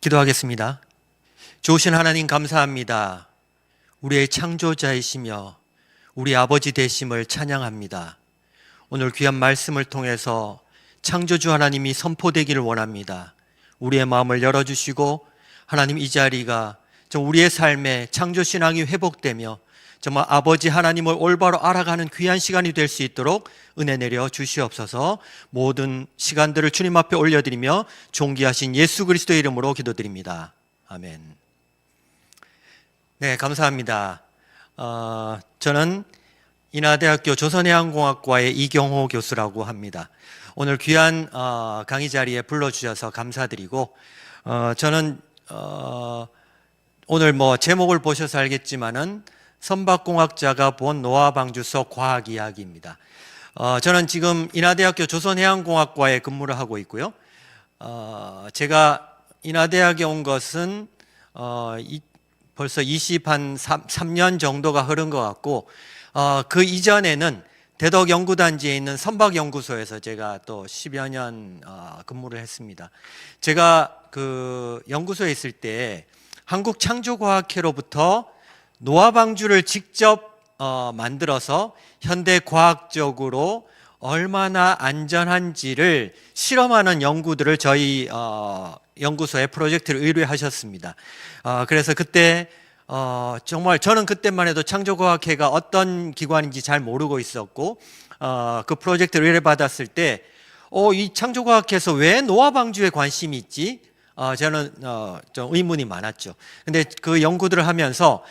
기도하겠습니다. 좋으신 하나님 감사합니다. 우리의 창조자이시며 우리 아버지 되심을 찬양합니다. 오늘 귀한 말씀을 통해서 창조주 하나님이 선포되기를 원합니다. 우리의 마음을 열어주시고 하나님 이 자리가 우리의 삶에 창조신앙이 회복되며 정말 아버지 하나님을 올바로 알아가는 귀한 시간이 될 수 있도록 은혜 내려 주시옵소서. 모든 시간들을 주님 앞에 올려드리며 존귀하신 예수 그리스도의 이름으로 기도드립니다. 아멘. 네, 감사합니다. 저는 인하대학교 조선해양공학과의 이경호 교수라고 합니다. 오늘 귀한 강의 자리에 불러주셔서 감사드리고 저는 오늘 제목을 보셔서 알겠지만은 선박공학자가 본 노아 방주 속 과학 이야기입니다. 저는 지금 인하대학교 조선해양공학과에 근무를 하고 있고요. 제가 인하대학에 온 것은 벌써 23년 정도가 흐른 것 같고 그 이전에는 대덕연구단지에 있는 선박연구소에서 제가 또 10여 년 근무를 했습니다. 제가 그 연구소에 있을 때 한국창조과학회로부터 노아 방주를 직접 만들어서 현대과학적으로 얼마나 안전한지를 실험하는 연구들을 저희 연구소에 프로젝트를 의뢰하셨습니다. 그래서 그때 정말 저는 그때만 해도 창조과학회가 어떤 기관인지 잘 모르고 있었고 그 프로젝트를 의뢰받았을 때 이 창조과학회에서 왜 노아 방주에 관심이 있지? 저는 좀 의문이 많았죠. 근데 그 연구들을 하면서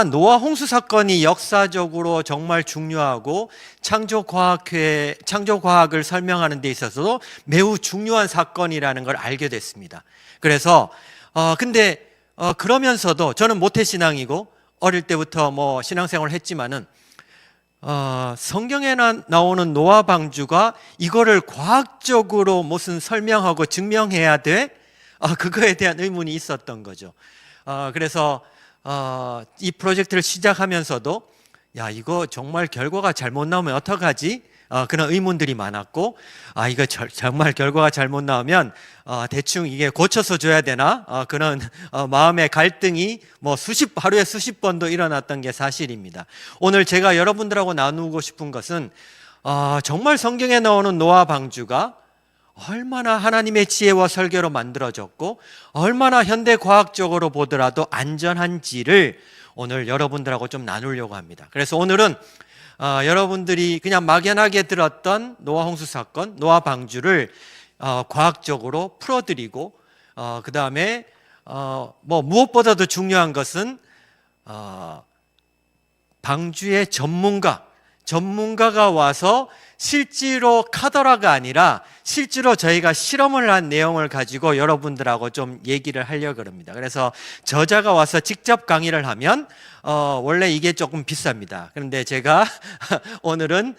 노아 홍수 사건이 역사적으로 정말 중요하고 창조과학을 설명하는 데 있어서도 매우 중요한 사건이라는 걸 알게 됐습니다. 그래서 근데 그러면서도 저는 모태신앙이고 어릴 때부터 신앙생활을 했지만은 성경에 나오는 노아 방주가 이거를 과학적으로 무슨 설명하고 증명해야 돼? 그거에 대한 의문이 있었던 거죠. 그래서 이 프로젝트를 시작하면서도 이거 정말 결과가 잘못 나오면 어떡하지? 그런 의문들이 많았고 이거 정말 결과가 잘못 나오면 대충 이게 고쳐서 줘야 되나? 그런 마음의 갈등이 하루에 수십 번도 일어났던 게 사실입니다. 오늘 제가 여러분들하고 나누고 싶은 것은 정말 성경에 나오는 노아 방주가 얼마나 하나님의 지혜와 설계로 만들어졌고 얼마나 현대과학적으로 보더라도 안전한지를 오늘 여러분들하고 좀 나누려고 합니다. 그래서 오늘은 여러분들이 그냥 막연하게 들었던 노아 홍수 사건, 노아 방주를 과학적으로 풀어드리고 그 다음에 무엇보다도 중요한 것은 방주의 전문가가 와서 실제로 카더라가 아니라 실제로 저희가 실험을 한 내용을 가지고 여러분들하고 좀 얘기를 하려고 합니다. 그래서 저자가 와서 직접 강의를 하면 원래 이게 조금 비쌉니다. 그런데 제가 오늘은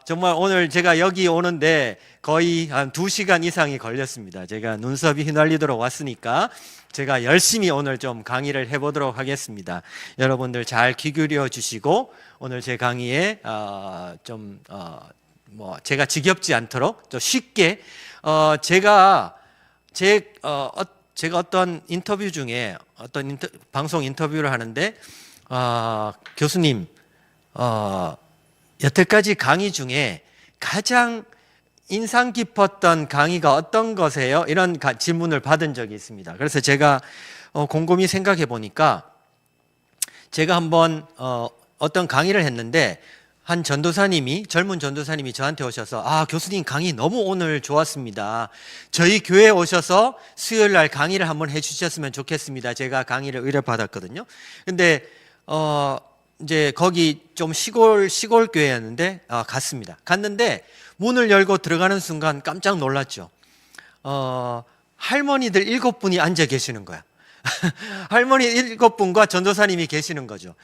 정말 오늘 제가 여기 오는데 거의 한 2시간 이상이 걸렸습니다. 제가 눈썹이 휘날리도록 왔으니까 제가 열심히 오늘 좀 강의를 해보도록 하겠습니다. 여러분들 잘 귀 기울여 주시고 오늘 제 강의에 제가 지겹지 않도록 좀 쉽게 제가 어떤 인터뷰 중에 방송 인터뷰를 하는데 교수님 여태까지 강의 중에 가장 인상 깊었던 강의가 어떤 거세요? 이런 질문을 받은 적이 있습니다. 그래서 제가 곰곰이 생각해 보니까 제가 한번 어떤 강의를 했는데 한 젊은 전도사님이 저한테 오셔서 교수님 강의 너무 오늘 좋았습니다. 저희 교회에 오셔서 수요일 날 강의를 한번 해주셨으면 좋겠습니다. 제가 강의를 의뢰받았거든요. 근데 이제 거기 좀 시골 교회였는데 갔는데 문을 열고 들어가는 순간 깜짝 놀랐죠. 할머니들 7분이 앉아 계시는 거야. 할머니 7분과 전도사님이 계시는 거죠.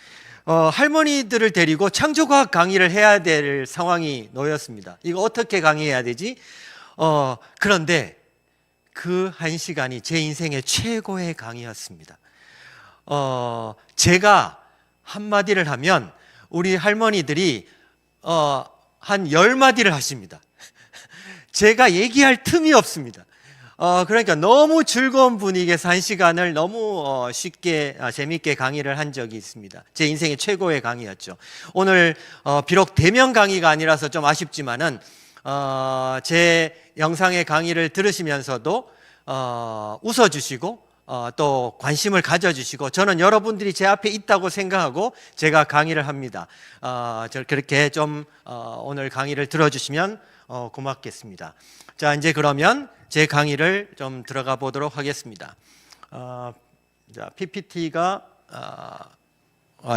할머니들을 데리고 창조과학 강의를 해야 될 상황이 놓였습니다. 이거 어떻게 강의해야 되지? 그런데 그 1시간이 제 인생의 최고의 강의였습니다. 제가 한마디를 하면 우리 할머니들이 한 10마디를 하십니다. 제가 얘기할 틈이 없습니다. 그러니까 너무 즐거운 분위기에서 한 시간을 너무 쉽게 재미있게 강의를 한 적이 있습니다. 제 인생의 최고의 강의였죠. 오늘 비록 대면 강의가 아니라서 좀 아쉽지만은 제 영상의 강의를 들으시면서도 웃어주시고 또 관심을 가져주시고, 저는 여러분들이 제 앞에 있다고 생각하고 제가 강의를 합니다. 그렇게 좀 오늘 강의를 들어주시면 고맙겠습니다. 자, 이제 그러면 제 강의를 좀 들어가 보도록 하겠습니다. 자, PPT가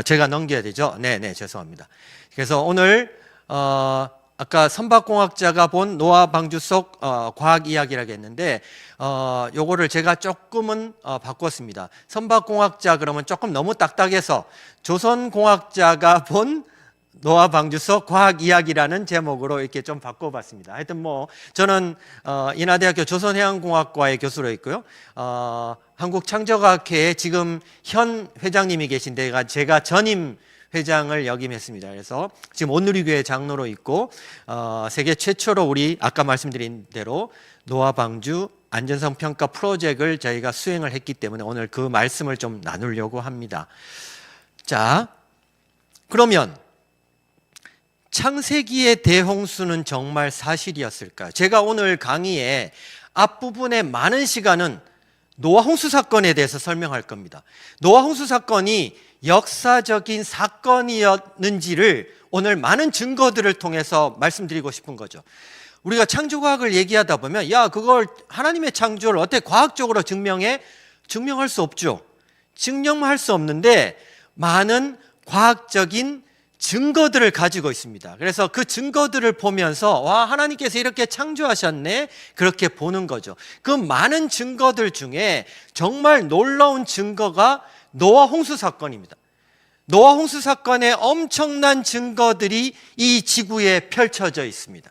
제가 넘겨야 되죠? 네, 죄송합니다. 그래서 오늘 아까 선박공학자가 본 노아 방주 속 과학 이야기라고 했는데, 요거를 제가 조금은 바꿨습니다. 선박공학자 그러면 조금 너무 딱딱해서 조선공학자가 본 노아 방주 속 과학 이야기라는 제목으로 이렇게 좀 바꿔봤습니다. 하여튼 저는 인하대학교 조선해양공학과의 교수로 있고요. 한국창조과학회에 지금 현 회장님이 계신데 제가 전임 회장을 역임했습니다. 그래서 지금 온누리교회 장로로 있고, 세계 최초로 우리 아까 말씀드린 대로 노아 방주 안전성 평가 프로젝트를 저희가 수행을 했기 때문에 오늘 그 말씀을 좀 나누려고 합니다. 자, 그러면 창세기의 대홍수는 정말 사실이었을까요? 제가 오늘 강의의 앞부분에 많은 시간은 노아 홍수 사건에 대해서 설명할 겁니다. 노아 홍수 사건이 역사적인 사건이었는지를 오늘 많은 증거들을 통해서 말씀드리고 싶은 거죠. 우리가 창조과학을 얘기하다 보면 그걸 하나님의 창조를 어떻게 과학적으로 증명할 수 없죠. 증명할 수 없는데 많은 과학적인 증거들을 가지고 있습니다. 그래서 그 증거들을 보면서 하나님께서 이렇게 창조하셨네, 그렇게 보는 거죠. 그 많은 증거들 중에 정말 놀라운 증거가 노아 홍수 사건입니다. 노아 홍수 사건의 엄청난 증거들이 이 지구에 펼쳐져 있습니다.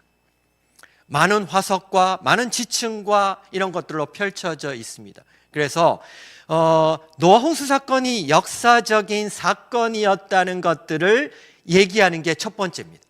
많은 화석과 많은 지층과 이런 것들로 펼쳐져 있습니다. 그래서 노아 홍수 사건이 역사적인 사건이었다는 것들을 얘기하는 게 첫 번째입니다.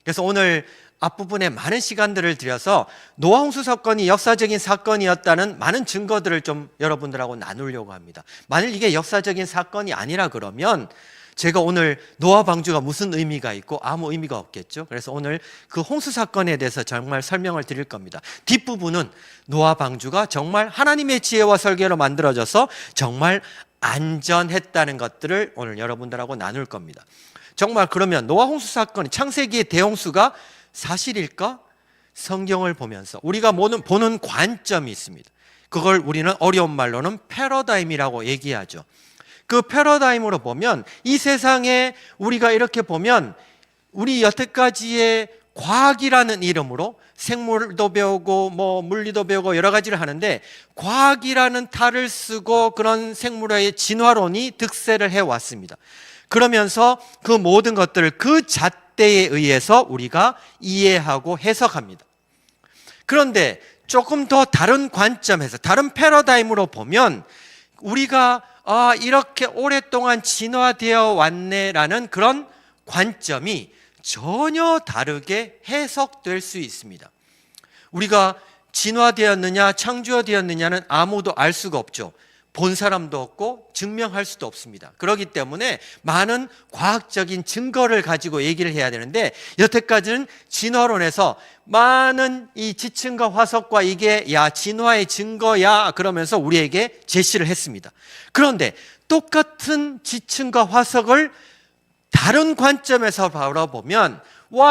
그래서 오늘 앞부분에 많은 시간들을 들여서 노아 홍수 사건이 역사적인 사건이었다는 많은 증거들을 좀 여러분들하고 나누려고 합니다. 만일 이게 역사적인 사건이 아니라 그러면 제가 오늘 노아 방주가 무슨 의미가 있고 아무 의미가 없겠죠. 그래서 오늘 그 홍수 사건에 대해서 정말 설명을 드릴 겁니다. 뒷부분은 노아 방주가 정말 하나님의 지혜와 설계로 만들어져서 정말 안전했다는 것들을 오늘 여러분들하고 나눌 겁니다. 정말 그러면 노아 홍수 사건이 창세기의 대홍수가 사실일까? 성경을 보면서 우리가 보는 관점이 있습니다. 그걸 우리는 어려운 말로는 패러다임이라고 얘기하죠. 그 패러다임으로 보면 이 세상에 우리가 이렇게 보면 우리 여태까지의 과학이라는 이름으로 생물도 배우고 물리도 배우고 여러 가지를 하는데, 과학이라는 탈을 쓰고 그런 생물의 진화론이 득세를 해왔습니다. 그러면서 그 모든 것들을 그 잣대에 의해서 우리가 이해하고 해석합니다. 그런데 조금 더 다른 관점에서 다른 패러다임으로 보면 우리가 이렇게 오랫동안 진화되어 왔네라는 그런 관점이 전혀 다르게 해석될 수 있습니다. 우리가 진화되었느냐 창조되었느냐는 아무도 알 수가 없죠. 본 사람도 없고 증명할 수도 없습니다. 그렇기 때문에 많은 과학적인 증거를 가지고 얘기를 해야 되는데, 여태까지는 진화론에서 많은 이 지층과 화석과 이게 진화의 증거야 그러면서 우리에게 제시를 했습니다. 그런데 똑같은 지층과 화석을 다른 관점에서 바라보면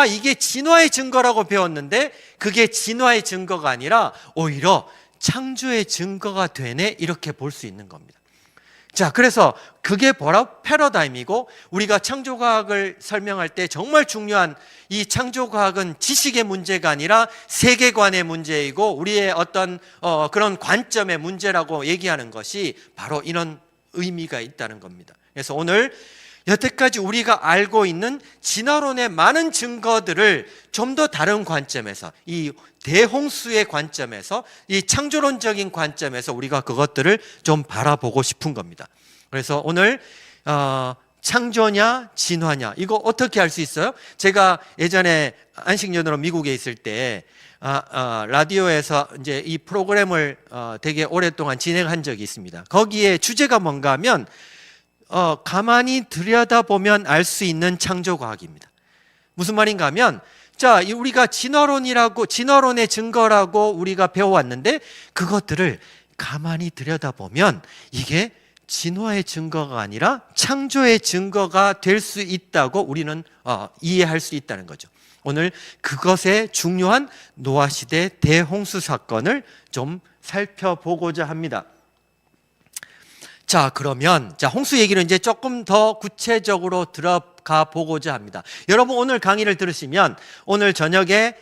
이게 진화의 증거라고 배웠는데 그게 진화의 증거가 아니라 오히려 창조의 증거가 되네, 이렇게 볼 수 있는 겁니다. 자, 그래서 그게 패러다임이고, 우리가 창조과학을 설명할 때 정말 중요한 이 창조과학은 지식의 문제가 아니라 세계관의 문제이고 우리의 어떤 그런 관점의 문제라고 얘기하는 것이 바로 이런 의미가 있다는 겁니다. 그래서 오늘 여태까지 우리가 알고 있는 진화론의 많은 증거들을 좀 더 다른 관점에서, 이 대홍수의 관점에서, 이 창조론적인 관점에서 우리가 그것들을 좀 바라보고 싶은 겁니다. 그래서 오늘 창조냐 진화냐, 이거 어떻게 알 수 있어요? 제가 예전에 안식년으로 미국에 있을 때 라디오에서 이제 이 프로그램을 되게 오랫동안 진행한 적이 있습니다. 거기에 주제가 뭔가 하면 가만히 들여다보면 알 수 있는 창조과학입니다. 무슨 말인가 하면 자, 우리가 진화론의 증거라고 우리가 배워왔는데 그것들을 가만히 들여다보면 이게 진화의 증거가 아니라 창조의 증거가 될 수 있다고 우리는 이해할 수 있다는 거죠. 오늘 그것의 중요한 노아 시대 대홍수 사건을 좀 살펴보고자 합니다. 자, 그러면 홍수 얘기는 이제 조금 더 구체적으로 들어가 보고자 합니다. 여러분 오늘 강의를 들으시면 오늘 저녁에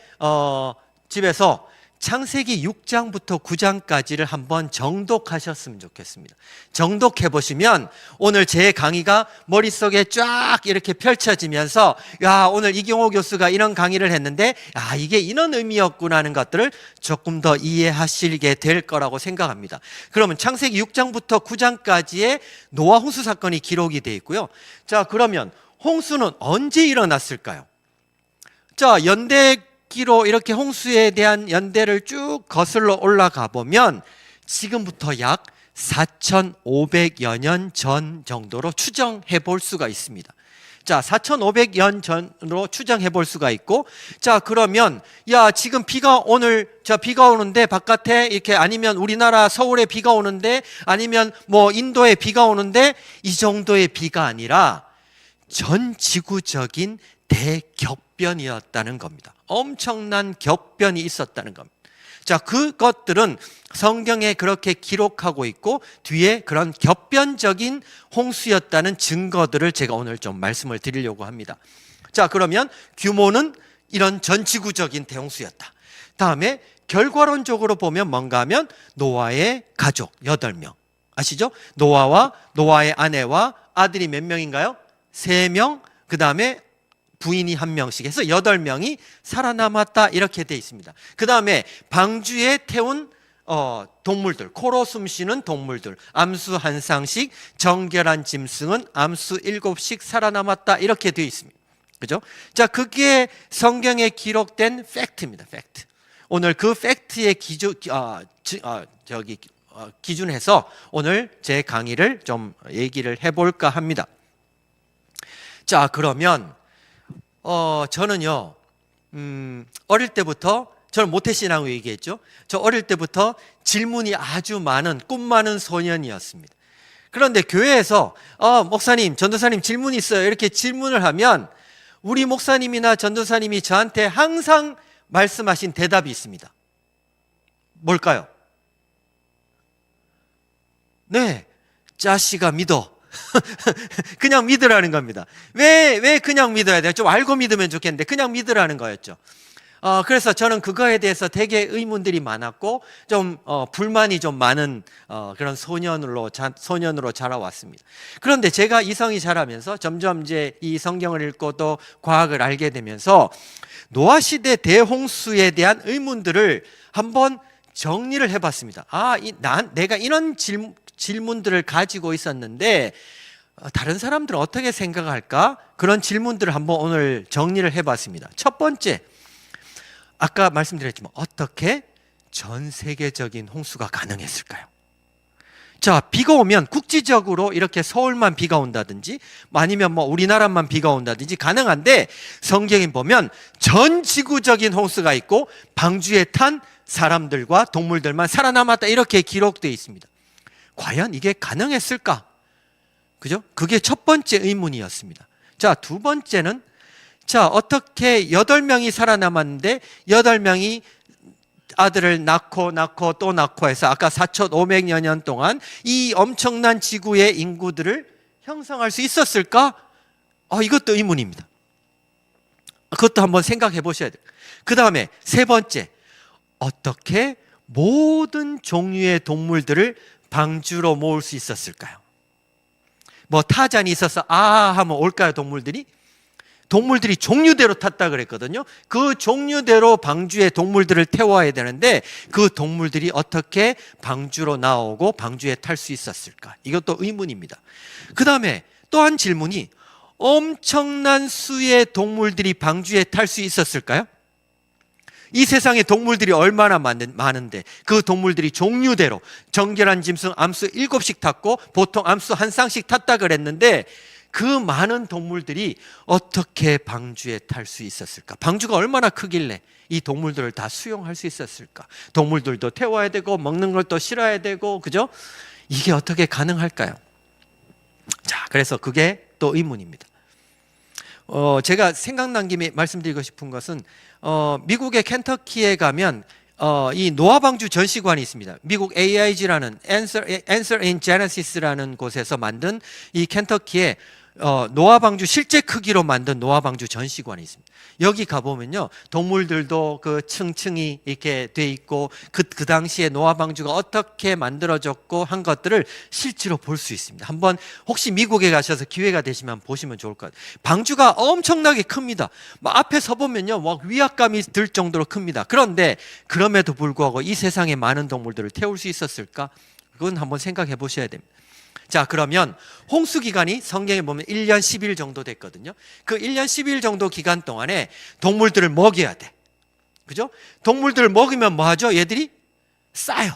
집에서 창세기 6장부터 9장까지를 한번 정독하셨으면 좋겠습니다. 정독해 보시면 오늘 제 강의가 머릿속에 쫙 이렇게 펼쳐지면서 야, 오늘 이경호 교수가 이런 강의를 했는데 이게 이런 의미였구나 하는 것들을 조금 더 이해하시게 될 거라고 생각합니다. 그러면 창세기 6장부터 9장까지의 노아 홍수 사건이 기록이 되어 있고요. 자, 그러면 홍수는 언제 일어났을까요? 자, 연대기로 이렇게 홍수에 대한 연대를 쭉 거슬러 올라가 보면 지금부터 약 4,500여 년 전 정도로 추정해 볼 수가 있습니다. 자, 4,500년 전으로 추정해 볼 수가 있고, 자, 그러면 지금 비가 오는데 바깥에 이렇게, 아니면 우리나라 서울에 비가 오는데, 아니면 뭐 인도에 비가 오는데 이 정도의 비가 아니라 전 지구적인 대격변이었다는 겁니다. 엄청난 격변이 있었다는 겁니다. 자, 그것들은 성경에 그렇게 기록하고 있고 뒤에 그런 격변적인 홍수였다는 증거들을 제가 오늘 좀 말씀을 드리려고 합니다. 자, 그러면 규모는 이런 전지구적인 대홍수였다. 다음에 결과론적으로 보면 뭔가 하면 노아의 가족 8명 아시죠? 노아와 노아의 아내와 아들이 몇 명인가요? 3명, 그 다음에 부인이 1명씩 해서 8명이 살아남았다 이렇게 되어 있습니다. 그 다음에 방주에 태운 동물들, 코로 숨쉬는 동물들, 암수 1쌍씩, 정결한 짐승은 암수 7씩 살아남았다 이렇게 되어 있습니다. 그죠? 자, 그게 성경에 기록된 팩트입니다. 팩트. 오늘 그 팩트의 기준해서 오늘 제 강의를 좀 얘기를 해볼까 합니다. 자, 그러면 저는요, 어릴 때부터, 저는 모태신앙을 얘기했죠. 저 어릴 때부터 질문이 아주 많은, 꿈 많은 소년이었습니다. 그런데 교회에서, 목사님, 전도사님 질문이 있어요. 이렇게 질문을 하면, 우리 목사님이나 전도사님이 저한테 항상 말씀하신 대답이 있습니다. 뭘까요? 네, 자식아 믿어. 그냥 믿으라는 겁니다. 왜 그냥 믿어야 돼요? 좀 알고 믿으면 좋겠는데 그냥 믿으라는 거였죠. 그래서 저는 그거에 대해서 되게 의문들이 많았고 좀 불만이 좀 많은 그런 소년으로 자라왔습니다. 그런데 제가 이성이 자라면서 점점 이제 이 성경을 읽고 또 과학을 알게 되면서 노아 시대 대홍수에 대한 의문들을 한번 정리를 해봤습니다. 내가 이런 질문들을 가지고 있었는데 다른 사람들은 어떻게 생각할까? 그런 질문들을 한번 오늘 정리를 해봤습니다. 첫 번째, 아까 말씀드렸지만 어떻게 전 세계적인 홍수가 가능했을까요? 자, 비가 오면 국지적으로 이렇게 서울만 비가 온다든지 아니면 뭐 우리나라만 비가 온다든지 가능한데 성경에 보면 전 지구적인 홍수가 있고 방주에 탄 사람들과 동물들만 살아남았다 이렇게 기록되어 있습니다. 과연 이게 가능했을까? 그죠? 그게 첫 번째 의문이었습니다. 자, 두 번째는 어떻게 8명이 살아남았는데 8명이 아들을 낳고 또 낳고 해서 아까 4,500여 년 동안 이 엄청난 지구의 인구들을 형성할 수 있었을까? 이것도 의문입니다. 그것도 한번 생각해 보셔야 돼요. 그 다음에 세 번째, 어떻게 모든 종류의 동물들을 방주로 모을 수 있었을까요? 뭐 타잔이 있어서 하면 올까요? 동물들이 종류대로 탔다 그랬거든요. 그 종류대로 방주에 동물들을 태워야 되는데 그 동물들이 어떻게 방주로 나오고 방주에 탈 수 있었을까? 이것도 의문입니다. 그 다음에 또 한 질문이 엄청난 수의 동물들이 방주에 탈 수 있었을까요? 이 세상에 동물들이 얼마나 많은데 그 동물들이 종류대로 정결한 짐승 암수 7씩 탔고 보통 암수 한 쌍씩 탔다 그랬는데 그 많은 동물들이 어떻게 방주에 탈 수 있었을까? 방주가 얼마나 크길래 이 동물들을 다 수용할 수 있었을까? 동물들도 태워야 되고 먹는 걸 또 실어야 되고, 그죠? 이게 어떻게 가능할까요? 자, 그래서 그게 또 의문입니다. 제가 생각난 김에 말씀드리고 싶은 것은 미국의 켄터키에 가면 이 노아 방주 전시관이 있습니다. 미국 AIG라는 Answer in Genesis라는 곳에서 만든 이 켄터키에 노아 방주 실제 크기로 만든 노아 방주 전시관이 있습니다. 여기 가보면요, 동물들도 그 층층이 이렇게 돼 있고 그 당시에 노아 방주가 어떻게 만들어졌고 한 것들을 실제로 볼 수 있습니다. 한번 혹시 미국에 가셔서 기회가 되시면 보시면 좋을 것 같아요. 방주가 엄청나게 큽니다. 앞에 서 보면요, 위압감이 들 정도로 큽니다. 그런데 그럼에도 불구하고 이 세상에 많은 동물들을 태울 수 있었을까? 그건 한번 생각해 보셔야 됩니다. 자, 그러면 홍수 기간이 성경에 보면 1년 10일 정도 됐거든요. 그 1년 10일 정도 기간 동안에 동물들을 먹여야 돼. 그죠? 동물들을 먹이면 뭐 하죠? 얘들이 싸요.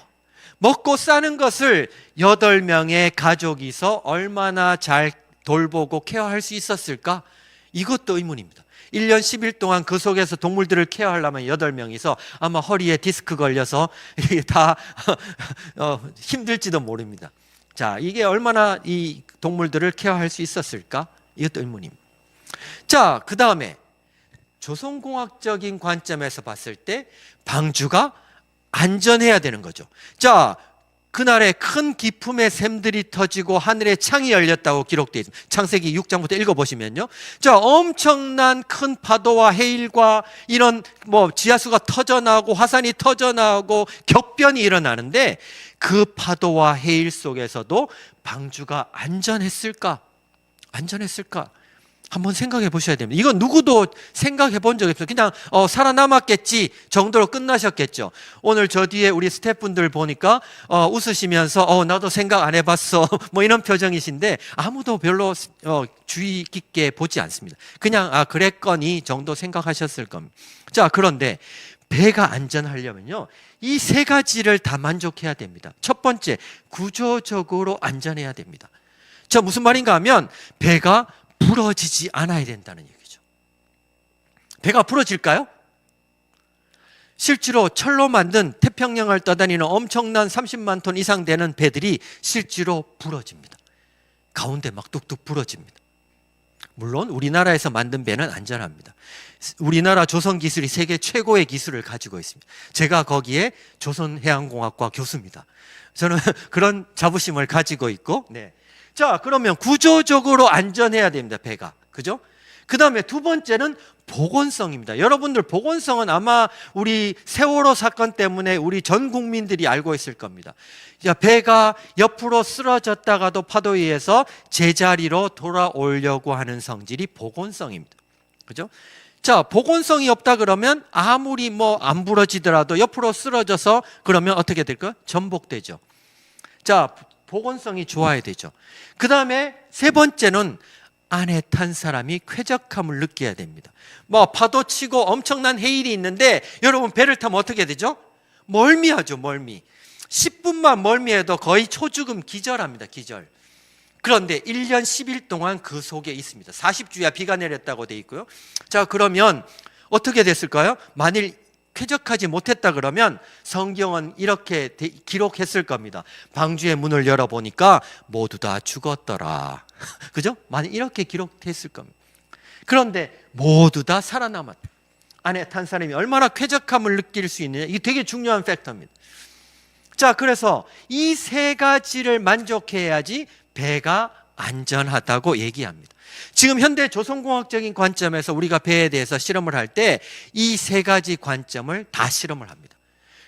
먹고 싸는 것을 8명의 가족이서 얼마나 잘 돌보고 케어할 수 있었을까? 이것도 의문입니다. 1년 10일 동안 그 속에서 동물들을 케어하려면 8명이서 아마 허리에 디스크 걸려서 다 힘들지도 모릅니다. 자, 이게 얼마나 이 동물들을 케어할 수 있었을까? 이것도 의문입니다. 자, 그 다음에 조선공학적인 관점에서 봤을 때 방주가 안전해야 되는 거죠. 자, 그날에 큰 기품의 샘들이 터지고 하늘에 창이 열렸다고 기록되어 있습니다. 창세기 6장부터 읽어보시면요. 자, 엄청난 큰 파도와 해일과 이런 지하수가 터져나오고 화산이 터져나오고 격변이 일어나는데 그 파도와 해일 속에서도 방주가 안전했을까? 안전했을까? 한번 생각해 보셔야 됩니다. 이건 누구도 생각해 본 적이 없어요. 그냥 살아남았겠지 정도로 끝나셨겠죠. 오늘 저 뒤에 우리 스태프분들 보니까 웃으시면서 나도 생각 안 해봤어 뭐 이런 표정이신데 아무도 별로 주의 깊게 보지 않습니다. 그냥 그랬거니 정도 생각하셨을 겁니다. 자, 그런데 배가 안전하려면요, 이 3가지를 다 만족해야 됩니다. 첫 번째, 구조적으로 안전해야 됩니다. 자, 무슨 말인가 하면 배가 부러지지 않아야 된다는 얘기죠. 배가 부러질까요? 실제로 철로 만든 태평양을 떠다니는 엄청난 30만 톤 이상 되는 배들이 실제로 부러집니다. 가운데 막 뚝뚝 부러집니다. 물론 우리나라에서 만든 배는 안전합니다. 우리나라 조선기술이 세계 최고의 기술을 가지고 있습니다. 제가 거기에 조선해양공학과 교수입니다. 저는 그런 자부심을 가지고 있고, 네. 자, 그러면 구조적으로 안전해야 됩니다, 배가. 그죠? 그 다음에 두 번째는 보건성입니다. 여러분들 보건성은 아마 우리 세월호 사건 때문에 우리 전 국민들이 알고 있을 겁니다. 배가 옆으로 쓰러졌다가도 파도에 의해서 제자리로 돌아오려고 하는 성질이 보건성입니다. 그죠? 자, 보건성이 없다 그러면 아무리 안 부러지더라도 옆으로 쓰러져서 그러면 어떻게 될까요? 전복되죠. 자, 보건성이 좋아야 되죠. 그 다음에 세 번째는 안에 탄 사람이 쾌적함을 느껴야 됩니다. 파도 치고 엄청난 해일이 있는데 여러분 배를 타면 어떻게 되죠? 멀미하죠, 멀미. 10분만 멀미해도 거의 초죽음 기절합니다, 기절. 그런데 1년 10일 동안 그 속에 있습니다. 40주야 비가 내렸다고 돼 있고요. 자, 그러면 어떻게 됐을까요? 만일 쾌적하지 못했다 그러면 성경은 이렇게 기록했을 겁니다. 방주의 문을 열어보니까 모두 다 죽었더라. 그죠? 만약 이렇게 기록했을 겁니다. 그런데 모두 다 살아남았다. 안에 탄 사람이 얼마나 쾌적함을 느낄 수 있느냐, 이게 되게 중요한 팩터입니다. 자, 그래서 이 3가지를 만족해야지 배가 안전하다고 얘기합니다. 지금 현대 조선공학적인 관점에서 우리가 배에 대해서 실험을 할 때 이 3가지 관점을 다 실험을 합니다.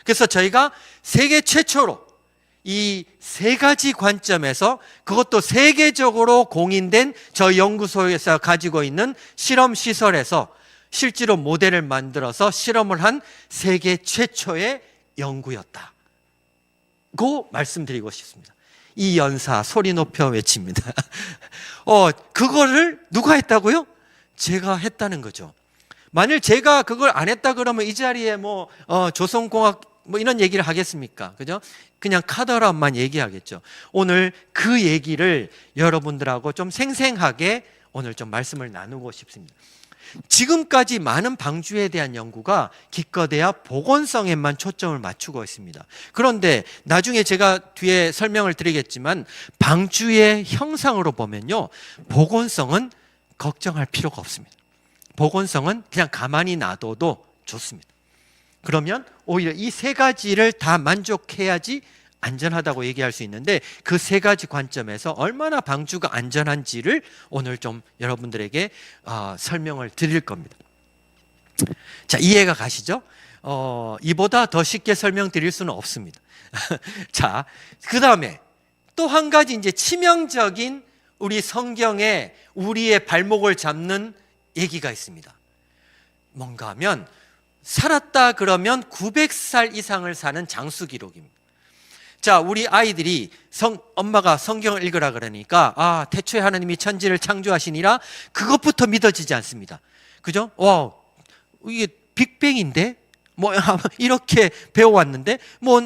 그래서 저희가 세계 최초로 이 3가지 관점에서, 그것도 세계적으로 공인된 저희 연구소에서 가지고 있는 실험 시설에서 실제로 모델을 만들어서 실험을 한 세계 최초의 연구였다고 말씀드리고 싶습니다. 이 연사 소리 높여 외칩니다. 그거를 누가 했다고요? 제가 했다는 거죠. 만일 제가 그걸 안 했다 그러면 이 자리에 조선공학 이런 얘기를 하겠습니까? 그죠? 그냥 카더라만 얘기하겠죠. 오늘 그 얘기를 여러분들하고 좀 생생하게 오늘 좀 말씀을 나누고 싶습니다. 지금까지 많은 방주에 대한 연구가 기껏해야 복원성에만 초점을 맞추고 있습니다. 그런데 나중에 제가 뒤에 설명을 드리겠지만 방주의 형상으로 보면요, 복원성은 걱정할 필요가 없습니다. 복원성은 그냥 가만히 놔둬도 좋습니다. 그러면 오히려 이 세 가지를 다 만족해야지 안전하다고 얘기할 수 있는데, 그 세 가지 관점에서 얼마나 방주가 안전한지를 오늘 좀 여러분들에게 설명을 드릴 겁니다. 자, 이해가 가시죠? 이보다 더 쉽게 설명드릴 수는 없습니다. 자, 그 다음에 또 한 가지 이제 치명적인 우리 성경에 우리의 발목을 잡는 얘기가 있습니다. 뭔가 하면 살았다 그러면 900살 이상을 사는 장수 기록입니다. 자, 우리 아이들이 엄마가 성경을 읽으라 그러니까 태초에 하나님이 천지를 창조하시니라, 그것부터 믿어지지 않습니다. 그죠? 이게 빅뱅인데? 이렇게 배워왔는데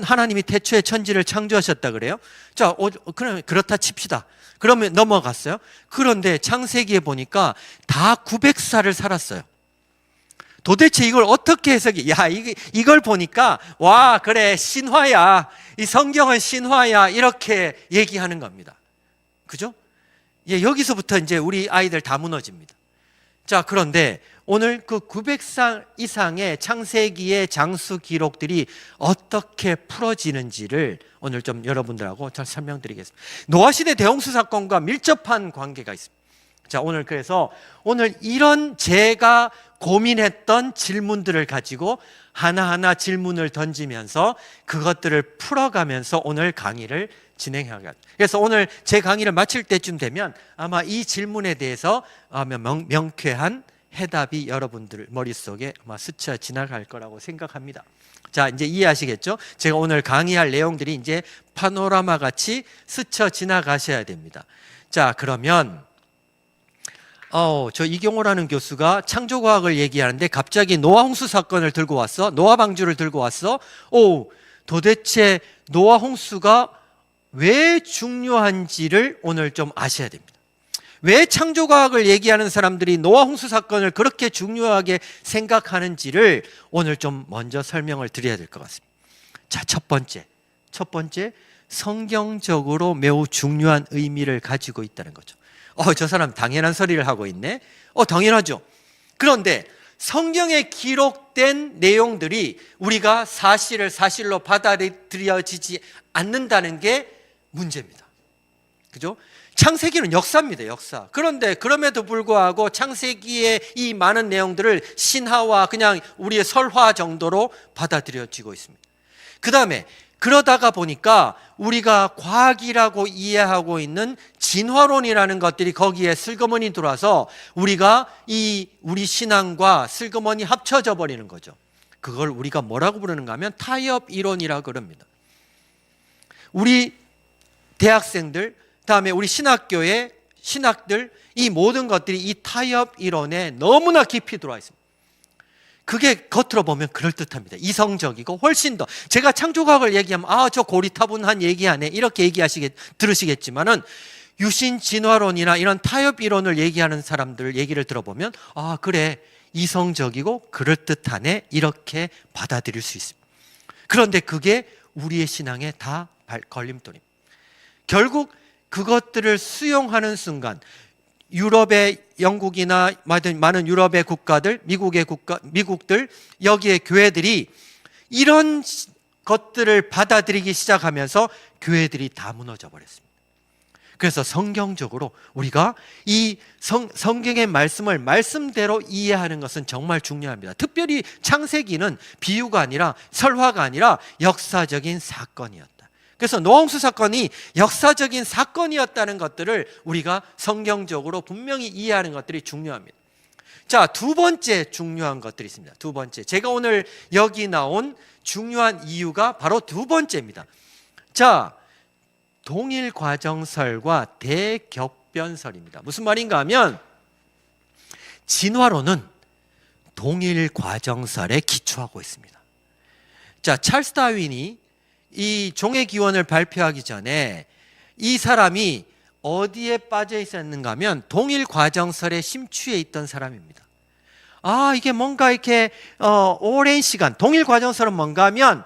하나님이 태초에 천지를 창조하셨다 그래요? 자, 그럼 그렇다 칩시다. 그러면 넘어갔어요. 그런데 창세기에 보니까 다 900살을 살았어요. 도대체 이걸 어떻게 해석이? 이걸 보니까 그래, 신화야. 이 성경은 신화야. 이렇게 얘기하는 겁니다. 그죠? 여기서부터 이제 우리 아이들 다 무너집니다. 자, 그런데 오늘 그 900살 이상의 창세기의 장수 기록들이 어떻게 풀어지는지를 오늘 좀 여러분들하고 잘 설명드리겠습니다. 노아시대 대홍수 사건과 밀접한 관계가 있습니다. 자, 그래서 오늘 이런 제가 고민했던 질문들을 가지고 하나하나 질문을 던지면서 그것들을 풀어가면서 오늘 강의를 진행하겠습니다. 그래서 오늘 제 강의를 마칠 때쯤 되면 아마 이 질문에 대해서 명쾌한 해답이 여러분들 머릿속에 아마 스쳐 지나갈 거라고 생각합니다. 자, 이제 이해하시겠죠? 제가 오늘 강의할 내용들이 이제 파노라마 같이 스쳐 지나가셔야 됩니다. 자, 그러면 저 이경호라는 교수가 창조과학을 얘기하는데 갑자기 노아 홍수 사건을 들고 왔어. 노아 방주를 들고 왔어. 도대체 노아 홍수가 왜 중요한지를 오늘 좀 아셔야 됩니다. 왜 창조과학을 얘기하는 사람들이 노아 홍수 사건을 그렇게 중요하게 생각하는지를 오늘 좀 먼저 설명을 드려야 될 것 같습니다. 자, 첫 번째, 성경적으로 매우 중요한 의미를 가지고 있다는 거죠. 저 사람 당연한 소리를 하고 있네. 당연하죠. 그런데 성경에 기록된 내용들이 우리가 사실로 받아들여지지 않는다는 게 문제입니다. 그죠? 창세기는 역사입니다, 역사. 그런데 그럼에도 불구하고 창세기의 이 많은 내용들을 신화와 그냥 우리의 설화 정도로 받아들여지고 있습니다. 그 다음에 그러다가 보니까 우리가 과학이라고 이해하고 있는 진화론이라는 것들이 거기에 슬그머니 들어와서 우리가 우리 신앙과 슬그머니 합쳐져 버리는 거죠. 그걸 우리가 뭐라고 부르는가 하면 타협 이론이라고 그럽니다. 우리 대학생들, 다음에 우리 신학교의 신학들, 이 모든 것들이 이 타협 이론에 너무나 깊이 들어와 있습니다. 그게 겉으로 보면 그럴듯합니다. 이성적이고 훨씬 더, 제가 창조과학을 얘기하면 저 고리타분한 얘기하네 이렇게 들으시겠지만은 유신 진화론이나 이런 타협 이론을 얘기하는 사람들 얘기를 들어보면 그래, 이성적이고 그럴듯하네 이렇게 받아들일 수 있습니다. 그런데 그게 우리의 신앙에 다 걸림돌입니다. 결국 그것들을 수용하는 순간 유럽의 영국이나 많은 유럽의 국가들, 미국들, 여기에 교회들이 이런 것들을 받아들이기 시작하면서 교회들이 다 무너져 버렸습니다. 그래서 성경적으로 우리가 이 성경의 말씀을 말씀대로 이해하는 것은 정말 중요합니다. 특별히 창세기는 비유가 아니라 설화가 아니라 역사적인 사건이었다. 그래서 노아 홍수 사건이 역사적인 사건이었다는 것들을 우리가 성경적으로 분명히 이해하는 것들이 중요합니다. 자, 두 번째 중요한 것들이 있습니다. 두 번째, 제가 오늘 여기 나온 중요한 이유가 바로 두 번째입니다. 자, 동일과정설과 대격변설입니다. 무슨 말인가 하면 진화론은 동일 과정설에 기초하고 있습니다. 자, 찰스 다윈이 이 종의 기원을 발표하기 전에 이 사람이 어디에 빠져 있었는가 하면 동일 과정설에 심취해 있던 사람입니다. 이게 뭔가 이렇게 오랜 시간, 동일 과정설은 뭔가 하면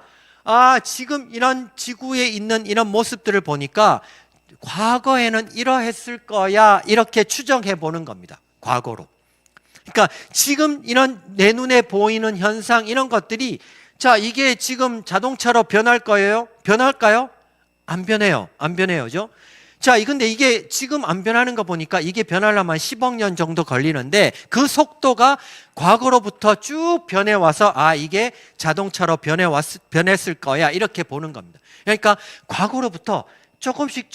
지금 이런 지구에 있는 이런 모습들을 보니까 과거에는 이러했을 거야, 이렇게 추정해 보는 겁니다. 과거로. 그러니까 지금 이런 내 눈에 보이는 현상, 이런 것들이, 자, 이게 지금 자동차로 변할 거예요? 변할까요? 안 변해요. 안 변해요. 그죠? 자, 근데 이게 지금 안 변하는 거 보니까 이게 변하려면 10억 년 정도 걸리는데 그 속도가 과거로부터 쭉 변해와서 이게 자동차로 변했을 거야, 이렇게 보는 겁니다. 그러니까 과거로부터 조금씩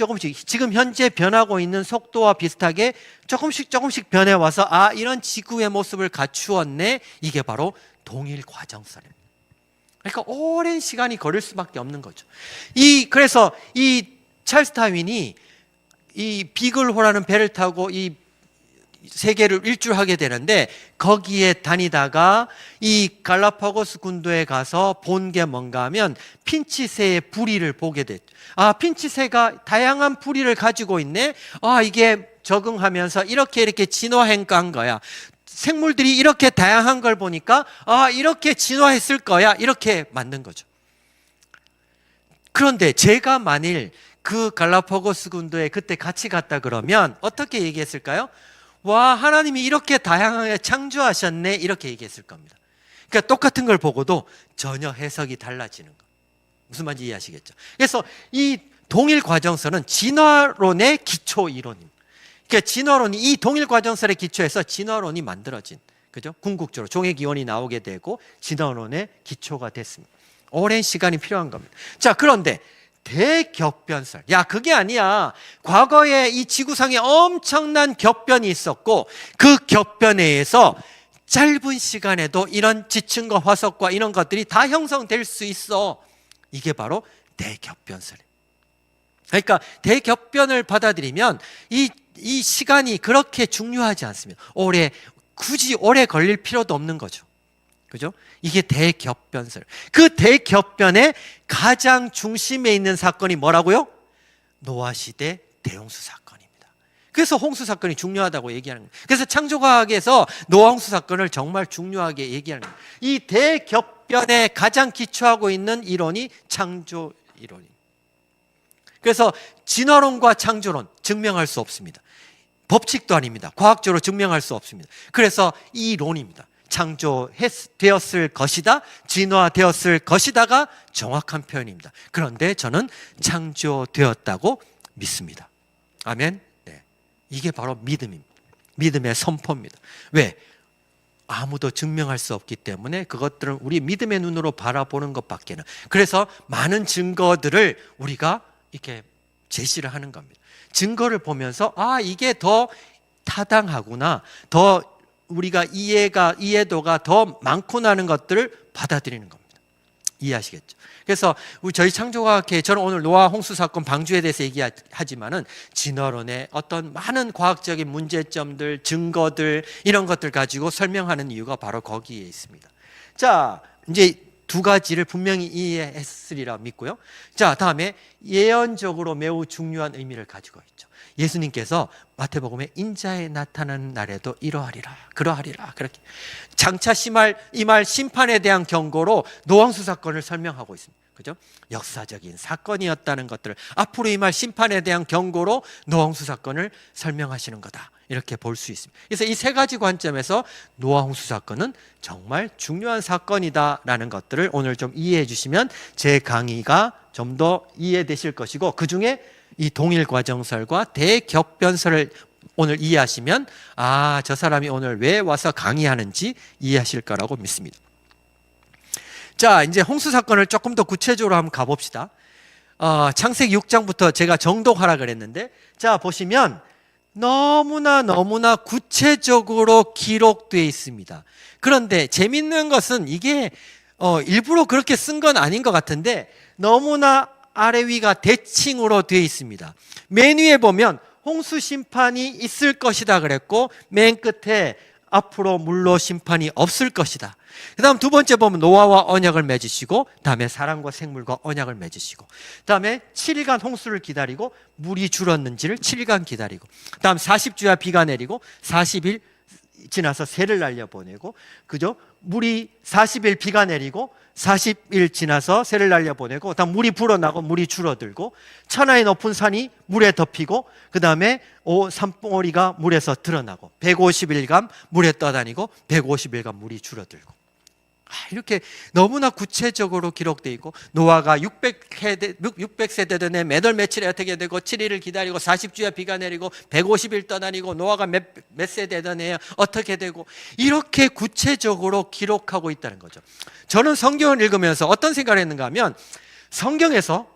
지금 현재 변하고 있는 속도와 비슷하게 조금씩 변해와서 이런 지구의 모습을 갖추었네. 이게 바로 동일 과정설입니다. 그러니까 오랜 시간이 걸릴 수밖에 없는 거죠. 그래서 이 찰스 다윈이 이 비글호라는 배를 타고 이 세계를 일주하게 되는데, 거기에 다니다가 이 갈라파고스 군도에 가서 본 게 뭔가 하면 핀치새의 부리를 보게 됐죠. 핀치새가 다양한 부리를 가지고 있네. 이게 적응하면서 이렇게 진화한 거야. 생물들이 이렇게 다양한 걸 보니까 이렇게 진화했을 거야, 이렇게 만든 거죠. 그런데 제가 만일 그 갈라파고스 군도에 그때 같이 갔다 그러면 어떻게 얘기했을까요? 와, 하나님이 이렇게 다양하게 창조하셨네, 이렇게 얘기했을 겁니다. 그러니까 똑같은 걸 보고도 전혀 해석이 달라지는 거. 무슨 말인지 이해하시겠죠? 그래서 이 동일 과정설은 진화론의 기초 이론입니다. 그러니까 진화론이, 이 동일 과정설의 기초에서 진화론이 만들어진, 그죠? 궁극적으로 종의 기원이 나오게 되고 진화론의 기초가 됐습니다. 오랜 시간이 필요한 겁니다. 자, 그런데 대격변설. 그게 아니야. 과거에 이 지구상에 엄청난 격변이 있었고, 그 격변에 의해서 짧은 시간에도 이런 지층과 화석과 이런 것들이 다 형성될 수 있어. 이게 바로 대격변설입니다. 그러니까 대격변을 받아들이면 이 시간이 그렇게 중요하지 않습니다. 굳이 오래 걸릴 필요도 없는 거죠. 그죠? 이게 대격변설. 그 대격변의 가장 중심에 있는 사건이 뭐라고요? 노아 시대 대홍수 사건입니다. 그래서 홍수 사건이 중요하다고 얘기하는 거예요. 그래서 창조과학에서 노아 홍수 사건을 정말 중요하게 얘기하는 거예요. 이 대격변에 가장 기초하고 있는 이론이 창조 이론입니다. 그래서 진화론과 창조론 증명할 수 없습니다. 법칙도 아닙니다. 과학적으로 증명할 수 없습니다. 그래서 이 론입니다. 창조되었을 것이다, 진화되었을 것이다가 정확한 표현입니다. 그런데 저는 창조되었다고 믿습니다. 아멘. 네. 이게 바로 믿음입니다. 믿음의 선포입니다. 왜? 아무도 증명할 수 없기 때문에 그것들은 우리 믿음의 눈으로 바라보는 것밖에는. 그래서 많은 증거들을 우리가 이렇게 제시를 하는 겁니다. 증거를 보면서 이게 더 타당하구나, 더 우리가 이해도가 더 많구나 하는 것들을 받아들이는 겁니다. 이해하시겠죠? 그래서 저희 창조과학회, 저는 오늘 노아 홍수 사건 방주에 대해서 얘기하지만은 진화론의 어떤 많은 과학적인 문제점들, 증거들, 이런 것들 가지고 설명하는 이유가 바로 거기에 있습니다. 자, 이제 두 가지를 분명히 이해했으리라 믿고요. 자, 다음에 예언적으로 매우 중요한 의미를 가지고 있죠. 예수님께서 마태복음에 인자에 나타나는 날에도 이러하리라, 그러하리라, 그렇게 장차 이말 심판에 대한 경고로 노아홍수 사건을 설명하고 있습니다. 그죠? 역사적인 사건이었다는 것들을 앞으로 임할 심판에 대한 경고로 노아홍수 사건을 설명하시는 거다, 이렇게 볼 수 있습니다. 그래서 이 세 가지 관점에서 노아홍수 사건은 정말 중요한 사건이다라는 것들을 오늘 좀 이해해 주시면 제 강의가 좀 더 이해되실 것이고, 그 중에 이 동일 과정설과 대격변설을 오늘 이해하시면 저 사람이 오늘 왜 와서 강의하는지 이해하실 거라고 믿습니다. 자, 이제 홍수 사건을 조금 더 구체적으로 한번 가봅시다. 창세기 6장부터 제가 정독하라 그랬는데, 자, 보시면 너무나 구체적으로 기록되어 있습니다. 그런데 재밌는 것은 이게 일부러 그렇게 쓴 건 아닌 것 같은데 너무나 아래 위가 대칭으로 되어 있습니다. 맨 위에 보면 홍수 심판이 있을 것이다 그랬고, 맨 끝에 앞으로 물로 심판이 없을 것이다. 그 다음 두 번째 보면 노아와 언약을 맺으시고, 다음에 사람과 생물과 언약을 맺으시고, 다음에 7일간 홍수를 기다리고 물이 줄었는지를 7일간 기다리고, 다음 40주야 비가 내리고 40일 지나서 새를 날려보내고, 그죠? 물이 40일 비가 내리고 40일 지나서 새를 날려보내고, 다음 물이 불어나고 물이 줄어들고, 천하의 높은 산이 물에 덮이고, 그 다음에 산봉우리가 물에서 드러나고, 150일간 물에 떠다니고 150일간 물이 줄어들고. 이렇게 너무나 구체적으로 기록되어 있고, 노아가 600세대 전에 몇 월 며칠에 어떻게 되고 7일을 기다리고 40주야 비가 내리고 150일 떠다니고, 노아가 몇 세대 전에 어떻게 되고, 이렇게 구체적으로 기록하고 있다는 거죠. 저는 성경을 읽으면서 어떤 생각을 했는가 하면, 성경에서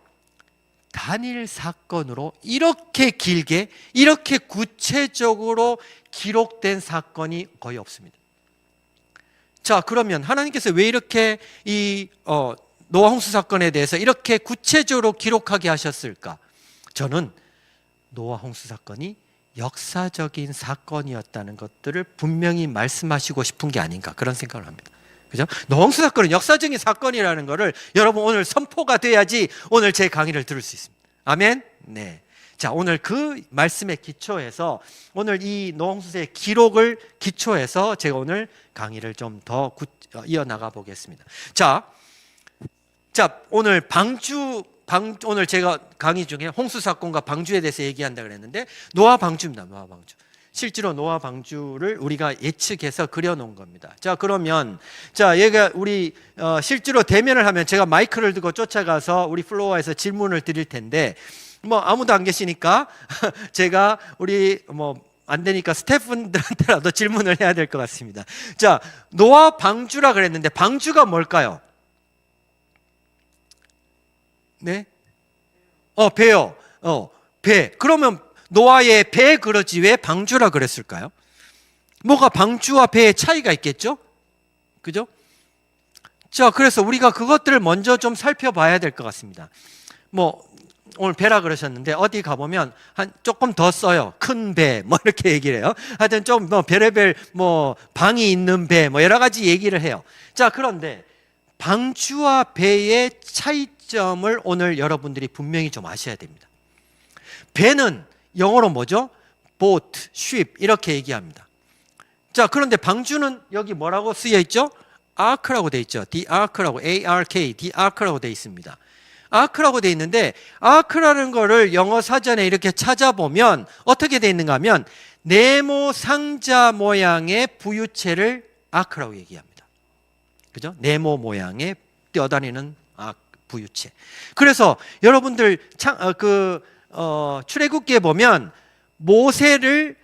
단일 사건으로 이렇게 길게 이렇게 구체적으로 기록된 사건이 거의 없습니다. 자, 그러면 하나님께서 왜 이렇게 이 노아 홍수 사건에 대해서 이렇게 구체적으로 기록하게 하셨을까? 저는 노아 홍수 사건이 역사적인 사건이었다는 것들을 분명히 말씀하시고 싶은 게 아닌가, 그런 생각을 합니다. 그죠? 노아 홍수 사건은 역사적인 사건이라는 것을 여러분 오늘 선포가 돼야지 오늘 제 강의를 들을 수 있습니다. 아멘? 네. 자, 오늘 그 말씀에 기초해서, 오늘 이 노아 홍수의 기록을 기초해서 제가 오늘 강의를 좀 더 이어나가 보겠습니다. 자, 오늘 오늘 제가 강의 중에 홍수 사건과 방주에 대해서 얘기한다 그랬는데, 노아 방주입니다. 노아 방주. 실제로 노아 방주를 우리가 예측해서 그려놓은 겁니다. 자, 그러면 얘가 우리 실제로 대면을 하면 제가 마이크를 들고 쫓아가서 우리 플로어에서 질문을 드릴 텐데, 뭐 아무도 안 계시니까 제가 우리 안 되니까 스태프분들한테라도 질문을 해야 될 것 같습니다. 자, 노아 방주라 그랬는데 방주가 뭘까요? 네? 배요. 배. 그러면 노아의 배 그러지 왜 방주라 그랬을까요? 뭐가 방주와 배의 차이가 있겠죠? 그죠? 자, 그래서 우리가 그것들을 먼저 좀 살펴봐야 될 것 같습니다. 오늘 배라 그러셨는데 어디 가보면 조금 더 써요. 큰 배, 이렇게 얘기를 해요. 하여튼 좀 별의별 방이 있는 배, 여러 가지 얘기를 해요. 자, 그런데 방주와 배의 차이점을 오늘 여러분들이 분명히 좀 아셔야 됩니다. 배는 영어로 뭐죠? boat, ship 이렇게 얘기합니다. 자, 그런데 방주는 여기 뭐라고 쓰여 있죠? ark라고 돼 있죠. the ark라고, ARK, the ark라고 돼 있습니다. 아크라고 돼 있는데, 아크라는 거를 영어 사전에 이렇게 찾아보면 어떻게 돼 있는가 하면, 네모 상자 모양의 부유체를 아크라고 얘기합니다. 그죠? 네모 모양의 뛰어다니는 부유체. 그래서 여러분들 출애굽기에 보면 모세를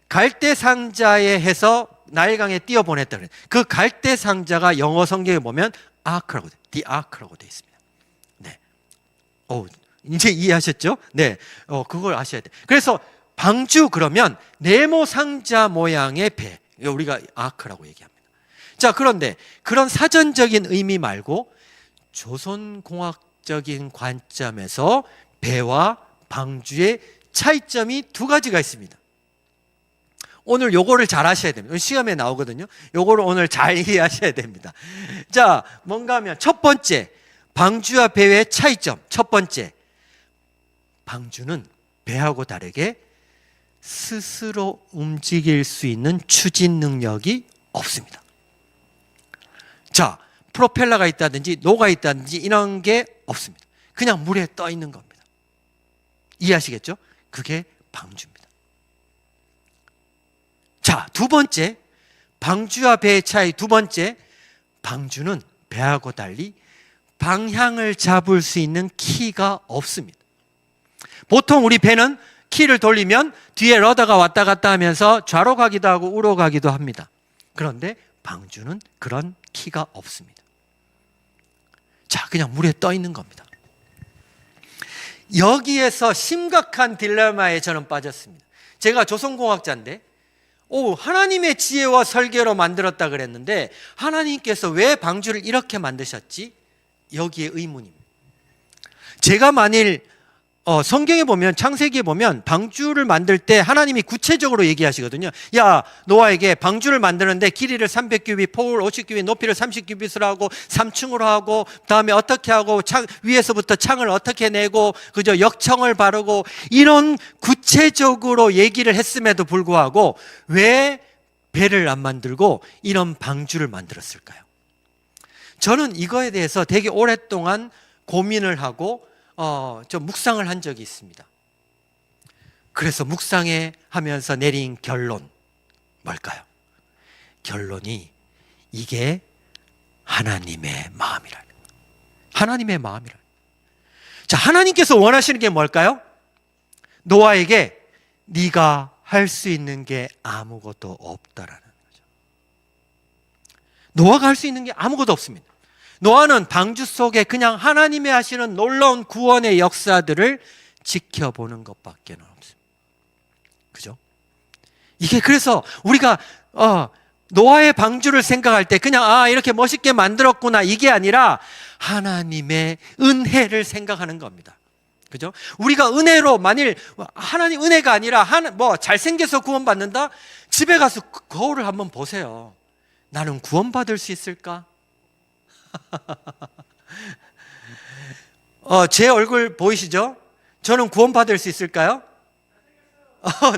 갈대 상자에 해서 나일강에 띄어보냈다 그래요. 그 갈대 상자가 영어 성경에 보면 아크라고 돼, the ark라고 돼 있습니다. 이제 이해하셨죠? 네. 그걸 아셔야 돼. 그래서 방주 그러면 네모 상자 모양의 배. 우리가 아크라고 얘기합니다. 자, 그런데 그런 사전적인 의미 말고 조선공학적인 관점에서 배와 방주의 차이점이 두 가지가 있습니다. 오늘 요거를 잘 하셔야 됩니다. 시험에 나오거든요. 요거를 오늘 잘 이해하셔야 됩니다. 자, 뭔가 하면 첫 번째, 방주와 배의 차이점. 첫 번째, 방주는 배하고 다르게 스스로 움직일 수 있는 추진 능력이 없습니다. 자, 프로펠러가 있다든지 노가 있다든지 이런 게 없습니다. 그냥 물에 떠 있는 겁니다. 이해하시겠죠? 그게 방주입니다. 자, 두 번째, 방주와 배의 차이 두 번째, 방주는 배하고 달리 방향을 잡을 수 있는 키가 없습니다. 보통 우리 배는 키를 돌리면 뒤에 러더가 왔다 갔다 하면서 좌로 가기도 하고 우로 가기도 합니다. 그런데 방주는 그런 키가 없습니다. 자, 그냥 물에 떠 있는 겁니다. 여기에서 심각한 딜레마에 저는 빠졌습니다. 제가 조선공학자인데 하나님의 지혜와 설계로 만들었다 그랬는데 하나님께서 왜 방주를 이렇게 만드셨지? 여기에 의문입니다. 제가 만일 성경에 보면, 창세기에 보면 방주를 만들 때 하나님이 구체적으로 얘기하시거든요. 야, 노아에게 방주를 만드는데 길이를 300규빗, 폭을 50규빗, 높이를 30규빗으로 하고 3층으로 하고, 다음에 어떻게 하고, 위에서부터 창을 어떻게 내고, 그죠? 역청을 바르고, 이런 구체적으로 얘기를 했음에도 불구하고 왜 배를 안 만들고 이런 방주를 만들었을까요? 저는 이거에 대해서 되게 오랫동안 고민을 하고 좀 묵상을 한 적이 있습니다. 그래서 묵상해 하면서 내린 결론 뭘까요? 결론이 이게 하나님의 마음이라는 거예요. 하나님의 마음이라는 거예요. 자, 하나님께서 원하시는 게 뭘까요? 노아에게 네가 할 수 있는 게 아무것도 없다라는 거죠. 노아가 할 수 있는 게 아무것도 없습니다. 노아는 방주 속에 그냥 하나님이 하시는 놀라운 구원의 역사들을 지켜보는 것밖에 없습니다. 그죠? 이게 그래서 우리가 노아의 방주를 생각할 때 그냥 이렇게 멋있게 만들었구나 이게 아니라 하나님의 은혜를 생각하는 겁니다. 그죠? 우리가 은혜로 만일 하나님 은혜가 아니라 잘생겨서 구원받는다? 집에 가서 거울을 한번 보세요. 나는 구원받을 수 있을까? 제 얼굴 보이시죠? 저는 구원받을 수 있을까요?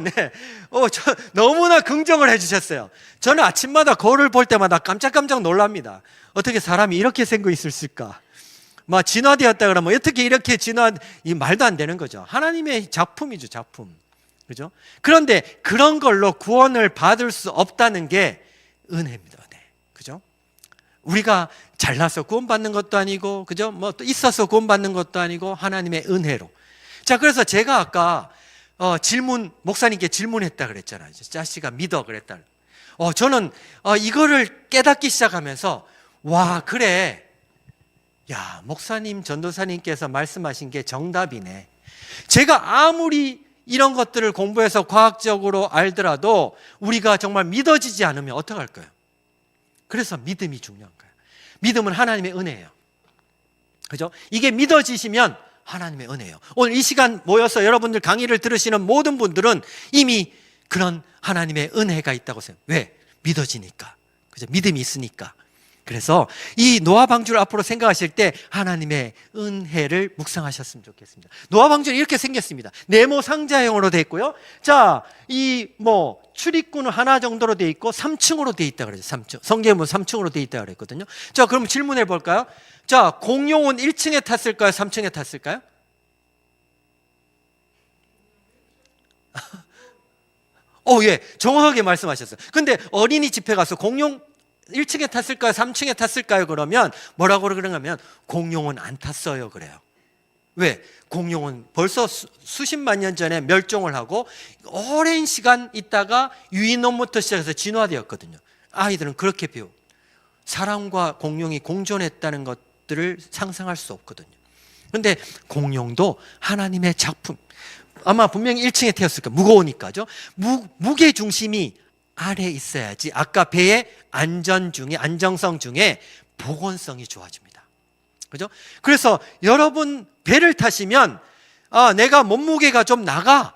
네. 너무나 긍정을 해주셨어요. 저는 아침마다 거울을 볼 때마다 깜짝깜짝 놀랍니다. 어떻게 사람이 이렇게 생겨 있을까? 진화되었다 그러면 어떻게 이렇게 이 말도 안 되는 거죠. 하나님의 작품이죠, 작품. 그죠? 그런데 그런 걸로 구원을 받을 수 없다는 게 은혜입니다, 은혜. 그죠? 우리가 잘나서 구원받는 것도 아니고, 그죠? 또 있어서 구원받는 것도 아니고, 하나님의 은혜로. 자, 그래서 제가 아까, 목사님께 질문했다 그랬잖아요. 자씨가 믿어 그랬다. 저는, 이거를 깨닫기 시작하면서, 와, 그래. 야, 목사님, 전도사님께서 말씀하신 게 정답이네. 제가 아무리 이런 것들을 공부해서 과학적으로 알더라도 우리가 정말 믿어지지 않으면 어떡할까요? 그래서 믿음이 중요한 거예요. 믿음은 하나님의 은혜예요. 그죠? 이게 믿어지시면 하나님의 은혜예요. 오늘 이 시간 모여서 여러분들 강의를 들으시는 모든 분들은 이미 그런 하나님의 은혜가 있다고 생각해요. 왜? 믿어지니까. 그죠? 믿음이 있으니까. 그래서 이 노아 방주를 앞으로 생각하실 때 하나님의 은혜를 묵상하셨으면 좋겠습니다. 노아 방주는 이렇게 생겼습니다. 네모 상자형으로 되어 있고요. 자, 출입구는 하나 정도로 되어 있고 3층으로 되어 있다 그러죠. 3층. 성경에 보면 3층으로 되어 있다 그랬거든요. 자, 그럼 질문해 볼까요? 자, 공룡은 1층에 탔을까요? 3층에 탔을까요? 예, 정확하게 말씀하셨어요. 근데 어린이집에 가서 공룡 1층에 탔을까요? 3층에 탔을까요? 그러면 뭐라고 그러냐면 공룡은 안 탔어요 그래요. 왜? 공룡은 벌써 수십만 년 전에 멸종을 하고 오랜 시간 있다가 유인원부터 시작해서 진화되었거든요. 아이들은 그렇게 배워. 사람과 공룡이 공존했다는 것들을 상상할 수 없거든요. 그런데 공룡도 하나님의 작품. 아마 분명히 1층에 태웠을 거예요. 무거우니까죠. 무게 중심이 아래에 있어야지 아까 배의 안정성 중에 보건성이 좋아집니다. 그죠? 그래서 여러분 배를 타시면 내가 몸무게가 좀 나가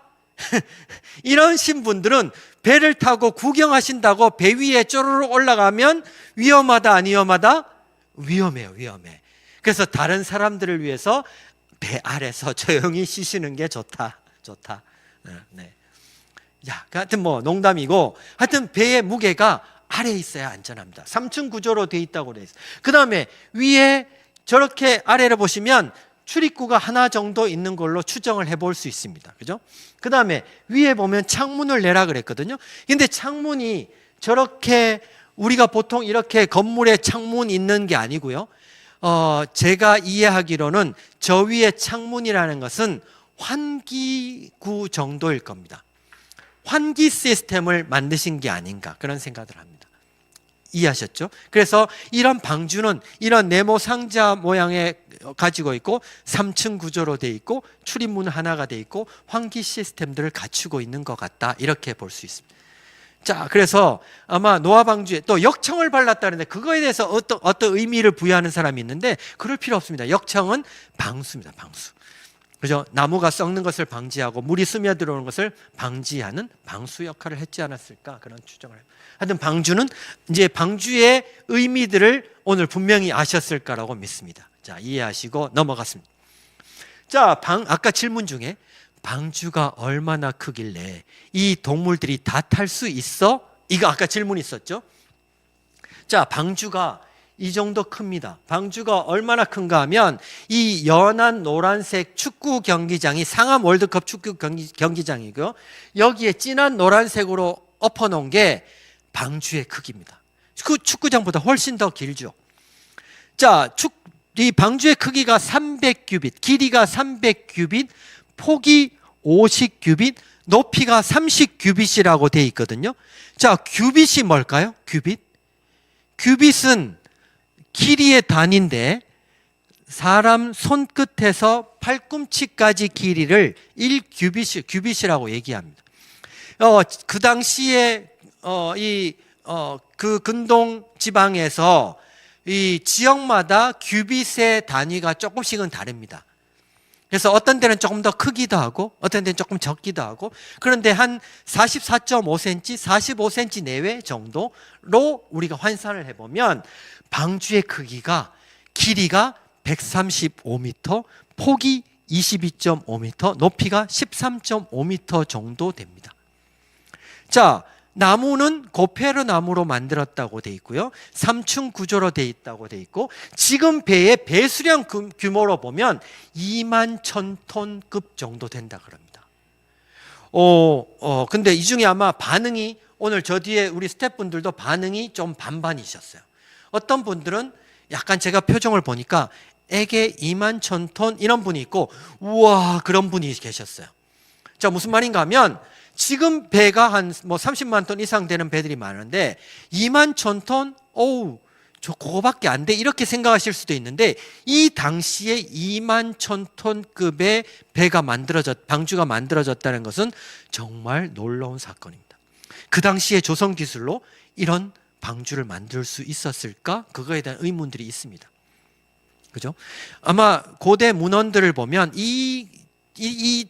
이러신 분들은 배를 타고 구경하신다고 배 위에 쪼르르 올라가면 위험하다 안 위험하다? 위험해요, 위험해. 그래서 다른 사람들을 위해서 배 아래서 조용히 쉬시는 게 좋다. 네. 야, 하여튼 농담이고, 하여튼 배의 무게가 아래에 있어야 안전합니다. 3층 구조로 되어 있다고 그래 있어요. 그 다음에 위에 저렇게 아래를 보시면 출입구가 하나 정도 있는 걸로 추정을 해볼 수 있습니다. 그죠? 그 다음에 위에 보면 창문을 내라 그랬거든요. 근데 창문이 저렇게 우리가 보통 이렇게 건물에 창문 있는 게 아니고요. 제가 이해하기로는 저 위에 창문이라는 것은 환기구 정도일 겁니다. 환기 시스템을 만드신 게 아닌가 그런 생각을 합니다. 이해하셨죠? 그래서 이런 방주는 이런 네모 상자 모양의 가지고 있고 3층 구조로 되어 있고 출입문 하나가 되어 있고 환기 시스템들을 갖추고 있는 것 같다 이렇게 볼 수 있습니다. 자, 그래서 아마 노아 방주에 또 역청을 발랐다는데 그거에 대해서 어떤 의미를 부여하는 사람이 있는데 그럴 필요 없습니다. 역청은 방수입니다. 방수. 그죠? 나무가 썩는 것을 방지하고 물이 스며들어오는 것을 방지하는 방수 역할을 했지 않았을까? 그런 추정을 해요. 하여튼 방주는 이제 방주의 의미들을 오늘 분명히 아셨을 거라고 믿습니다. 자, 이해하시고 넘어갔습니다. 자, 아까 질문 중에 방주가 얼마나 크길래 이 동물들이 다 탈 수 있어? 이거 아까 질문 있었죠? 자, 방주가 이 정도 큽니다. 방주가 얼마나 큰가 하면 이 연한 노란색 축구 경기장이 상암 월드컵 축구 경기장이고요. 여기에 진한 노란색으로 엎어놓은 게 방주의 크기입니다. 그 축구장보다 훨씬 더 길죠. 자, 이 방주의 크기가 300규빗, 길이가 300규빗, 폭이 50규빗, 높이가 30규빗이라고 되어 있거든요. 자, 규빗이 뭘까요? 규빗? 규빗은 길이의 단위인데 사람 손끝에서 팔꿈치까지 길이를 1규빗이라고 얘기합니다. 그 당시에 그 근동 지방에서 이 지역마다 규빗의 단위가 조금씩은 다릅니다. 그래서 어떤 데는 조금 더 크기도 하고 어떤 데는 조금 적기도 하고, 그런데 한 44.5cm, 45cm 내외 정도로 우리가 환산을 해보면 방주의 크기가 길이가 135m, 폭이 22.5m, 높이가 13.5m 정도 됩니다. 자, 나무는 고페르 나무로 만들었다고 돼 있고요. 3층 구조로 돼 있다고 돼 있고, 지금 배의 배수량 규모로 보면 2만 1,000톤급 정도 된다 그럽니다. 근데 이 중에 아마 반응이, 오늘 저 뒤에 우리 스태프분들도 반응이 좀 반반이셨어요. 어떤 분들은 약간 제가 표정을 보니까 에게 2만 1,000톤 이런 분이 있고, 우와 그런 분이 계셨어요. 자, 무슨 말인가 하면 지금 배가 한 뭐 30만 톤 이상 되는 배들이 많은데 2만 1,000톤? 어우, 저 그거밖에 안 돼, 이렇게 생각하실 수도 있는데, 이 당시에 2만 1,000톤급의 방주가 만들어졌다는 것은 정말 놀라운 사건입니다. 그 당시에 조선 기술로 이런 방주를 만들 수 있었을까? 그거에 대한 의문들이 있습니다. 그죠? 아마 고대 문헌들을 보면 이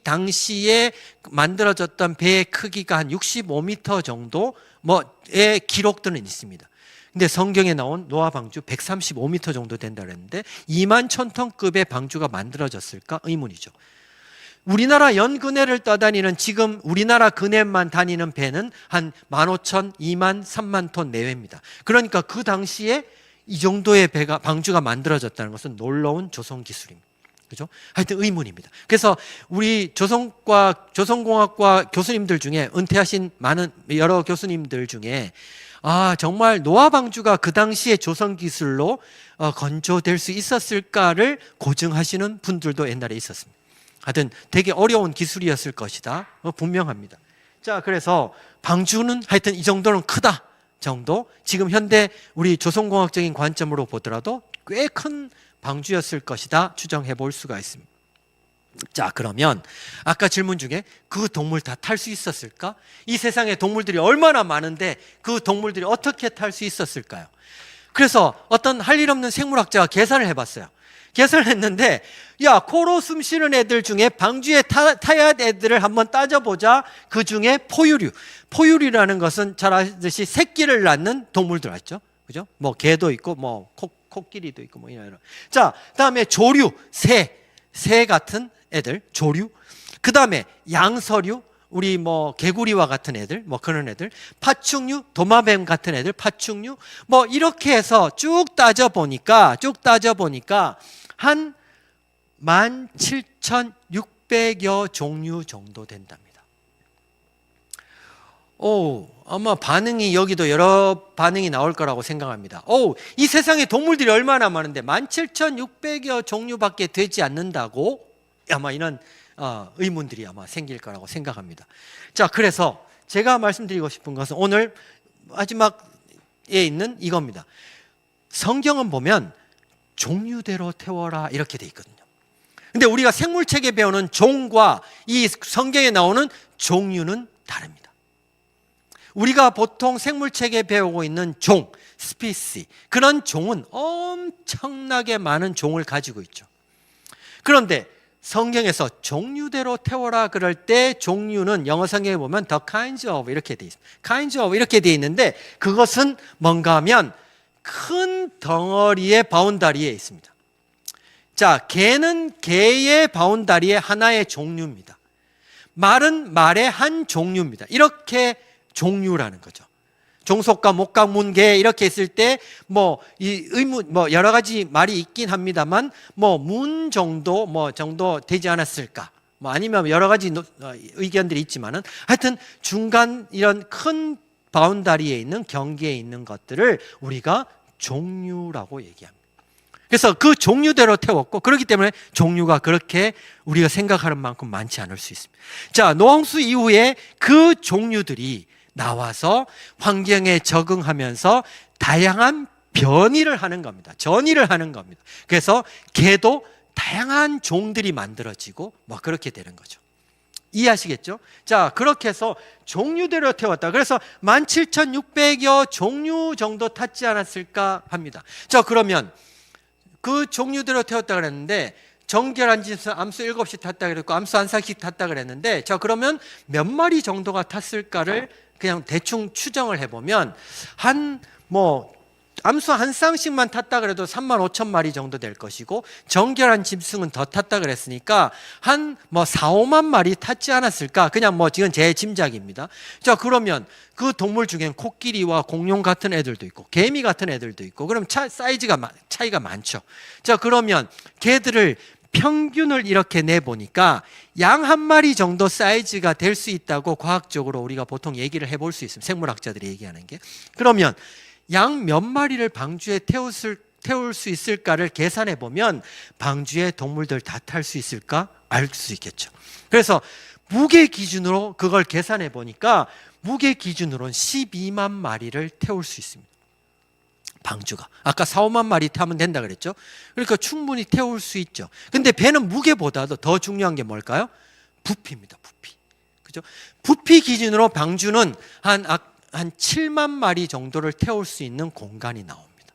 당시에 만들어졌던 배의 크기가 한 65m 정도의 기록들은 있습니다. 근데 성경에 나온 노아 방주 135m 정도 된다 그랬는데 2만 1,000톤급의 방주가 만들어졌을까? 의문이죠. 우리나라 연근해를 떠다니는, 지금 우리나라 근해만 다니는 배는 한 15,000, 2만, 3만 톤 내외입니다. 그러니까 그 당시에 이 정도의 방주가 만들어졌다는 것은 놀라운 조선 기술입니다. 그죠? 하여튼 의문입니다. 그래서 우리 조선공학과 교수님들 중에, 은퇴하신 여러 교수님들 중에 정말 노아 방주가 그 당시에 조선 기술로 건조될 수 있었을까를 고증하시는 분들도 옛날에 있었습니다. 하여튼 되게 어려운 기술이었을 것이다, 분명합니다. 자, 그래서 방주는 하여튼 이 정도는 크다 정도, 지금 현대 우리 조선공학적인 관점으로 보더라도 꽤 큰 방주였을 것이다 추정해 볼 수가 있습니다. 자, 그러면 아까 질문 중에 그 동물 다 탈 수 있었을까? 이 세상에 동물들이 얼마나 많은데 그 동물들이 어떻게 탈 수 있었을까요? 그래서 어떤 할 일 없는 생물학자가 계산을 해봤어요. 계산을 했는데, 야, 코로 숨 쉬는 애들 중에 방주에 타야 애들을 한번 따져보자. 그 중에 포유류라는 것은 잘 아시듯이 새끼를 낳는 동물들 맞죠? 그죠? 뭐 개도 있고 뭐 코끼리도 있고 뭐 이런. 자, 그다음에 조류, 새 같은 애들, 조류. 그다음에 양서류, 우리 뭐 개구리와 같은 애들, 뭐 그런 애들, 파충류, 도마뱀 같은 애들, 파충류, 뭐 이렇게 해서 쭉 따져보니까 한 17,600여 종류 정도 된답니다. 아마 반응이, 여기도 여러 반응이 나올 거라고 생각합니다. 이 세상에 동물들이 얼마나 많은데 17,600여 종류밖에 되지 않는다고? 아마 이런 의문들이 아마 생길 거라고 생각합니다. 자, 그래서 제가 말씀드리고 싶은 것은 오늘 마지막에 있는 이겁니다. 성경은 보면 종류대로 태워라 이렇게 돼 있거든요. 근데 우리가 생물책에 배우는 종과 이 성경에 나오는 종류는 다릅니다. 우리가 보통 생물책에 배우고 있는 종, 스피시, 그런 종은 엄청나게 많은 종을 가지고 있죠. 그런데 성경에서 종류대로 태워라 그럴 때 종류는 영어 성경에 보면 the kinds of 이렇게 돼 있습니다. kinds of 이렇게 돼 있는데 그것은 뭔가 하면 큰 덩어리의 바운다리에 있습니다. 자, 개는 개의 바운다리의 하나의 종류입니다. 말은 말의 한 종류입니다. 이렇게 종류라는 거죠. 종속과 목각, 문계 이렇게 있을 때 이 의문 여러 가지 말이 있긴 합니다만 문 정도 정도 되지 않았을까? 아니면 여러 가지 의견들이 있지만은 하여튼 중간 이런 큰 바운다리에 있는 경계에 있는 것들을 우리가 종류라고 얘기합니다. 그래서 그 종류대로 태웠고 그렇기 때문에 종류가 그렇게 우리가 생각하는 만큼 많지 않을 수 있습니다. 자, 노홍수 이후에 그 종류들이 나와서 환경에 적응하면서 다양한 변이를 하는 겁니다. 전이를 하는 겁니다. 그래서 개도 다양한 종들이 만들어지고 그렇게 되는 거죠. 이해하시겠죠? 자, 그렇게 해서 종류대로 태웠다. 그래서 17,600여 종류 정도 탔지 않았을까 합니다. 자, 그러면 그 종류대로 태웠다 그랬는데 정결한 짐승 암수 7씩 탔다 그랬고 암수 한 쌍씩 탔다 그랬는데 자, 그러면 몇 마리 정도가 탔을까를 그냥 대충 추정을 해보면 암수 한 쌍씩만 탔다 그래도 35,000마리 정도 될 것이고 정결한 짐승은 더 탔다 그랬으니까 4, 5만 마리 탔지 않았을까? 그냥 지금 제 짐작입니다. 자, 그러면 그 동물 중엔 코끼리와 공룡 같은 애들도 있고 개미 같은 애들도 있고 그럼 사이즈가 차이가 많죠. 자, 그러면 개들을 평균을 이렇게 내보니까 양 한 마리 정도 사이즈가 될 수 있다고 과학적으로 우리가 보통 얘기를 해볼 수 있습니다. 생물학자들이 얘기하는 게. 그러면 양 몇 마리를 방주에 태울 수 있을까를 계산해 보면 방주에 동물들 다 탈 수 있을까? 알 수 있겠죠. 그래서 무게 기준으로 그걸 계산해 보니까 무게 기준으로는 12만 마리를 태울 수 있습니다. 방주가. 아까 4, 5만 마리 타면 된다 그랬죠. 그러니까 충분히 태울 수 있죠. 근데 배는 무게보다도 더 중요한 게 뭘까요? 부피입니다. 부피. 그죠? 부피 기준으로 방주는 한 7만 마리 정도를 태울 수 있는 공간이 나옵니다.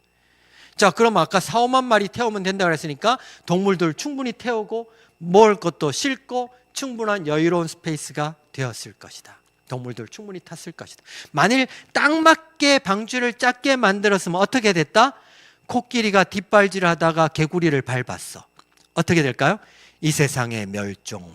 자, 그럼 아까 4, 5만 마리 태우면 된다 그랬으니까 동물들 충분히 태우고 먹을 것도 싣고 충분한 여유로운 스페이스가 되었을 것이다. 동물들 충분히 탔을 것이다. 만일 딱 맞게 방주를 작게 만들었으면 어떻게 됐다? 코끼리가 뒷발질을 하다가 개구리를 밟았어. 어떻게 될까요? 이 세상의 멸종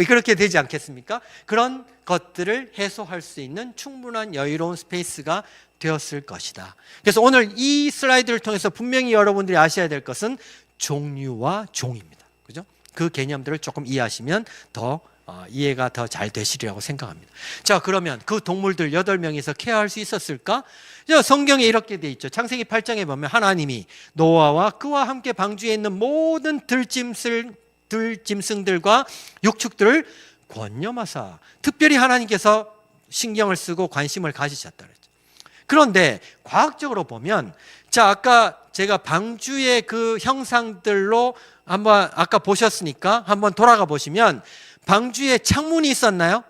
그렇게 되지 않겠습니까? 그런 것들을 해소할 수 있는 충분한 여유로운 스페이스가 되었을 것이다. 그래서 오늘 이 슬라이드를 통해서 분명히 여러분들이 아셔야 될 것은 종류와 종입니다. 그죠? 그 개념들을 조금 이해하시면 더 이해가 더 잘 되시리라고 생각합니다. 자, 그러면 그 동물들 8명이서 케어할 수 있었을까? 성경에 이렇게 돼 있죠. 창세기 8장에 보면 하나님이 노아와 그와 함께 방주에 있는 모든 들짐승들과 육축들을 권념하사 특별히 하나님께서 신경을 쓰고 관심을 가지셨다 그랬죠. 그런데 과학적으로 보면 자, 아까 제가 방주의 그 형상들로 한번 아까 보셨으니까 한번 돌아가 보시면 방주에 창문이 있었나요?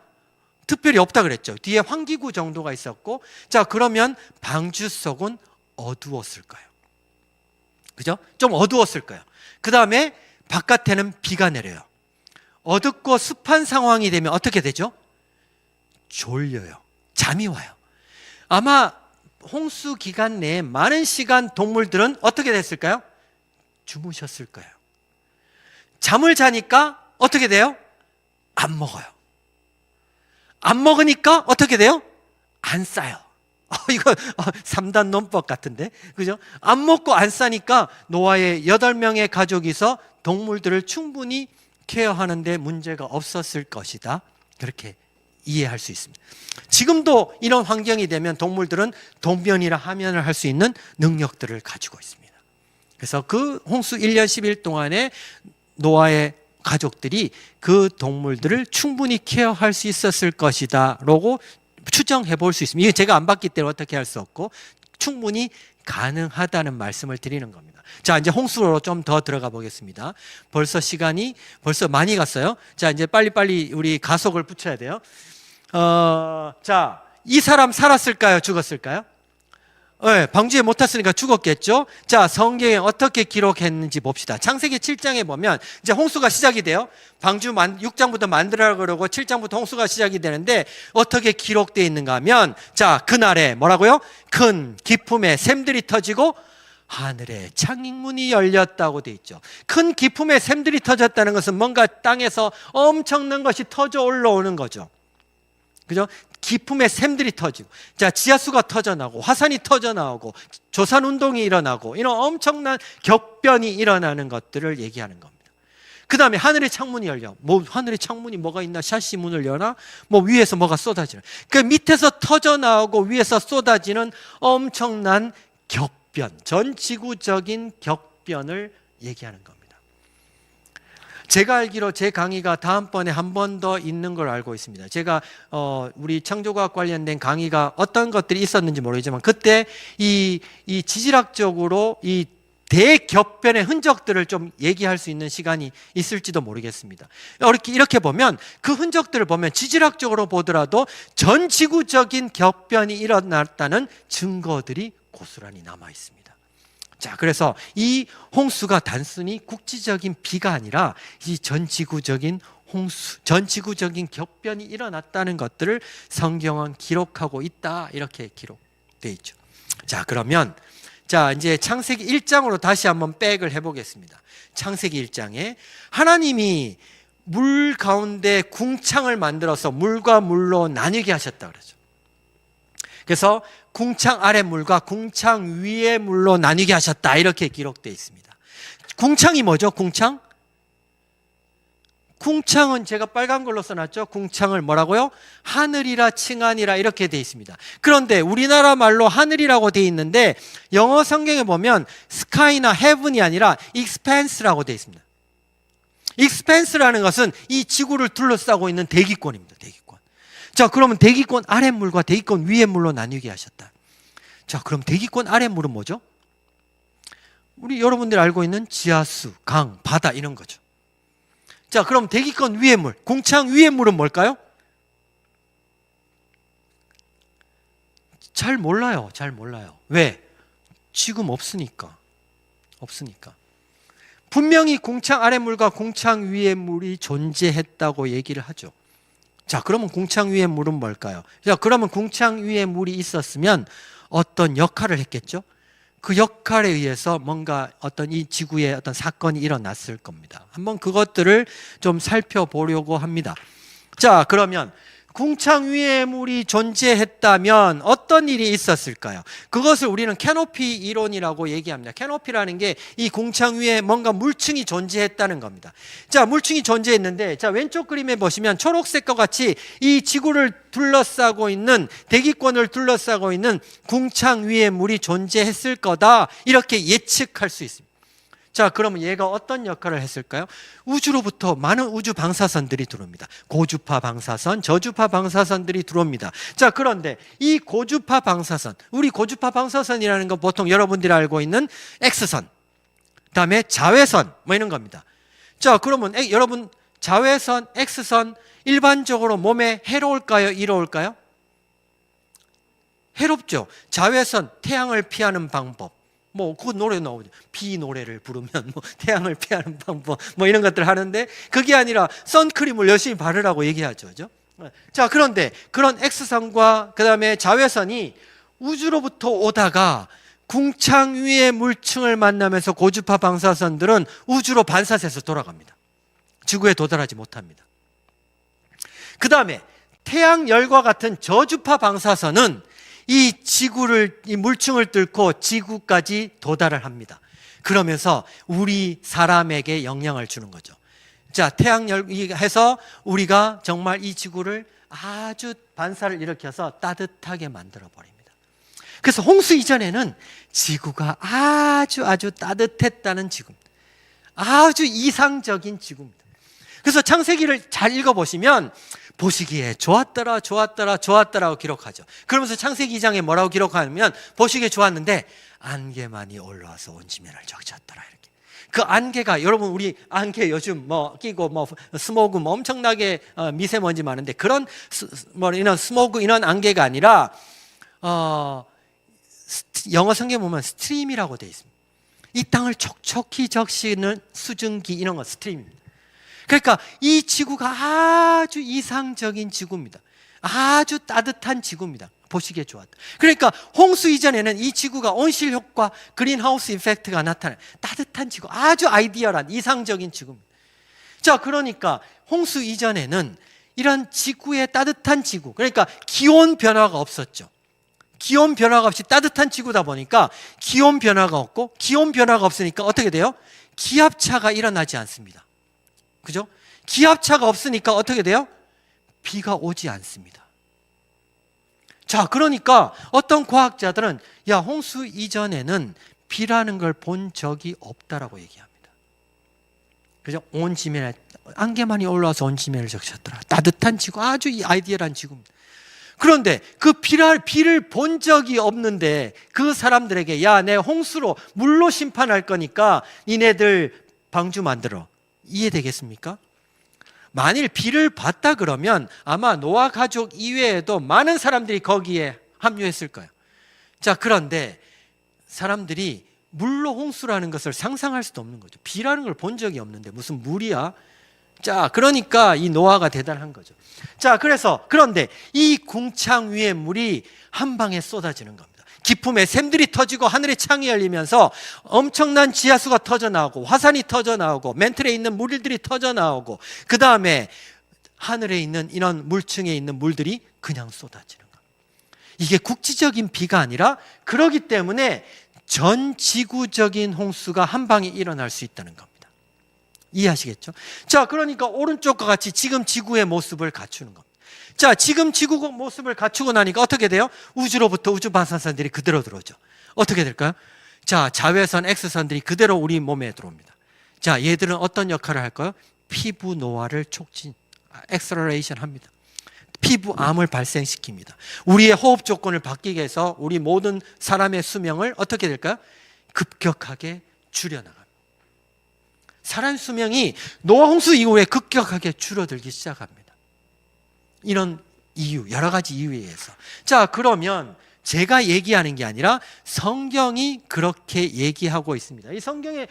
특별히 없다 그랬죠. 뒤에 환기구 정도가 있었고 자, 그러면 방주 속은 어두웠을까요? 그죠? 좀 어두웠을 거예요. 그 다음에 바깥에는 비가 내려요. 어둡고 습한 상황이 되면 어떻게 되죠? 졸려요. 잠이 와요. 아마 홍수 기간 내에 많은 시간 동물들은 어떻게 됐을까요? 주무셨을 거예요. 잠을 자니까 어떻게 돼요? 안 먹어요. 안 먹으니까 어떻게 돼요? 안 싸요. 이거 3단 논법 같은데, 그죠? 안 먹고 안 싸니까 노아의 8명의 가족이서 동물들을 충분히 케어하는데 문제가 없었을 것이다. 그렇게 이해할 수 있습니다. 지금도 이런 환경이 되면 동물들은 동변이나 하면을 할 수 있는 능력들을 가지고 있습니다. 그래서 그 홍수 1년 10일 동안에 노아의 가족들이 그 동물들을 충분히 케어할 수 있었을 것이다 라고 추정해 볼 수 있습니다. 이게 제가 안 봤기 때문에 어떻게 할 수 없고 충분히 가능하다는 말씀을 드리는 겁니다. 자, 이제 홍수로 좀 더 들어가 보겠습니다. 시간이 벌써 많이 갔어요. 자, 이제 빨리빨리 우리 가속을 붙여야 돼요. 자, 이 사람 살았을까요? 죽었을까요? 네, 방주에 못 탔으니까 죽었겠죠. 자, 성경에 어떻게 기록했는지 봅시다. 창세기 7장에 보면 이제 홍수가 시작이 돼요. 방주 6장부터 만들으라고 그러고 7장부터 홍수가 시작이 되는데 어떻게 기록되어 있는가 하면, 자, 그날에 뭐라고요? 큰 기품의 샘들이 터지고 하늘에 창문이 열렸다고 돼 있죠. 큰 기품의 샘들이 터졌다는 것은 뭔가 땅에서 엄청난 것이 터져 올라오는 거죠. 그죠? 기품의 샘들이 터지고, 자, 지하수가 터져나오고, 화산이 터져나오고, 조산운동이 일어나고, 이런 엄청난 격변이 일어나는 것들을 얘기하는 겁니다. 그 다음에 하늘의 창문이 열려. 하늘의 창문이 뭐가 있나? 샤시 문을 여나? 위에서 뭐가 쏟아지는. 그 밑에서 터져나오고 위에서 쏟아지는 엄청난 격변, 전 지구적인 격변을 얘기하는 겁니다. 제가 알기로 제 강의가 다음번에 한 번 더 있는 걸 알고 있습니다. 제가 우리 창조과학 관련된 강의가 어떤 것들이 있었는지 모르겠지만 그때 이 지질학적으로 이 대격변의 흔적들을 좀 얘기할 수 있는 시간이 있을지도 모르겠습니다. 이렇게 보면 그 흔적들을 보면 지질학적으로 보더라도 전 지구적인 격변이 일어났다는 증거들이 고스란히 남아 있습니다. 자, 그래서 이 홍수가 단순히 국지적인 비가 아니라 이 전 지구적인 홍수, 전 지구적인 격변이 일어났다는 것들을 성경은 기록하고 있다. 이렇게 기록되어 있죠. 자, 그러면 자, 이제 창세기 1장으로 다시 한번 백을 해보겠습니다. 창세기 1장에 하나님이 물 가운데 궁창을 만들어서 물과 물로 나뉘게 하셨다 그러죠. 그래서 궁창 아래 물과 궁창 위의 물로 나뉘게 하셨다. 이렇게 기록되어 있습니다. 궁창이 뭐죠? 궁창? 궁창은 제가 빨간 걸로 써놨죠. 궁창을 뭐라고요? 하늘이라 칭하니라 이렇게 되어 있습니다. 그런데 우리나라 말로 하늘이라고 되어 있는데 영어 성경에 보면 sky나 heaven이 아니라 expanse라고 되어 있습니다. expanse라는 것은 이 지구를 둘러싸고 있는 대기권입니다. 대기권. 자, 그러면 대기권 아래 물과 대기권 위의 물로 나뉘게 하셨다. 자, 그럼 대기권 아래 물은 뭐죠? 우리 여러분들이 알고 있는 지하수, 강, 바다 이런 거죠. 자, 그럼 대기권 위의 물, 궁창 위의 물은 뭘까요? 잘 몰라요. 잘 몰라요. 왜? 지금 없으니까. 분명히 궁창 아래 물과 궁창 위의 물이 존재했다고 얘기를 하죠. 자, 그러면 궁창 위의 물은 뭘까요? 자, 그러면 궁창 위에 물이 있었으면 어떤 역할을 했겠죠? 그 역할에 의해서 뭔가 어떤 이 지구에 어떤 사건이 일어났을 겁니다. 한번 그것들을 좀 살펴보려고 합니다. 자, 그러면 궁창 위에 물이 존재했다면 어떤 일이 있었을까요? 그것을 우리는 캐노피 이론이라고 얘기합니다. 캐노피라는 게 이 궁창 위에 뭔가 물층이 존재했다는 겁니다. 자, 물층이 존재했는데, 자, 왼쪽 그림에 보시면 초록색과 같이 이 지구를 둘러싸고 있는, 대기권을 둘러싸고 있는 궁창 위에 물이 존재했을 거다. 이렇게 예측할 수 있습니다. 자, 그러면 얘가 어떤 역할을 했을까요? 우주로부터 많은 우주 방사선들이 들어옵니다. 고주파 방사선, 저주파 방사선들이 들어옵니다. 자, 그런데 이 고주파 방사선, 우리 고주파 방사선이라는 건 보통 여러분들이 알고 있는 X선, 그다음에 자외선 뭐 이런 겁니다. 자, 그러면 여러분 자외선, X선 일반적으로 몸에 해로울까요? 이로울까요? 해롭죠. 자외선, 태양을 피하는 방법. 그 노래 나오죠. 비 노래를 부르면 태양을 피하는 방법 이런 것들 하는데 그게 아니라 선크림을 열심히 바르라고 얘기하죠. 그죠? 자, 그런데 그런 X선과 그 다음에 자외선이 우주로부터 오다가 궁창 위의 물층을 만나면서 고주파 방사선들은 우주로 반사돼서 돌아갑니다. 지구에 도달하지 못합니다. 그 다음에 태양열과 같은 저주파 방사선은 이 지구를, 이 물층을 뚫고 지구까지 도달을 합니다. 그러면서 우리 사람에게 영향을 주는 거죠. 자, 태양열이 해서 우리가 정말 이 지구를 아주 반사를 일으켜서 따뜻하게 만들어 버립니다. 그래서 홍수 이전에는 지구가 아주 따뜻했다는 지구입니다. 아주 이상적인 지구입니다. 그래서 창세기를 잘 읽어보시면 보시기에 좋았더라고 기록하죠. 그러면서 창세기 2장에 뭐라고 기록하냐면 보시기에 좋았는데 안개만이 올라와서 온 지면을 적셨더라 이렇게. 그 안개가 여러분 우리 안개 요즘 끼고 스모그 엄청나게 미세먼지 많은데 그런 이런 스모그 이런 안개가 아니라 영어 성경에 보면 스트림이라고 되어 있습니다. 이 땅을 촉촉히 적시는 수증기 이런 거 스트림입니다. 그러니까 이 지구가 아주 이상적인 지구입니다. 아주 따뜻한 지구입니다. 보시기에 좋았다. 그러니까 홍수 이전에는 이 지구가 온실 효과, 그린하우스 이펙트가 나타나는 따뜻한 지구, 아주 아이디얼한 이상적인 지구입니다. 자, 그러니까 홍수 이전에는 이런 지구의 따뜻한 지구, 그러니까 기온 변화가 없었죠. 기온 변화가 없이 따뜻한 지구다 보니까 기온 변화가 없고, 기온 변화가 없으니까 어떻게 돼요? 기압차가 일어나지 않습니다. 그죠? 기압차가 없으니까 어떻게 돼요? 비가 오지 않습니다. 자, 그러니까 어떤 과학자들은 야, 홍수 이전에는 비라는 걸 본 적이 없다라고 얘기합니다. 그죠? 온 지면에 안개만이 올라와서 온 지면을 적셨더라. 따뜻한 지구, 아주 아이디얼한 지구입니다. 그런데 그 비를 본 적이 없는데 그 사람들에게 야, 내 홍수로 물로 심판할 거니까 니네들 방주 만들어. 이해되겠습니까? 만일 비를 봤다 그러면 아마 노아 가족 이외에도 많은 사람들이 거기에 합류했을 거예요. 자, 그런데 사람들이 물로 홍수라는 것을 상상할 수도 없는 거죠. 비라는 걸 본 적이 없는데 무슨 물이야? 자, 그러니까 이 노아가 대단한 거죠. 자, 그런데 이 궁창 위의 물이 한 방에 쏟아지는 겁니다. 기품에 샘들이 터지고 하늘에 창이 열리면서 엄청난 지하수가 터져나오고 화산이 터져나오고 멘틀에 있는 물들이 터져나오고 그 다음에 하늘에 있는 이런 물층에 있는 물들이 그냥 쏟아지는 겁니다. 이게 국지적인 비가 아니라 그러기 때문에 전 지구적인 홍수가 한 방에 일어날 수 있다는 겁니다. 이해하시겠죠? 자, 그러니까 오른쪽과 같이 지금 지구의 모습을 갖추는 겁니다. 자, 지금 지구 모습을 갖추고 나니까 어떻게 돼요? 우주로부터 우주 방사선들이 그대로 들어오죠. 어떻게 될까요? 자, 자외선 X선들이 그대로 우리 몸에 들어옵니다. 자, 얘들은 어떤 역할을 할까요? 피부 노화를 액셀러레이션 합니다. 피부암을 발생시킵니다. 우리의 호흡 조건을 바뀌게 해서 우리 모든 사람의 수명을 어떻게 될까요? 급격하게 줄여나갑니다. 사람 수명이 노아 홍수 이후에 급격하게 줄어들기 시작합니다. 이런 이유, 여러 가지 이유에 의해서. 자, 그러면 제가 얘기하는 게 아니라 성경이 그렇게 얘기하고 있습니다. 이 성경에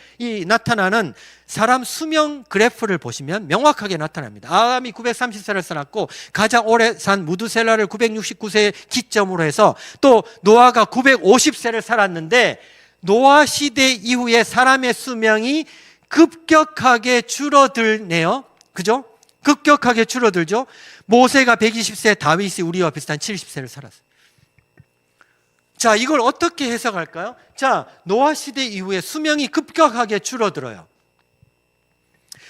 나타나는 사람 수명 그래프를 보시면 명확하게 나타납니다. 아담이 930세를 살았고 가장 오래 산 무두셀라를 969세의 기점으로 해서 또 노아가 950세를 살았는데 노아 시대 이후에 사람의 수명이 급격하게 줄어들네요. 그죠? 급격하게 줄어들죠. 모세가 120세, 다윗이 우리와 비슷한 70세를 살았어요. 자, 이걸 어떻게 해석할까요? 자, 노아 시대 이후에 수명이 급격하게 줄어들어요.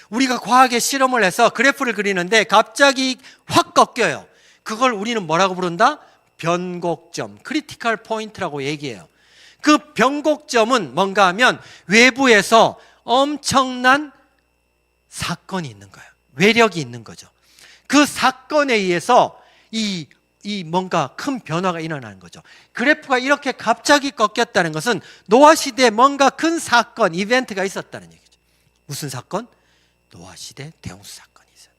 우리가 과학의 실험을 해서 그래프를 그리는데 갑자기 확 꺾여요. 그걸 우리는 뭐라고 부른다? 변곡점, 크리티컬 포인트라고 얘기해요. 그 변곡점은 뭔가 하면 외부에서 엄청난 사건이 있는 거예요. 외력이 있는 거죠. 그 사건에 의해서 이 뭔가 큰 변화가 일어나는 거죠. 그래프가 이렇게 갑자기 꺾였다는 것은 노아 시대에 뭔가 큰 사건, 이벤트가 있었다는 얘기죠. 무슨 사건? 노아 시대 대홍수 사건이 있어요.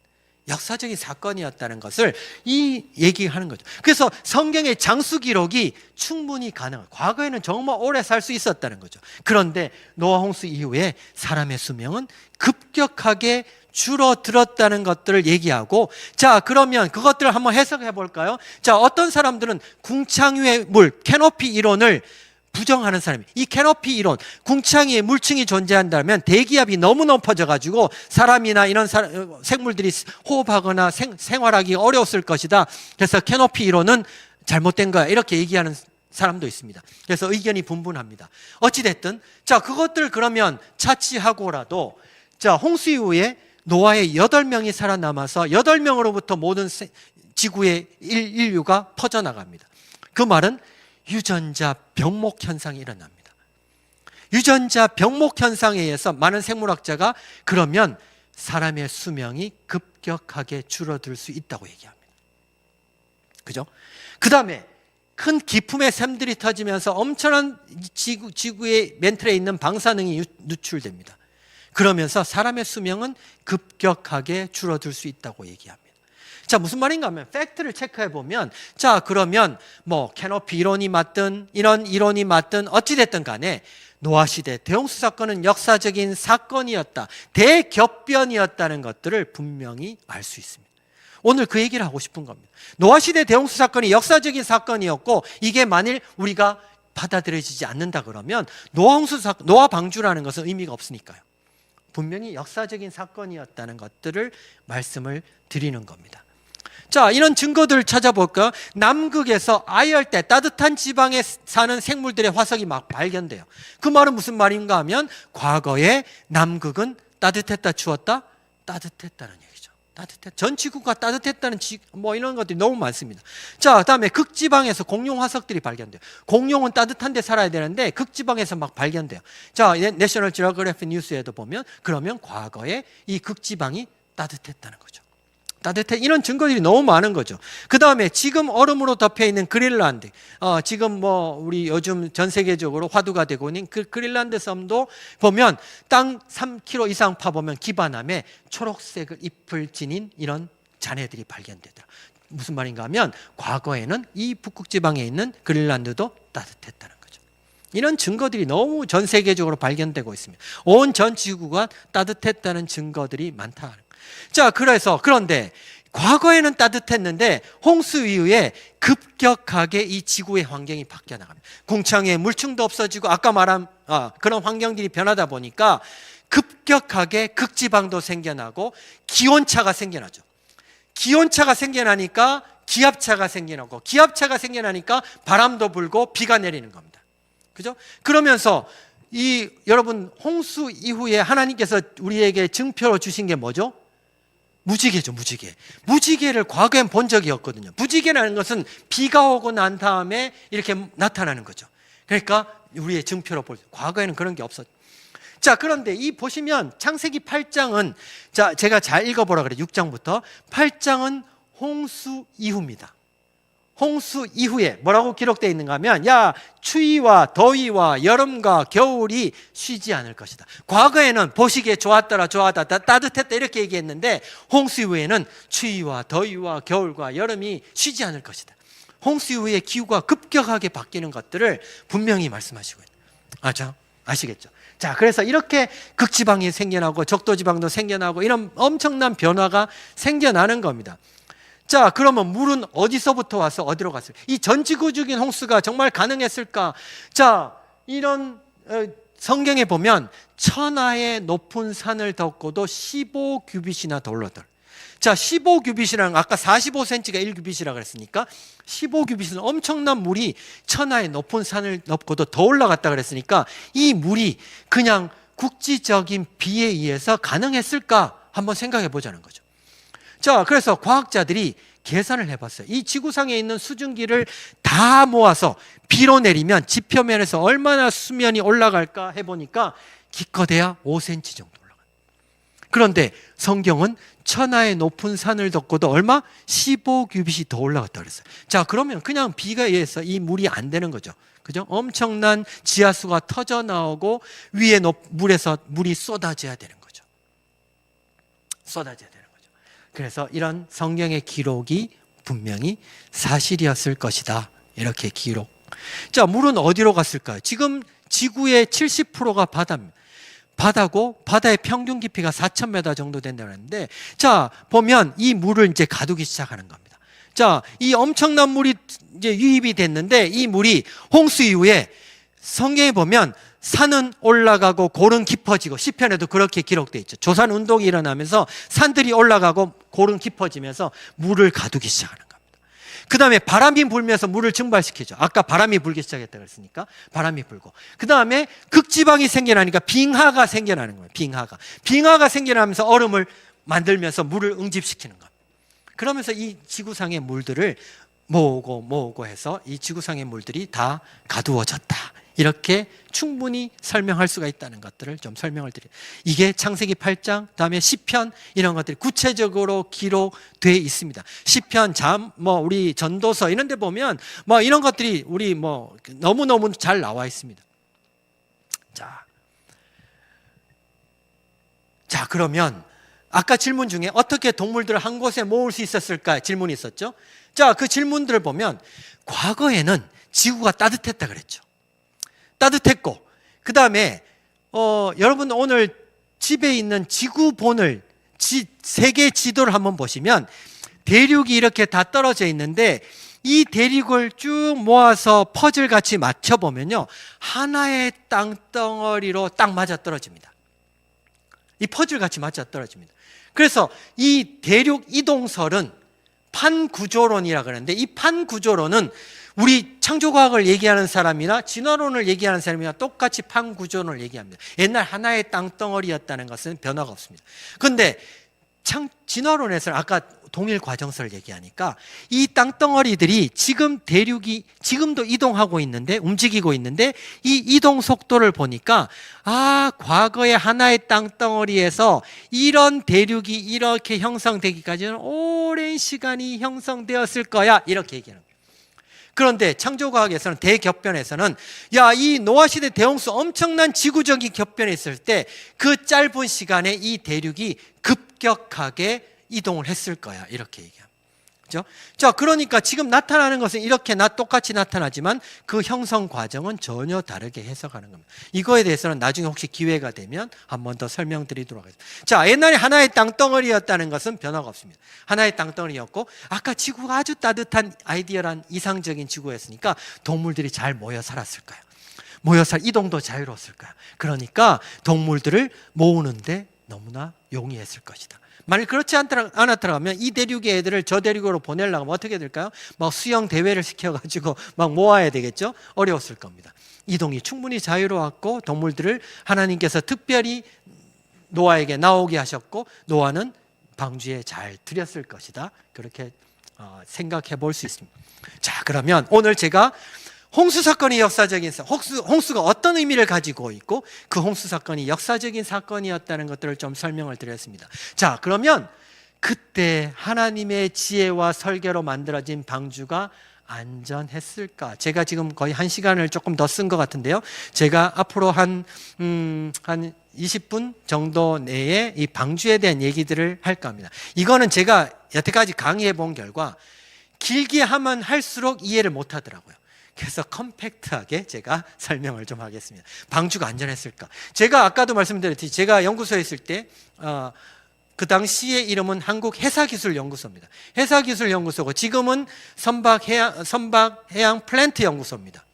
역사적인 사건이었다는 것을 이 얘기하는 거죠. 그래서 성경의 장수 기록이 충분히 가능해요. 과거에는 정말 오래 살 수 있었다는 거죠. 그런데 노아 홍수 이후에 사람의 수명은 급격하게 줄어들었다는 것들을 얘기하고, 자, 그러면 그것들을 한번 해석해 볼까요? 자, 어떤 사람들은 궁창위의 물, 캐노피 이론을 부정하는 사람이, 이 캐노피 이론, 궁창위에 물층이 존재한다면 대기압이 너무 높아져가지고 사람이나 이런 생물들이 호흡하거나 생활하기 어려웠을 것이다. 그래서 캐노피 이론은 잘못된 거야. 이렇게 얘기하는 사람도 있습니다. 그래서 의견이 분분합니다. 어찌됐든, 자, 그것들 그러면 차치하고라도, 자, 홍수 이후에 노아의 8명이 살아남아서 8명으로부터 모든 지구의 인류가 퍼져나갑니다. 그 말은 유전자 병목 현상이 일어납니다. 유전자 병목 현상에 의해서 많은 생물학자가 그러면 사람의 수명이 급격하게 줄어들 수 있다고 얘기합니다. 그죠? 그 다음에 큰 기품의 샘들이 터지면서 엄청난 지구의 멘틀에 있는 방사능이 누출됩니다. 그러면서 사람의 수명은 급격하게 줄어들 수 있다고 얘기합니다. 자, 무슨 말인가 하면 팩트를 체크해 보면, 자, 그러면 뭐 캐노피 이론이 맞든 이런 이론이 맞든 어찌 됐든 간에 노아 시대 대홍수 사건은 역사적인 사건이었다, 대격변이었다는 것들을 분명히 알 수 있습니다. 오늘 그 얘기를 하고 싶은 겁니다. 노아 시대 대홍수 사건이 역사적인 사건이었고, 이게 만일 우리가 받아들여지지 않는다 그러면 노아 방주라는 것은 의미가 없으니까요. 분명히 역사적인 사건이었다는 것들을 말씀을 드리는 겁니다. 자, 이런 증거들을 찾아볼까? 남극에서 아열대 따뜻한 지방에 사는 생물들의 화석이 막 발견돼요. 그 말은 무슨 말인가 하면 과거에 남극은 따뜻했다, 추웠다? 따뜻했다는 얘기죠. 전 지구가 따뜻했다는 뭐 이런 것들이 너무 많습니다. 자, 그다음에 극지방에서 공룡 화석들이 발견돼요. 공룡은 따뜻한 데 살아야 되는데 극지방에서 막 발견돼요. 자, 내셔널 지오그래피 뉴스에도 보면 그러면 과거에 이 극지방이 따뜻했다는 거죠. 이런 증거들이 너무 많은 거죠. 그 다음에 지금 얼음으로 덮여 있는 그린란드, 지금 뭐 우리 요즘 전 세계적으로 화두가 되고 있는 그 그린란드 섬도 보면 땅 3km 이상 파보면 기반함에 초록색 잎을 지닌 이런 잔해들이 발견되더라. 무슨 말인가 하면 과거에는 이 북극 지방에 있는 그린란드도 따뜻했다는 거죠. 이런 증거들이 너무 전 세계적으로 발견되고 있습니다. 온 전 지구가 따뜻했다는 증거들이 많다. 자, 그런데 과거에는 따뜻했는데 홍수 이후에 급격하게 이 지구의 환경이 바뀌어 나갑니다. 궁창에 물층도 없어지고 아까 말한 그런 환경들이 변하다 보니까 급격하게 극지방도 생겨나고 기온차가 생겨나죠. 기온차가 생겨나니까 기압차가 생겨나고, 기압차가 생겨나니까 바람도 불고 비가 내리는 겁니다. 그죠? 그러면서 여러분, 홍수 이후에 하나님께서 우리에게 증표로 주신 게 뭐죠? 무지개죠, 무지개. 무지개를 과거엔 본 적이 없거든요. 무지개라는 것은 비가 오고 난 다음에 이렇게 나타나는 거죠. 그러니까 우리의 증표로 볼 때, 과거에는 그런 게 없었죠. 자, 그런데 보시면 창세기 8장은, 자, 제가 잘 읽어보라 그래요. 6장부터. 8장은 홍수 이후입니다. 홍수 이후에 뭐라고 기록되어 있는가 하면, 추위와 더위와 여름과 겨울이 쉬지 않을 것이다. 과거에는 보시기에 좋았더라, 따뜻했다 이렇게 얘기했는데, 홍수 이후에는 추위와 더위와 겨울과 여름이 쉬지 않을 것이다. 홍수 이후에 기후가 급격하게 바뀌는 것들을 분명히 말씀하시고 있다. 아시겠죠? 자, 그래서 이렇게 극지방이 생겨나고 적도지방도 생겨나고 이런 엄청난 변화가 생겨나는 겁니다. 자, 그러면 물은 어디서부터 와서 어디로 갔어요? 이 전지구적인 홍수가 정말 가능했을까? 자, 이런 성경에 보면 천하의 높은 산을 덮고도 15규빗이나 더 올랐다. 자, 15규빗이라는, 아까 45cm가 1규빗이라고 그랬으니까 15규빗은 엄청난 물이 천하의 높은 산을 덮고도 더 올라갔다 그랬으니까 이 물이 그냥 국지적인 비에 의해서 가능했을까? 한번 생각해 보자는 거죠. 자, 그래서 과학자들이 계산을 해봤어요. 이 지구상에 있는 수증기를 다 모아서 비로 내리면 지표면에서 얼마나 수면이 올라갈까 해보니까 기껏해야 5cm 정도 올라가요. 그런데 성경은 천하의 높은 산을 덮고도 얼마? 15규빗이 더 올라갔다 그랬어요. 자, 그러면 그냥 비가 의해서 이 물이 안 되는 거죠. 그죠? 엄청난 지하수가 터져 나오고 위에 물에서 물이 쏟아져야 되는 거죠. 쏟아져야 되는 거죠. 그래서 이런 성경의 기록이 분명히 사실이었을 것이다. 이렇게 기록. 자, 물은 어디로 갔을까요? 지금 지구의 70%가 바다입니다. 바다고 바다의 평균 깊이가 4,000m 정도 된다고 하는데, 자, 보면 이 물을 이제 가두기 시작하는 겁니다. 자, 이 엄청난 물이 이제 유입이 됐는데 이 물이 홍수 이후에 성경에 보면 산은 올라가고 골은 깊어지고, 시편에도 그렇게 기록되어 있죠. 조산 운동이 일어나면서 산들이 올라가고 골은 깊어지면서 물을 가두기 시작하는 겁니다. 그 다음에 바람이 불면서 물을 증발시키죠. 아까 바람이 불기 시작했다고 그랬으니까 바람이 불고, 그 다음에 극지방이 생겨나니까 빙하가 생겨나는 거예요. 빙하가 생겨나면서 얼음을 만들면서 물을 응집시키는 겁니다. 그러면서 이 지구상의 물들을 모으고 해서 이 지구상의 물들이 다 가두어졌다. 이렇게 충분히 설명할 수가 있다는 것들을 좀 설명을 드려요. 이게 창세기 8장, 다음에 시편, 이런 것들이 구체적으로 기록되어 있습니다. 시편, 우리 전도서 이런 데 보면 이런 것들이 우리 너무너무 잘 나와 있습니다. 자, 그러면 아까 질문 중에 어떻게 동물들을 한 곳에 모을 수 있었을까 질문이 있었죠. 자, 그 질문들을 보면 과거에는 지구가 따뜻했다 그랬죠. 따뜻했고, 그 다음에 여러분 오늘 집에 있는 지구본을 세계 지도를 한번 보시면 대륙이 이렇게 다 떨어져 있는데 이 대륙을 쭉 모아서 퍼즐같이 맞춰보면요, 하나의 땅덩어리로 딱 맞아떨어집니다. 이 퍼즐같이 맞아떨어집니다. 그래서 이 대륙 이동설은 판구조론이라 그러는데, 이 판구조론은 우리 창조과학을 얘기하는 사람이나 진화론을 얘기하는 사람이나 똑같이 판구조론을 얘기합니다. 옛날 하나의 땅덩어리였다는 것은 변화가 없습니다. 그런데 진화론에서는 아까 동일 과정설을 얘기하니까 이 땅덩어리들이 지금 대륙이 지금도 이동하고 있는데, 움직이고 있는데, 이 이동 속도를 보니까 과거의 하나의 땅덩어리에서 이런 대륙이 이렇게 형성되기까지는 오랜 시간이 형성되었을 거야, 이렇게 얘기하는 거예요. 그런데 창조과학에서는 대격변에서는 이 노아시대 대홍수 엄청난 지구적인 격변이 있을 때 그 짧은 시간에 이 대륙이 급격하게 이동을 했을 거야, 이렇게 얘기합니다. 그렇죠? 자, 그러니까 지금 나타나는 것은 이렇게 똑같이 나타나지만 그 형성 과정은 전혀 다르게 해석하는 겁니다. 이거에 대해서는 나중에 혹시 기회가 되면 한 번 더 설명드리도록 하겠습니다. 자, 옛날에 하나의 땅덩어리였다는 것은 변화가 없습니다. 하나의 땅덩어리였고, 아까 지구가 아주 따뜻한 아이디어란 이상적인 지구였으니까 동물들이 잘 모여 살았을 거예요. 이동도 자유로웠을 거예요. 그러니까 동물들을 모으는데 너무나 용이했을 것이다. 만약 그렇지 않았더라면 이 대륙의 애들을 저 대륙으로 보내려고 하면 어떻게 될까요? 막 수영 대회를 시켜가지고 막 모아야 되겠죠? 어려웠을 겁니다. 이동이 충분히 자유로웠고, 동물들을 하나님께서 특별히 노아에게 나오게 하셨고, 노아는 방주에 잘 들였을 것이다. 그렇게 생각해 볼 수 있습니다. 자, 그러면 오늘 제가 홍수 사건이 역사적인 홍수가 어떤 의미를 가지고 있고 그 홍수 사건이 역사적인 사건이었다는 것들을 좀 설명을 드렸습니다. 자, 그러면 그때 하나님의 지혜와 설계로 만들어진 방주가 안전했을까? 제가 지금 거의 1시간을 조금 더 쓴 것 같은데요. 제가 앞으로 한 20분 정도 내에 이 방주에 대한 얘기들을 할까 합니다. 이거는 제가 여태까지 강의해 본 결과 길게 하면 할수록 이해를 못 하더라고요. 그래서 컴팩트하게 제가 설명을 좀 하겠습니다. 방주가 안전했을까? 제가 아까도 말씀드렸듯이 제가 연구소에 있을 때 그 당시의 이름은 한국해사기술연구소입니다. 해사기술연구소고 지금은 선박해양 플랜트 연구소입니다.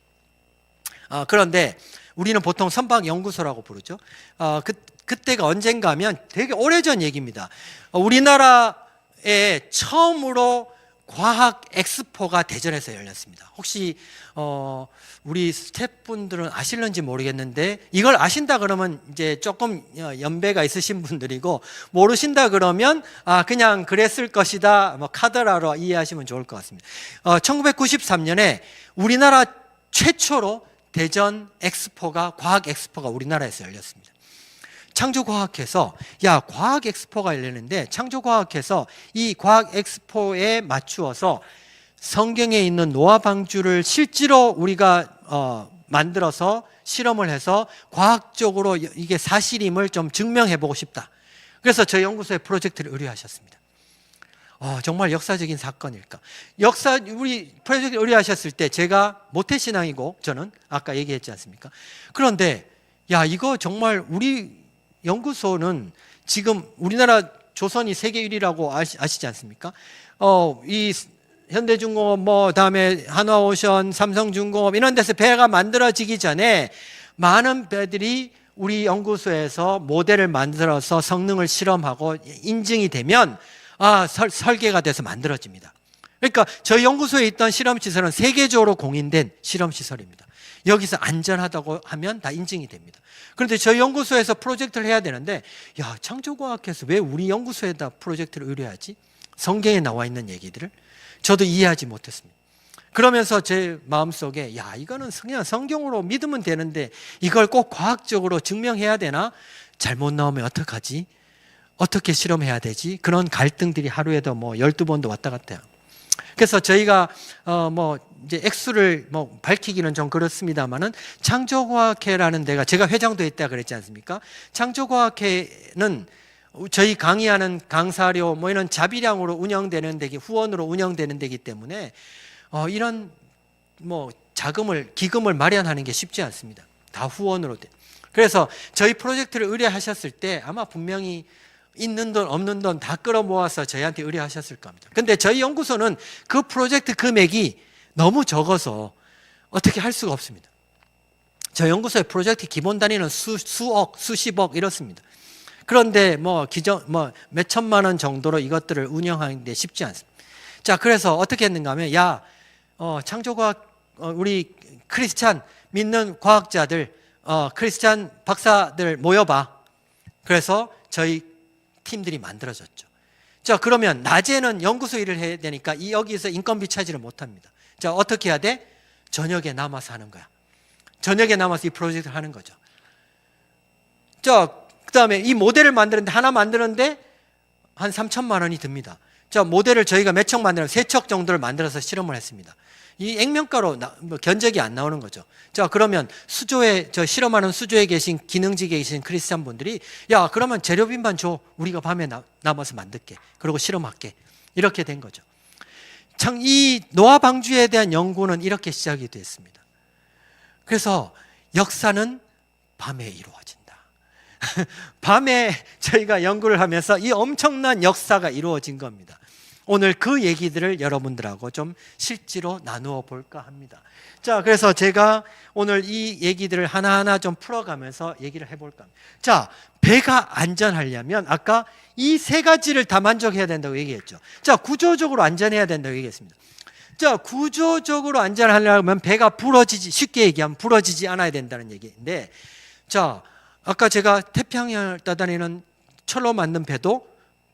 그런데 우리는 보통 선박연구소라고 부르죠. 그때가 언젠가 하면 되게 오래전 얘기입니다. 우리나라에 처음으로 과학 엑스포가 대전에서 열렸습니다. 혹시 우리 스태프분들은 아실는지 모르겠는데, 이걸 아신다 그러면 이제 조금 연배가 있으신 분들이고, 모르신다 그러면 그냥 그랬을 것이다, 카더라로 이해하시면 좋을 것 같습니다. 1993년에 우리나라 최초로 대전 엑스포가, 과학 엑스포가 우리나라에서 열렸습니다. 창조과학회에서 과학 엑스포가 열리는데, 창조과학회에서 이 과학 엑스포에 맞추어서 성경에 있는 노아 방주를 실제로 우리가 만들어서 실험을 해서 과학적으로 이게 사실임을 좀 증명해 보고 싶다. 그래서 저희 연구소에 프로젝트를 의뢰하셨습니다. 정말 역사적인 사건일까? 우리 프로젝트를 의뢰하셨을 때 제가 모태신앙이고, 저는 아까 얘기했지 않습니까? 그런데 이거 정말 우리 연구소는 지금 우리나라 조선이 세계 1위라고 아시지 않습니까? 이 현대중공업, 다음에 한화오션, 삼성중공업 이런 데서 배가 만들어지기 전에 많은 배들이 우리 연구소에서 모델을 만들어서 성능을 실험하고 인증이 되면 설계가 돼서 만들어집니다. 그러니까 저희 연구소에 있던 실험시설은 세계적으로 공인된 실험시설입니다. 여기서 안전하다고 하면 다 인증이 됩니다. 그런데 저희 연구소에서 프로젝트를 해야 되는데, 창조과학회에서 왜 우리 연구소에다 프로젝트를 의뢰하지? 성경에 나와 있는 얘기들을 저도 이해하지 못했습니다. 그러면서 제 마음속에 이거는 그냥 성경으로 믿으면 되는데 이걸 꼭 과학적으로 증명해야 되나? 잘못 나오면 어떡하지? 어떻게 실험해야 되지? 그런 갈등들이 하루에도 12번도 왔다 갔다 해요. 그래서 저희가 이제 액수를 밝히기는 좀 그렇습니다만은, 창조과학회라는 데가, 제가 회장도 했다 그랬지 않습니까? 창조과학회는 저희 강의하는 강사료 뭐 이런 자비량으로 운영되는 데기 후원으로 운영되는 데기 때문에 이런 뭐 기금을 마련하는 게 쉽지 않습니다. 다 후원으로 돼. 그래서 저희 프로젝트를 의뢰하셨을 때 아마 분명히 있는 돈 없는 돈 다 끌어모아서 저희한테 의뢰하셨을 겁니다. 근데 저희 연구소는 그 프로젝트 금액이 너무 적어서 어떻게 할 수가 없습니다. 저희 연구소의 프로젝트 기본 단위는 수억, 수십억 이렇습니다. 그런데 몇 천만 원 정도로 이것들을 운영하는데 쉽지 않습니다. 자, 그래서 어떻게 했는가 하면 창조과학 우리 크리스찬 믿는 과학자들 크리스찬 박사들 모여봐. 그래서 저희 팀들이 만들어졌죠. 자, 그러면 낮에는 연구소 일을 해야 되니까 여기서 인건비 차지를 못합니다. 자, 어떻게 해야 돼? 저녁에 남아서 하는 거야. 저녁에 남아서 이 프로젝트를 하는 거죠. 자, 그 다음에 이 모델을 하나 만드는데 한 3천만 원이 듭니다. 자, 모델을 저희가 몇 척 만들면 3척 정도를 만들어서 실험을 했습니다. 이 액면가로 견적이 안 나오는 거죠. 자, 그러면 실험하는 수조에 계신 기능직에 계신 크리스찬 분들이 그러면 재료비만 줘. 우리가 밤에 남아서 만들게. 그리고 실험할게. 이렇게 된 거죠. 참 이 노화 방주에 대한 연구는 이렇게 시작이 됐습니다. 그래서 역사는 밤에 이루어진다. 밤에 저희가 연구를 하면서 이 엄청난 역사가 이루어진 겁니다. 오늘 그 얘기들을 여러분들하고 좀 실제로 나누어 볼까 합니다. 자, 그래서 제가 오늘 이 얘기들을 하나하나 좀 풀어가면서 얘기를 해볼까 합니다. 자, 배가 안전하려면 아까 이 3가지를 다 만족해야 된다고 얘기했죠. 자, 구조적으로 안전해야 된다고 얘기했습니다. 자, 구조적으로 안전하려면 배가 쉽게 얘기하면 부러지지 않아야 된다는 얘기인데, 자, 아까 제가 태평양을 떠다니는 철로 만든 배도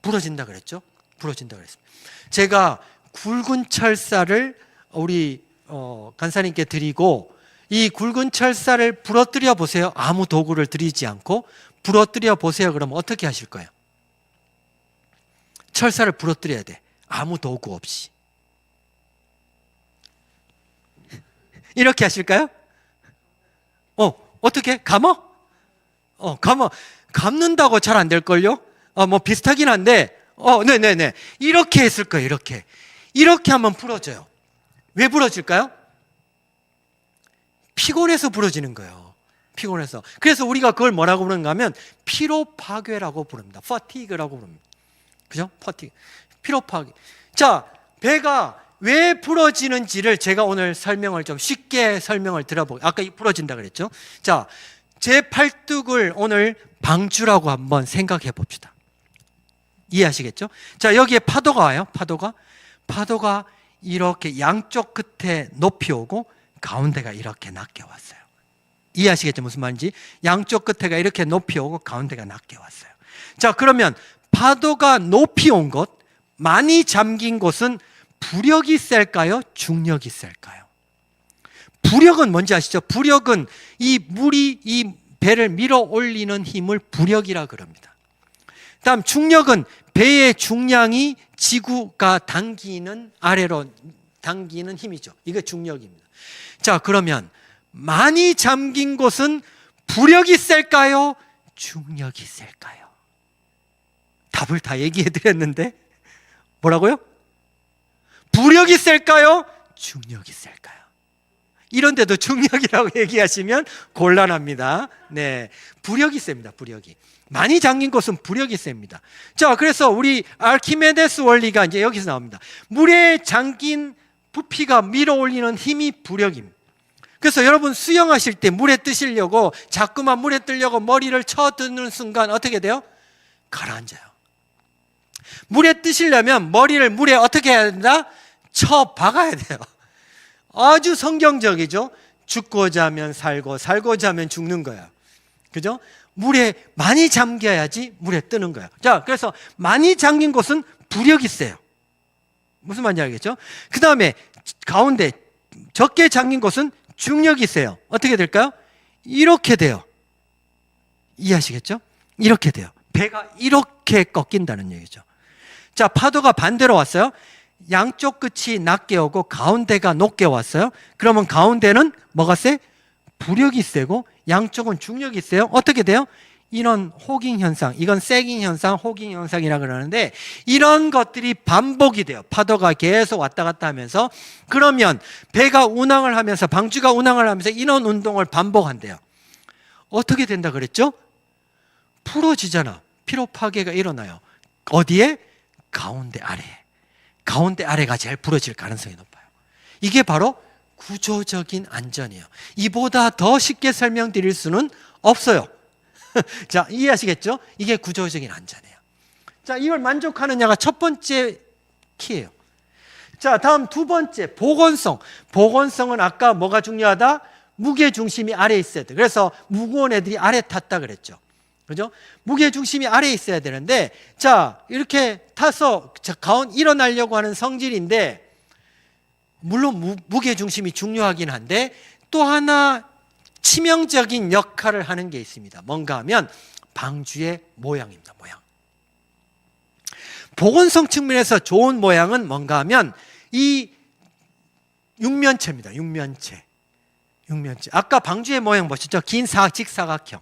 부러진다 그랬죠. 부러진다 그랬습니다. 제가 굵은 철사를 우리 간사님께 드리고 이 굵은 철사를 부러뜨려 보세요. 아무 도구를 들이지 않고 부러뜨려 보세요. 그러면 어떻게 하실 거예요? 철사를 부러뜨려야 돼. 아무 도구 없이. 이렇게 하실까요? 어떻게? 감어? 감는다고 잘 안 될걸요? 비슷하긴 한데 네네네. 이렇게 했을 거예요. 이렇게 하면 부러져요. 왜 부러질까요? 피곤해서 부러지는 거예요. 피곤해서. 그래서 우리가 그걸 뭐라고 부르는가 하면 피로 파괴라고 부릅니다. fatigue라고 부릅니다. 그죠? fatigue. 피로 파괴. 자, 배가 왜 부러지는지를 제가 오늘 좀 쉽게 설명을 드려볼게요. 아까 부러진다 그랬죠? 자, 제 팔뚝을 오늘 방주라고 한번 생각해 봅시다. 이해하시겠죠? 자, 여기에 파도가 와요. 파도가 이렇게 양쪽 끝에 높이 오고 가운데가 이렇게 낮게 왔어요. 이해하시겠죠? 무슨 말인지? 양쪽 끝에가 이렇게 높이 오고 가운데가 낮게 왔어요. 자, 그러면 파도가 높이 온 곳, 많이 잠긴 곳은 부력이 셀까요? 중력이 셀까요? 부력은 뭔지 아시죠? 부력은 이 물이 이 배를 밀어 올리는 힘을 부력이라 그럽니다. 다음 중력은 배의 중량이 지구가 아래로 당기는 힘이죠. 이게 중력입니다. 자, 그러면 많이 잠긴 곳은 부력이 셀까요? 중력이 셀까요? 답을 다 얘기해 드렸는데 뭐라고요? 부력이 셀까요? 중력이 셀까요? 이런데도 중력이라고 얘기하시면 곤란합니다. 네, 부력이 셉니다. 부력이. 많이 잠긴 곳은 부력이 셉니다. 자, 그래서 우리 아르키메데스 원리가 이제 여기서 나옵니다. 물에 잠긴 부피가 밀어 올리는 힘이 부력입니다. 그래서 여러분 수영하실 때 물에 뜨시려고 자꾸만 물에 뜨려고 머리를 쳐드는 순간 어떻게 돼요? 가라앉아요. 물에 뜨시려면 머리를 물에 어떻게 해야 된다? 쳐 박아야 돼요. 아주 성경적이죠. 죽고자 하면 살고 살고자 하면 죽는 거야. 그죠? 물에 많이 잠겨야지 물에 뜨는 거야. 자, 그래서 많이 잠긴 곳은 부력이 세요. 무슨 말인지 알겠죠? 그 다음에 가운데 적게 잠긴 곳은 중력이 세요. 어떻게 될까요? 이렇게 돼요. 이해하시겠죠? 이렇게 돼요. 배가 이렇게 꺾인다는 얘기죠. 자, 파도가 반대로 왔어요. 양쪽 끝이 낮게 오고 가운데가 높게 왔어요. 그러면 가운데는 뭐가 세? 부력이 세고 양쪽은 중력이 세요. 어떻게 돼요? 이런 호깅 현상, 이건 세깅 현상, 호깅 현상이라 그러는데 이런 것들이 반복이 돼요. 파도가 계속 왔다 갔다 하면서. 그러면 배가 운항을 하면서, 방주가 운항을 하면서 이런 운동을 반복한대요. 어떻게 된다 그랬죠? 풀어지잖아. 피로 파괴가 일어나요. 어디에? 가운데 아래. 가운데 아래가 제일 부러질 가능성이 높아요. 이게 바로 구조적인 안전이에요. 이보다 더 쉽게 설명드릴 수는 없어요. 자, 이해하시겠죠? 이게 구조적인 안전이에요. 자, 이걸 만족하느냐가 첫 번째 키예요. 자, 다음 두 번째, 보건성. 보건성은 아까 뭐가 중요하다? 무게 중심이 아래에 있어야 돼. 그래서 무거운 애들이 아래 탔다 그랬죠. 그죠? 무게 중심이 아래에 있어야 되는데, 자, 이렇게 타서 일어나려고 하는 성질인데, 물론 무게 중심이 중요하긴 한데, 또 하나 치명적인 역할을 하는 게 있습니다. 뭔가 하면 방주의 모양입니다. 모양. 보건성 측면에서 좋은 모양은 뭔가 하면 이 육면체입니다. 육면체. 아까 방주의 모양 보셨죠? 긴 직사각형.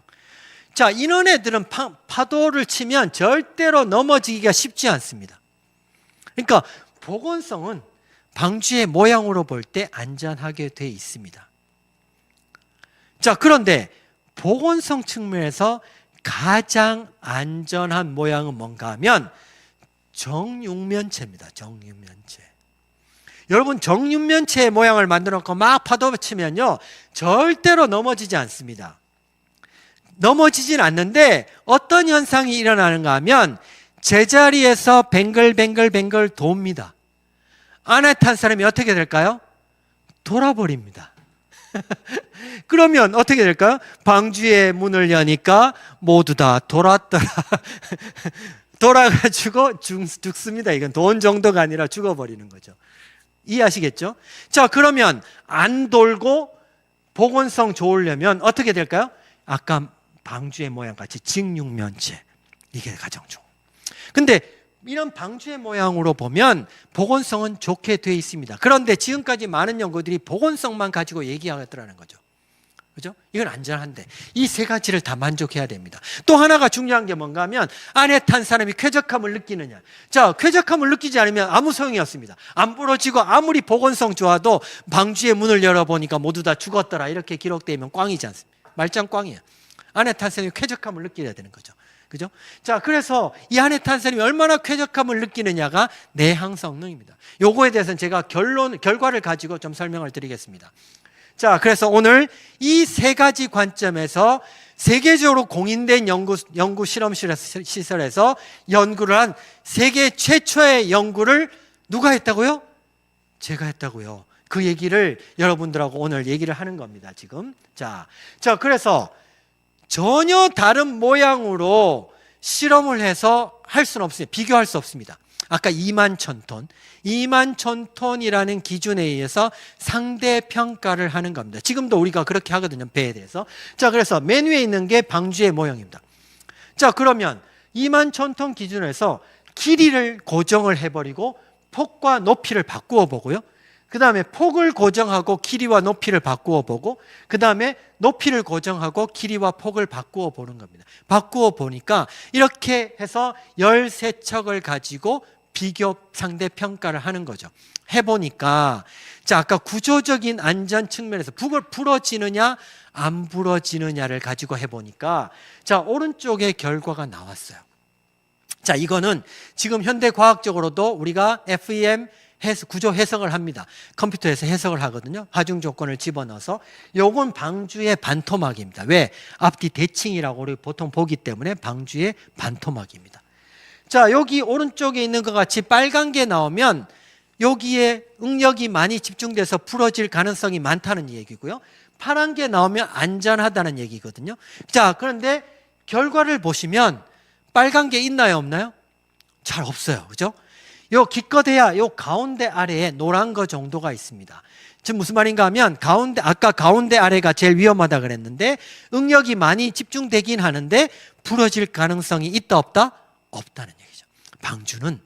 자, 이런 애들은 파도를 치면 절대로 넘어지기가 쉽지 않습니다. 그러니까 보건성은 방주의 모양으로 볼 때 안전하게 돼 있습니다. 자, 그런데 보건성 측면에서 가장 안전한 모양은 뭔가 하면 정육면체입니다. 정육면체. 여러분, 정육면체의 모양을 만들어 놓고 막 파도 치면요, 절대로 넘어지지 않습니다. 넘어지진 않는데 어떤 현상이 일어나는가 하면 제자리에서 뱅글뱅글 돕니다. 안에 탄 사람이 어떻게 될까요? 돌아버립니다. 그러면 어떻게 될까요? 방주의 문을 여니까 모두 다 돌았더라. 돌아가지고 죽습니다. 이건 돈 정도가 아니라 죽어버리는 거죠. 이해하시겠죠? 자, 그러면 안 돌고 보건성 좋으려면 어떻게 될까요? 아까 방주의 모양 같이 직육면체, 이게 가장 좋은. 근데 이런 방주의 모양으로 보면 보건성은 좋게 되어 있습니다. 그런데 지금까지 많은 연구들이 보건성만 가지고 얘기하더라는 거죠. 그죠? 이건 안전한데 이 세 가지를 다 만족해야 됩니다. 또 하나가 중요한 게 뭔가 하면 안에 탄 사람이 쾌적함을 느끼느냐. 자, 쾌적함을 느끼지 않으면 아무 소용이 없습니다. 안 부러지고 아무리 보건성 좋아도 방주의 문을 열어보니까 모두 다 죽었더라 이렇게 기록되면 꽝이지 않습니까? 말짱 꽝이에요. 안에 탄 사람이 쾌적함을 느껴야 되는 거죠. 그죠? 자, 그래서 이 안에 탄 사람이 얼마나 쾌적함을 느끼느냐가 내항 성능입니다. 요거에 대해서는 제가 결과를 가지고 좀 설명을 드리겠습니다. 자, 그래서 오늘 이 세 가지 관점에서 세계적으로 공인된 연구 실험 시설에서 연구를 한 세계 최초의 연구를 누가 했다고요? 제가 했다고요. 그 얘기를 여러분들하고 오늘 얘기를 하는 겁니다, 지금. 자, 그래서 전혀 다른 모양으로 실험을 해서 할 수는 없습니다. 비교할 수 없습니다. 아까 2만 1000톤, 2만 1000톤이라는 기준에 의해서 상대 평가를 하는 겁니다. 지금도 우리가 그렇게 하거든요, 배에 대해서. 자, 그래서 맨 위에 있는 게 방주의 모형입니다. 자, 그러면 2만 1000톤 기준에서 길이를 고정을 해버리고 폭과 높이를 바꾸어 보고요. 그 다음에 폭을 고정하고 길이와 높이를 바꾸어 보고, 그 다음에 높이를 고정하고 길이와 폭을 바꾸어 보는 겁니다. 바꾸어 보니까 이렇게 해서 13척을 가지고 비교 상대 평가를 하는 거죠. 해보니까, 자, 아까 구조적인 안전 측면에서 부러지느냐 안 부러지느냐를 가지고 해보니까, 자, 오른쪽에 결과가 나왔어요. 자, 이거는 지금 현대과학적으로도 우리가 FEM 구조 해석을 합니다. 컴퓨터에서 해석을 하거든요. 하중 조건을 집어넣어서. 요건 방주의 반토막입니다. 왜? 앞뒤 대칭이라고 우리 보통 보기 때문에 방주의 반토막입니다. 자, 여기 오른쪽에 있는 것 같이 빨간 게 나오면 여기에 응력이 많이 집중돼서 부러질 가능성이 많다는 얘기고요. 파란 게 나오면 안전하다는 얘기거든요. 자, 그런데 결과를 보시면 빨간 게 있나요, 없나요? 잘 없어요. 그죠? 요 기껏해야 요 가운데 아래에 노란 거 정도가 있습니다. 지금 무슨 말인가 하면 아까 가운데 아래가 제일 위험하다 그랬는데 응력이 많이 집중되긴 하는데 부러질 가능성이 있다 없다? 없다는 얘기죠. 방주는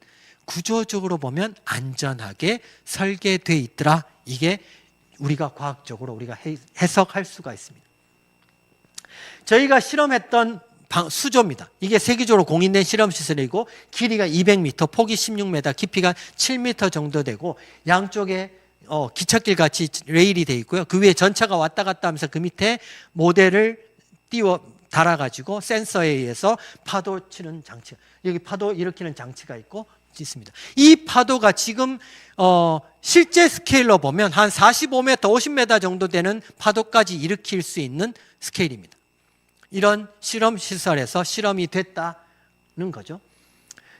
구조적으로 보면 안전하게 설계되어 있더라. 이게 우리가 과학적으로 우리가 해석할 수가 있습니다. 저희가 실험했던 수조입니다. 이게 세계적으로 공인된 실험시설이고 길이가 200m, 폭이 16m, 깊이가 7m 정도 되고 양쪽에 기찻길 같이 레일이 돼 있고요. 그 위에 전차가 왔다 갔다 하면서 그 밑에 모델을 달아가지고 센서에 의해서 파도 치는 장치, 여기 파도 일으키는 장치가 있습니다. 이 파도가 지금 실제 스케일로 보면 한 45m, 50m 정도 되는 파도까지 일으킬 수 있는 스케일입니다. 이런 실험 시설에서 실험이 됐다는 거죠.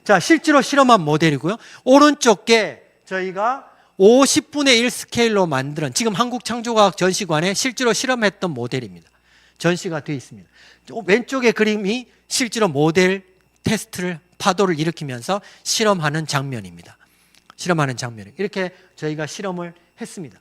자, 실제로 실험한 모델이고요. 오른쪽 게 저희가 50분의 1 스케일로 만든 지금 한국창조과학 전시관에 실제로 실험했던 모델입니다. 전시가 되어 있습니다. 왼쪽의 그림이 실제로 모델 테스트를 파도를 일으키면서 실험하는 장면입니다. 실험하는 장면. 이렇게 저희가 실험을 했습니다.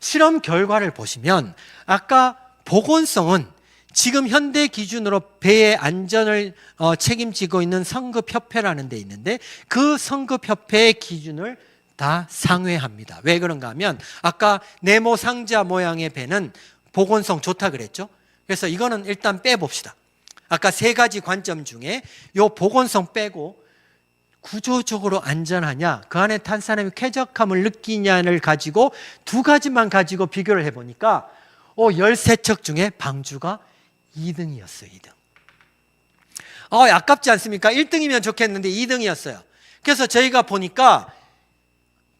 실험 결과를 보시면 아까 보건성은 지금 현대 기준으로 배의 안전을 책임지고 있는 성급협회라는 데 있는데 그 성급협회의 기준을 다 상회합니다. 왜 그런가 하면 아까 네모 상자 모양의 배는 보건성 좋다 그랬죠. 그래서 이거는 일단 빼봅시다. 아까 세 가지 관점 중에 이 보건성 빼고 구조적으로 안전하냐, 그 안에 탄 사람이 쾌적함을 느끼냐를 가지고 두 가지만 가지고 비교를 해보니까 13척 중에 방주가 2등이었어요. 2등. 아깝지 않습니까? 1등이면 좋겠는데 2등이었어요. 그래서 저희가 보니까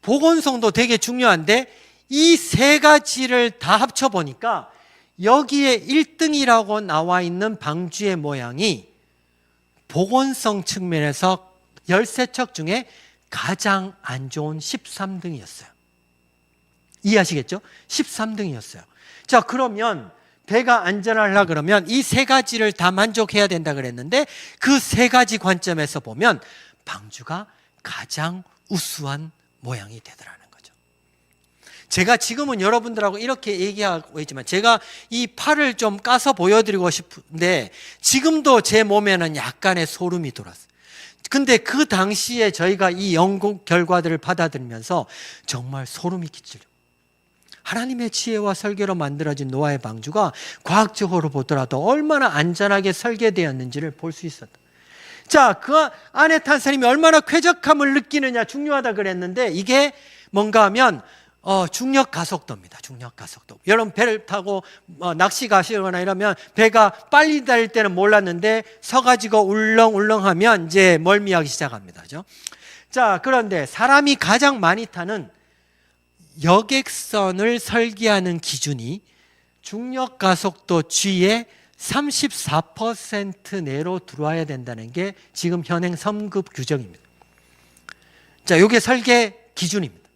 보건성도 되게 중요한데 이 세 가지를 다 합쳐보니까 여기에 1등이라고 나와 있는 방주의 모양이 보건성 측면에서 13척 중에 가장 안 좋은 13등이었어요. 이해하시겠죠? 13등이었어요. 자, 그러면 배가 안전하려고 그러면 이 세 가지를 다 만족해야 된다 그랬는데 그 세 가지 관점에서 보면 방주가 가장 우수한 모양이 되더라는 거죠. 제가 지금은 여러분들하고 이렇게 얘기하고 있지만 제가 이 팔을 좀 까서 보여드리고 싶은데 지금도 제 몸에는 약간의 소름이 돋았어요. 근데 그 당시에 저희가 이 연구 결과들을 받아들이면서 정말 소름이 끼치죠. 하나님의 지혜와 설계로 만들어진 노아의 방주가 과학적으로 보더라도 얼마나 안전하게 설계되었는지를 볼 수 있었다. 자, 그 안에 탄 사람이 얼마나 쾌적함을 느끼느냐 중요하다 그랬는데 이게 뭔가 하면 중력 가속도입니다. 중력 가속도. 여러분 배를 타고 낚시 가시거나 이러면 배가 빨리 달릴 때는 몰랐는데 서가지고 울렁울렁하면 이제 멀미하기 시작합니다. 그죠? 자, 그런데 사람이 가장 많이 타는 여객선을 설계하는 기준이 중력 가속도 G의 34% 내로 들어와야 된다는 게 지금 현행 성급 규정입니다. 자, 이게 설계 기준입니다.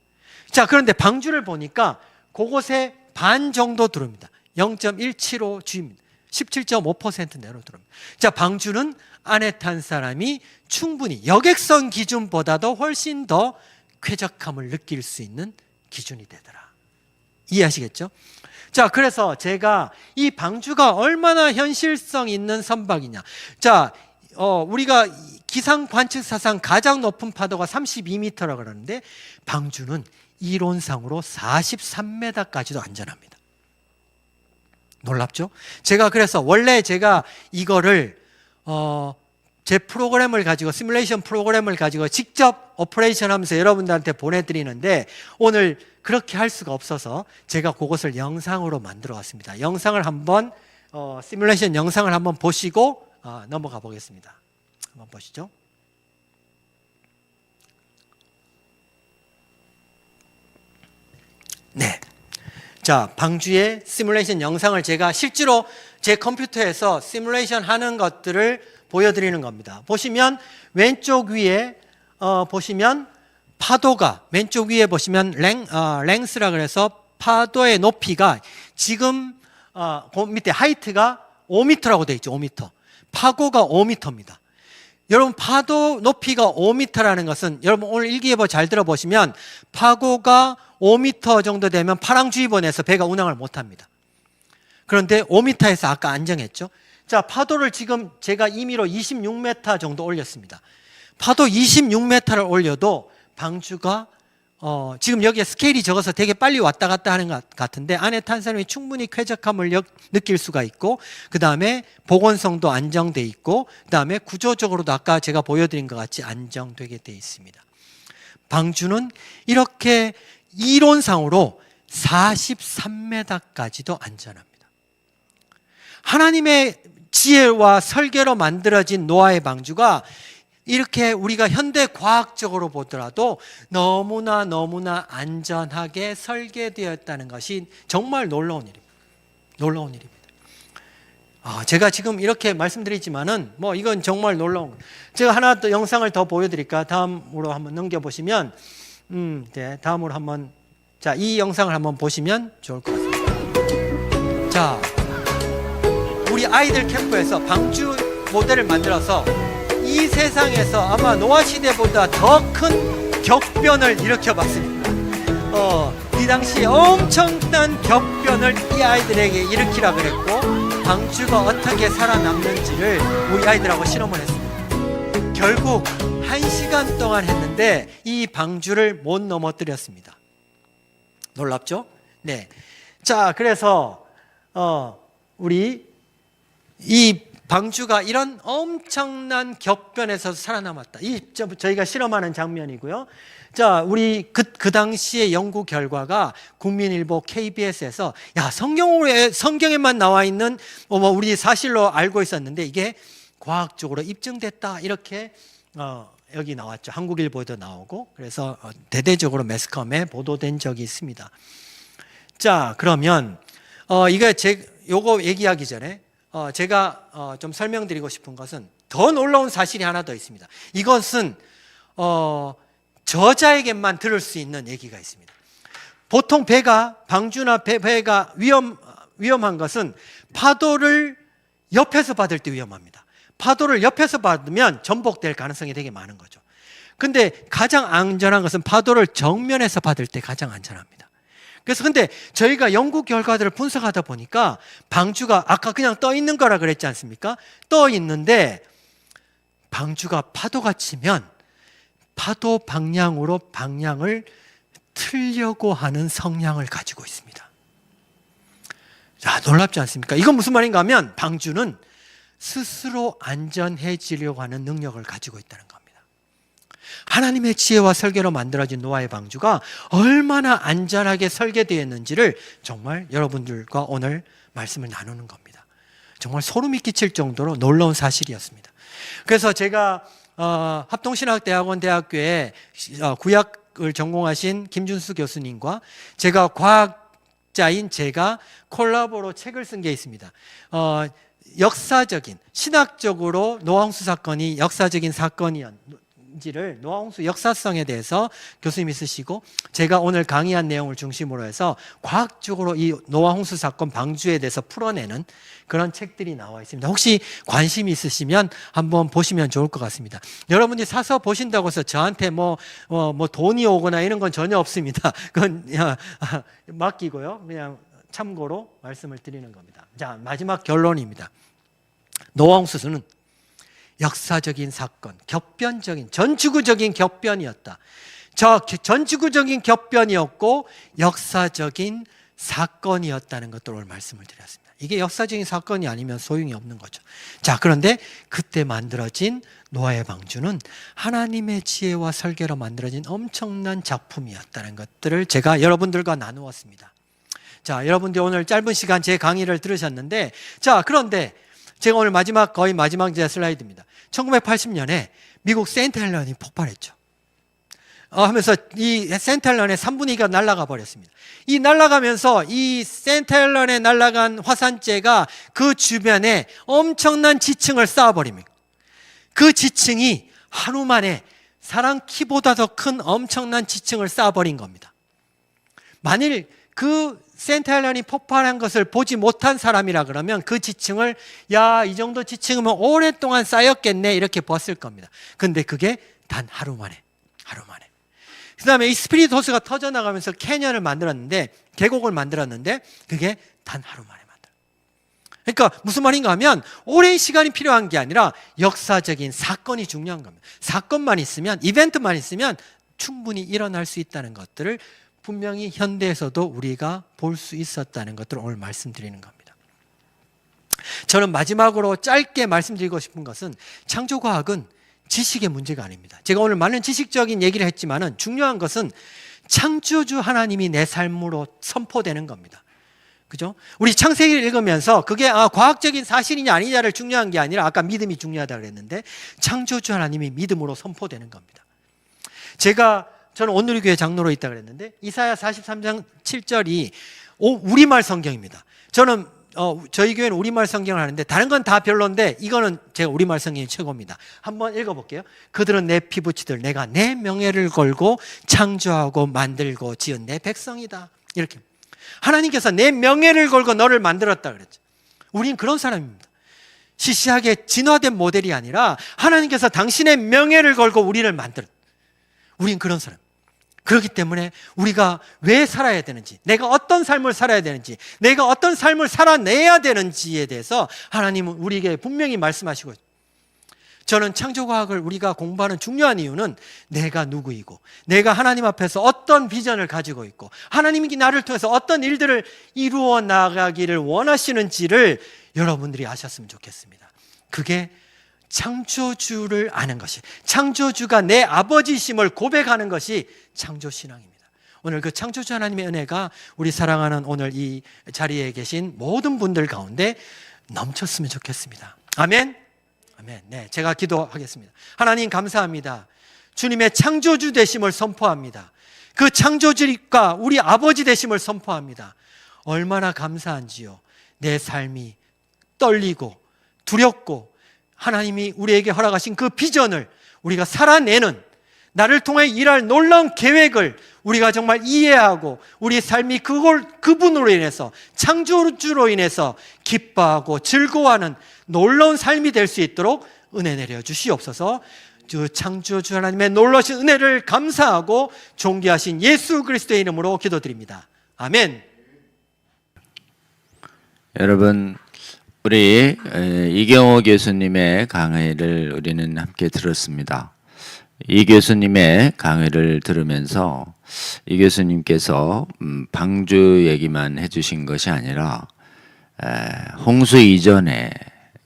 자, 그런데 방주를 보니까 그곳에 반 정도 들어옵니다. 0.175G입니다. 17.5% 내로 들어옵니다. 자, 방주는 안에 탄 사람이 충분히 여객선 기준보다도 훨씬 더 쾌적함을 느낄 수 있는 기준이 되더라. 이해하시겠죠? 자, 그래서 제가 이 방주가 얼마나 현실성 있는 선박이냐. 자, 우리가 기상 관측사상 가장 높은 파도가 32m라고 그러는데 방주는 이론상으로 43m까지도 안전합니다. 놀랍죠? 제가 그래서 원래 제가 이거를 제 프로그램을 가지고 시뮬레이션 프로그램을 가지고 직접 오퍼레이션 하면서 여러분들한테 보내드리는데 오늘 그렇게 할 수가 없어서 제가 그것을 영상으로 만들어 왔습니다. 영상을 한번 시뮬레이션 영상을 한번 보시고 넘어가 보겠습니다. 한번 보시죠. 네. 자, 방주의 시뮬레이션 영상을 제가 실제로 제 컴퓨터에서 시뮬레이션 하는 것들을 보여드리는 겁니다. 보시면 왼쪽 위에 보시면 파도가 왼쪽 위에 보시면 랭스라 그래서 파도의 높이가 지금 그 밑에 하이트가 5m라고 되어 있죠. 5m. 파고가 5m입니다. 여러분 파도 높이가 5m라는 것은 여러분 오늘 일기예보 잘 들어보시면 파고가 5m 정도 되면 파랑주의보 내서 배가 운항을 못합니다. 그런데 5m에서 아까 안정했죠. 자, 파도를 지금 제가 임의로 26m 정도 올렸습니다. 파도 26m를 올려도 방주가 지금 여기에 스케일이 적어서 되게 빨리 왔다 갔다 하는 것 같은데 안에 탄산음이 충분히 쾌적함을 느낄 수가 있고, 그 다음에 복원성도 안정돼 있고, 그 다음에 구조적으로도 아까 제가 보여드린 것 같이 안정되게 돼 있습니다. 방주는 이렇게 이론상으로 43m까지도 안전합니다. 하나님의 지혜와 설계로 만들어진 노아의 방주가 이렇게 우리가 현대 과학적으로 보더라도 너무나 안전하게 설계되었다는 것이 정말 놀라운 일입니다. 놀라운 일입니다. 제가 지금 이렇게 말씀드리지만은 이건 정말 놀라운 거예요. 제가 하나 더 영상을 더 보여드릴까? 다음으로 한번 넘겨보시면, 네, 다음으로 한번, 자, 이 영상을 한번 보시면 좋을 것 같습니다. 자, 우리 아이들 캠프에서 방주 모델을 만들어서 이 세상에서 아마 노아 시대보다 더 큰 격변을 일으켜봤습니다. 이 당시에 엄청난 격변을 이 아이들에게 일으키라 그랬고, 방주가 어떻게 살아남는지를 우리 아이들하고 실험을 했습니다. 결국 1시간 동안 했는데 이 방주를 못 넘어뜨렸습니다. 놀랍죠? 네. 자, 그래서 우리 이 방주가 이런 엄청난 격변에서 살아남았다. 저희가 실험하는 장면이고요. 자, 우리 그 당시의 연구 결과가 국민일보 KBS에서 성경에만 나와 있는 우리 사실로 알고 있었는데 이게 과학적으로 입증됐다. 이렇게 여기 나왔죠. 한국일보에도 나오고, 그래서 대대적으로 매스컴에 보도된 적이 있습니다. 자, 그러면 요거 얘기하기 전에 제가 좀 설명드리고 싶은 것은 더 놀라운 사실이 하나 더 있습니다. 이것은 저자에게만 들을 수 있는 얘기가 있습니다. 보통 방주나 배가 위험한 것은 파도를 옆에서 받을 때 위험합니다. 파도를 옆에서 받으면 전복될 가능성이 되게 많은 거죠. 근데 가장 안전한 것은 파도를 정면에서 받을 때 가장 안전합니다. 그래서 근데 저희가 연구 결과들을 분석하다 보니까 방주가 아까 그냥 떠 있는 거라 그랬지 않습니까? 떠 있는데 방주가 파도가 치면 파도 방향을 틀려고 하는 성향을 가지고 있습니다. 자, 놀랍지 않습니까? 이건 무슨 말인가 하면 방주는 스스로 안전해지려고 하는 능력을 가지고 있다는 겁니다. 하나님의 지혜와 설계로 만들어진 노아의 방주가 얼마나 안전하게 설계되었는지를 정말 여러분들과 오늘 말씀을 나누는 겁니다. 정말 소름이 끼칠 정도로 놀라운 사실이었습니다. 그래서 제가 합동신학대학원 대학교에 구약을 전공하신 김준수 교수님과 제가 과학자인 제가 콜라보로 책을 쓴 게 있습니다. 역사적인, 신학적으로 노아홍수 사건이 역사적인 사건이었는지를 노아홍수 역사성에 대해서 교수님이 쓰시고, 제가 오늘 강의한 내용을 중심으로 해서 과학적으로 이 노아홍수 사건 방주에 대해서 풀어내는 그런 책들이 나와 있습니다. 혹시 관심이 있으시면 한번 보시면 좋을 것 같습니다. 여러분이 사서 보신다고 해서 저한테 돈이 오거나 이런 건 전혀 없습니다. 그건 맡기고요. 그냥 참고로 말씀을 드리는 겁니다. 자, 마지막 결론입니다. 노아홍수는 역사적인 사건, 전지구적인 격변이었다. 전지구적인 격변이었고 역사적인 사건이었다는 것들을 말씀을 드렸습니다. 이게 역사적인 사건이 아니면 소용이 없는 거죠. 자, 그런데 그때 만들어진 노아의 방주는 하나님의 지혜와 설계로 만들어진 엄청난 작품이었다는 것들을 제가 여러분들과 나누었습니다. 자, 여러분들 오늘 짧은 시간 제 강의를 들으셨는데, 자, 그런데 제가 오늘 거의 마지막 제 슬라이드입니다. 1980년에 미국 세인트 헬런이 폭발했죠. 하면서 이 세인트 헬런의 3분의 2가 날아가 버렸습니다. 이 날아가면서 이 세인트 헬런에 날아간 화산재가 그 주변에 엄청난 지층을 쌓아버립니다. 그 지층이 하루 만에 사람 키보다 더 큰 엄청난 지층을 쌓아버린 겁니다. 만일 그 세인트 헬런이 폭발한 것을 보지 못한 사람이라 그러면 그 지층을 이 정도 지층이면 오랫동안 쌓였겠네 이렇게 봤을 겁니다. 근데 그게 단 하루 만에. 그 다음에 이 스피릿 호스가 터져나가면서 캐년을 만들었는데, 계곡을 만들었는데 그게 단 하루 만에 그러니까 무슨 말인가 하면 오랜 시간이 필요한 게 아니라 역사적인 사건이 중요한 겁니다. 사건만 있으면, 이벤트만 있으면 충분히 일어날 수 있다는 것들을 분명히 현대에서도 우리가 볼 수 있었다는 것들을 오늘 말씀드리는 겁니다. 저는 마지막으로 짧게 말씀드리고 싶은 것은 창조과학은 지식의 문제가 아닙니다. 제가 오늘 많은 지식적인 얘기를 했지만은 중요한 것은 창조주 하나님이 내 삶으로 선포되는 겁니다. 그죠? 우리 창세기를 읽으면서 그게 과학적인 사실이냐 아니냐를 중요한 게 아니라 아까 믿음이 중요하다고 그랬는데 창조주 하나님이 믿음으로 선포되는 겁니다. 저는 온누리교회 장로로 있다고 그랬는데 이사야 43장 7절이 우리말 성경입니다. 저는 저희 교회는 우리말 성경을 하는데 다른 건 다 별론데 이거는 제가 우리말 성경이 최고입니다. 한번 읽어볼게요. 그들은 내 피부치들 내가 내 명예를 걸고 창조하고 만들고 지은 내 백성이다. 이렇게 하나님께서 내 명예를 걸고 너를 만들었다 그랬죠. 우린 그런 사람입니다. 시시하게 진화된 모델이 아니라 하나님께서 당신의 명예를 걸고 우리를 만들었다. 우린 그런 사람. 그렇기 때문에 우리가 왜 살아야 되는지, 내가 어떤 삶을 살아야 되는지, 내가 어떤 삶을 살아내야 되는지에 대해서 하나님은 우리에게 분명히 말씀하시고 있습니다. 저는 창조과학을 우리가 공부하는 중요한 이유는 내가 누구이고 내가 하나님 앞에서 어떤 비전을 가지고 있고 하나님이 나를 통해서 어떤 일들을 이루어 나가기를 원하시는지를 여러분들이 아셨으면 좋겠습니다. 그게 창조주를 아는 것이, 창조주가 내 아버지심을 고백하는 것이 창조신앙입니다. 오늘 그 창조주 하나님의 은혜가 우리 사랑하는 오늘 이 자리에 계신 모든 분들 가운데 넘쳤으면 좋겠습니다. 아멘. 아멘. 네, 제가 기도하겠습니다. 하나님 감사합니다. 주님의 창조주 되심을 선포합니다. 그 창조주가 우리 아버지 되심을 선포합니다. 얼마나 감사한지요. 내 삶이 떨리고 두렵고 하나님이 우리에게 허락하신 그 비전을 우리가 살아내는, 나를 통해 일할 놀라운 계획을 우리가 정말 이해하고 우리의 삶이 그분으로 인해서, 창조주로 인해서 기뻐하고 즐거워하는 놀라운 삶이 될 수 있도록 은혜 내려 주시옵소서. 주 창조주 하나님의 놀라신 은혜를 감사하고 존귀하신 예수 그리스도의 이름으로 기도드립니다. 아멘. 여러분, 우리 이경호 교수님의 강의를 우리는 함께 들었습니다. 이 교수님의 강의를 들으면서 이 교수님께서 방주 얘기만 해주신 것이 아니라 홍수 이전에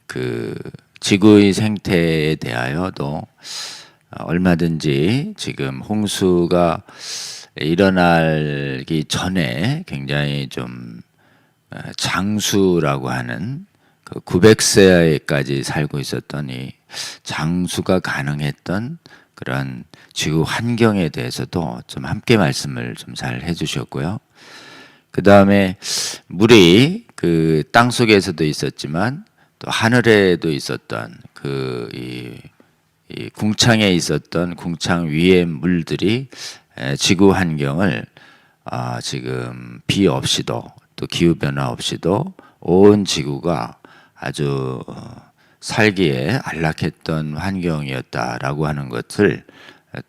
그 지구의 생태에 대하여도 얼마든지 지금 홍수가 일어나기 전에 굉장히 좀 장수라고 하는 그 900세까지 살고 있었던 이 장수가 가능했던 그런 지구 환경에 대해서도 좀 함께 말씀을 좀 잘 해주셨고요. 그 다음에 물이 그 땅 속에서도 있었지만 또 하늘에도 있었던 이 궁창에 있었던 궁창 위의 물들이 지구 환경을 지금 비 없이도 또 기후 변화 없이도 온 지구가 아주 살기에 안락했던 환경이었다라고 하는 것을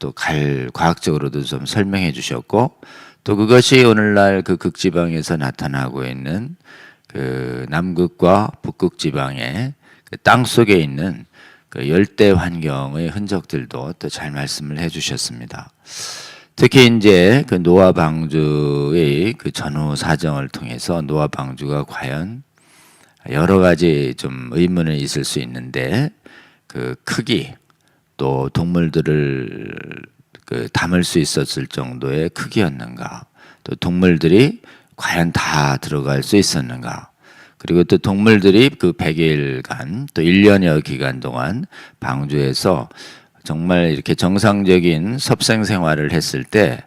또 과학적으로도 좀 설명해 주셨고, 또 그것이 오늘날 그 극지방에서 나타나고 있는 그 남극과 북극 지방의 그 땅 속에 있는 그 열대 환경의 흔적들도 또 잘 말씀을 해 주셨습니다. 특히 이제 그 노아 방주의 그 전후 사정을 통해서 노아 방주가 과연 여러 가지 좀 의문이 있을 수 있는데 그 크기 또 동물들을 그 담을 수 있었을 정도의 크기였는가, 또 동물들이 과연 다 들어갈 수 있었는가, 그리고 또 동물들이 그 100일간 또 1년여 기간 동안 방주에서 정말 이렇게 정상적인 섭생 생활을 했을 때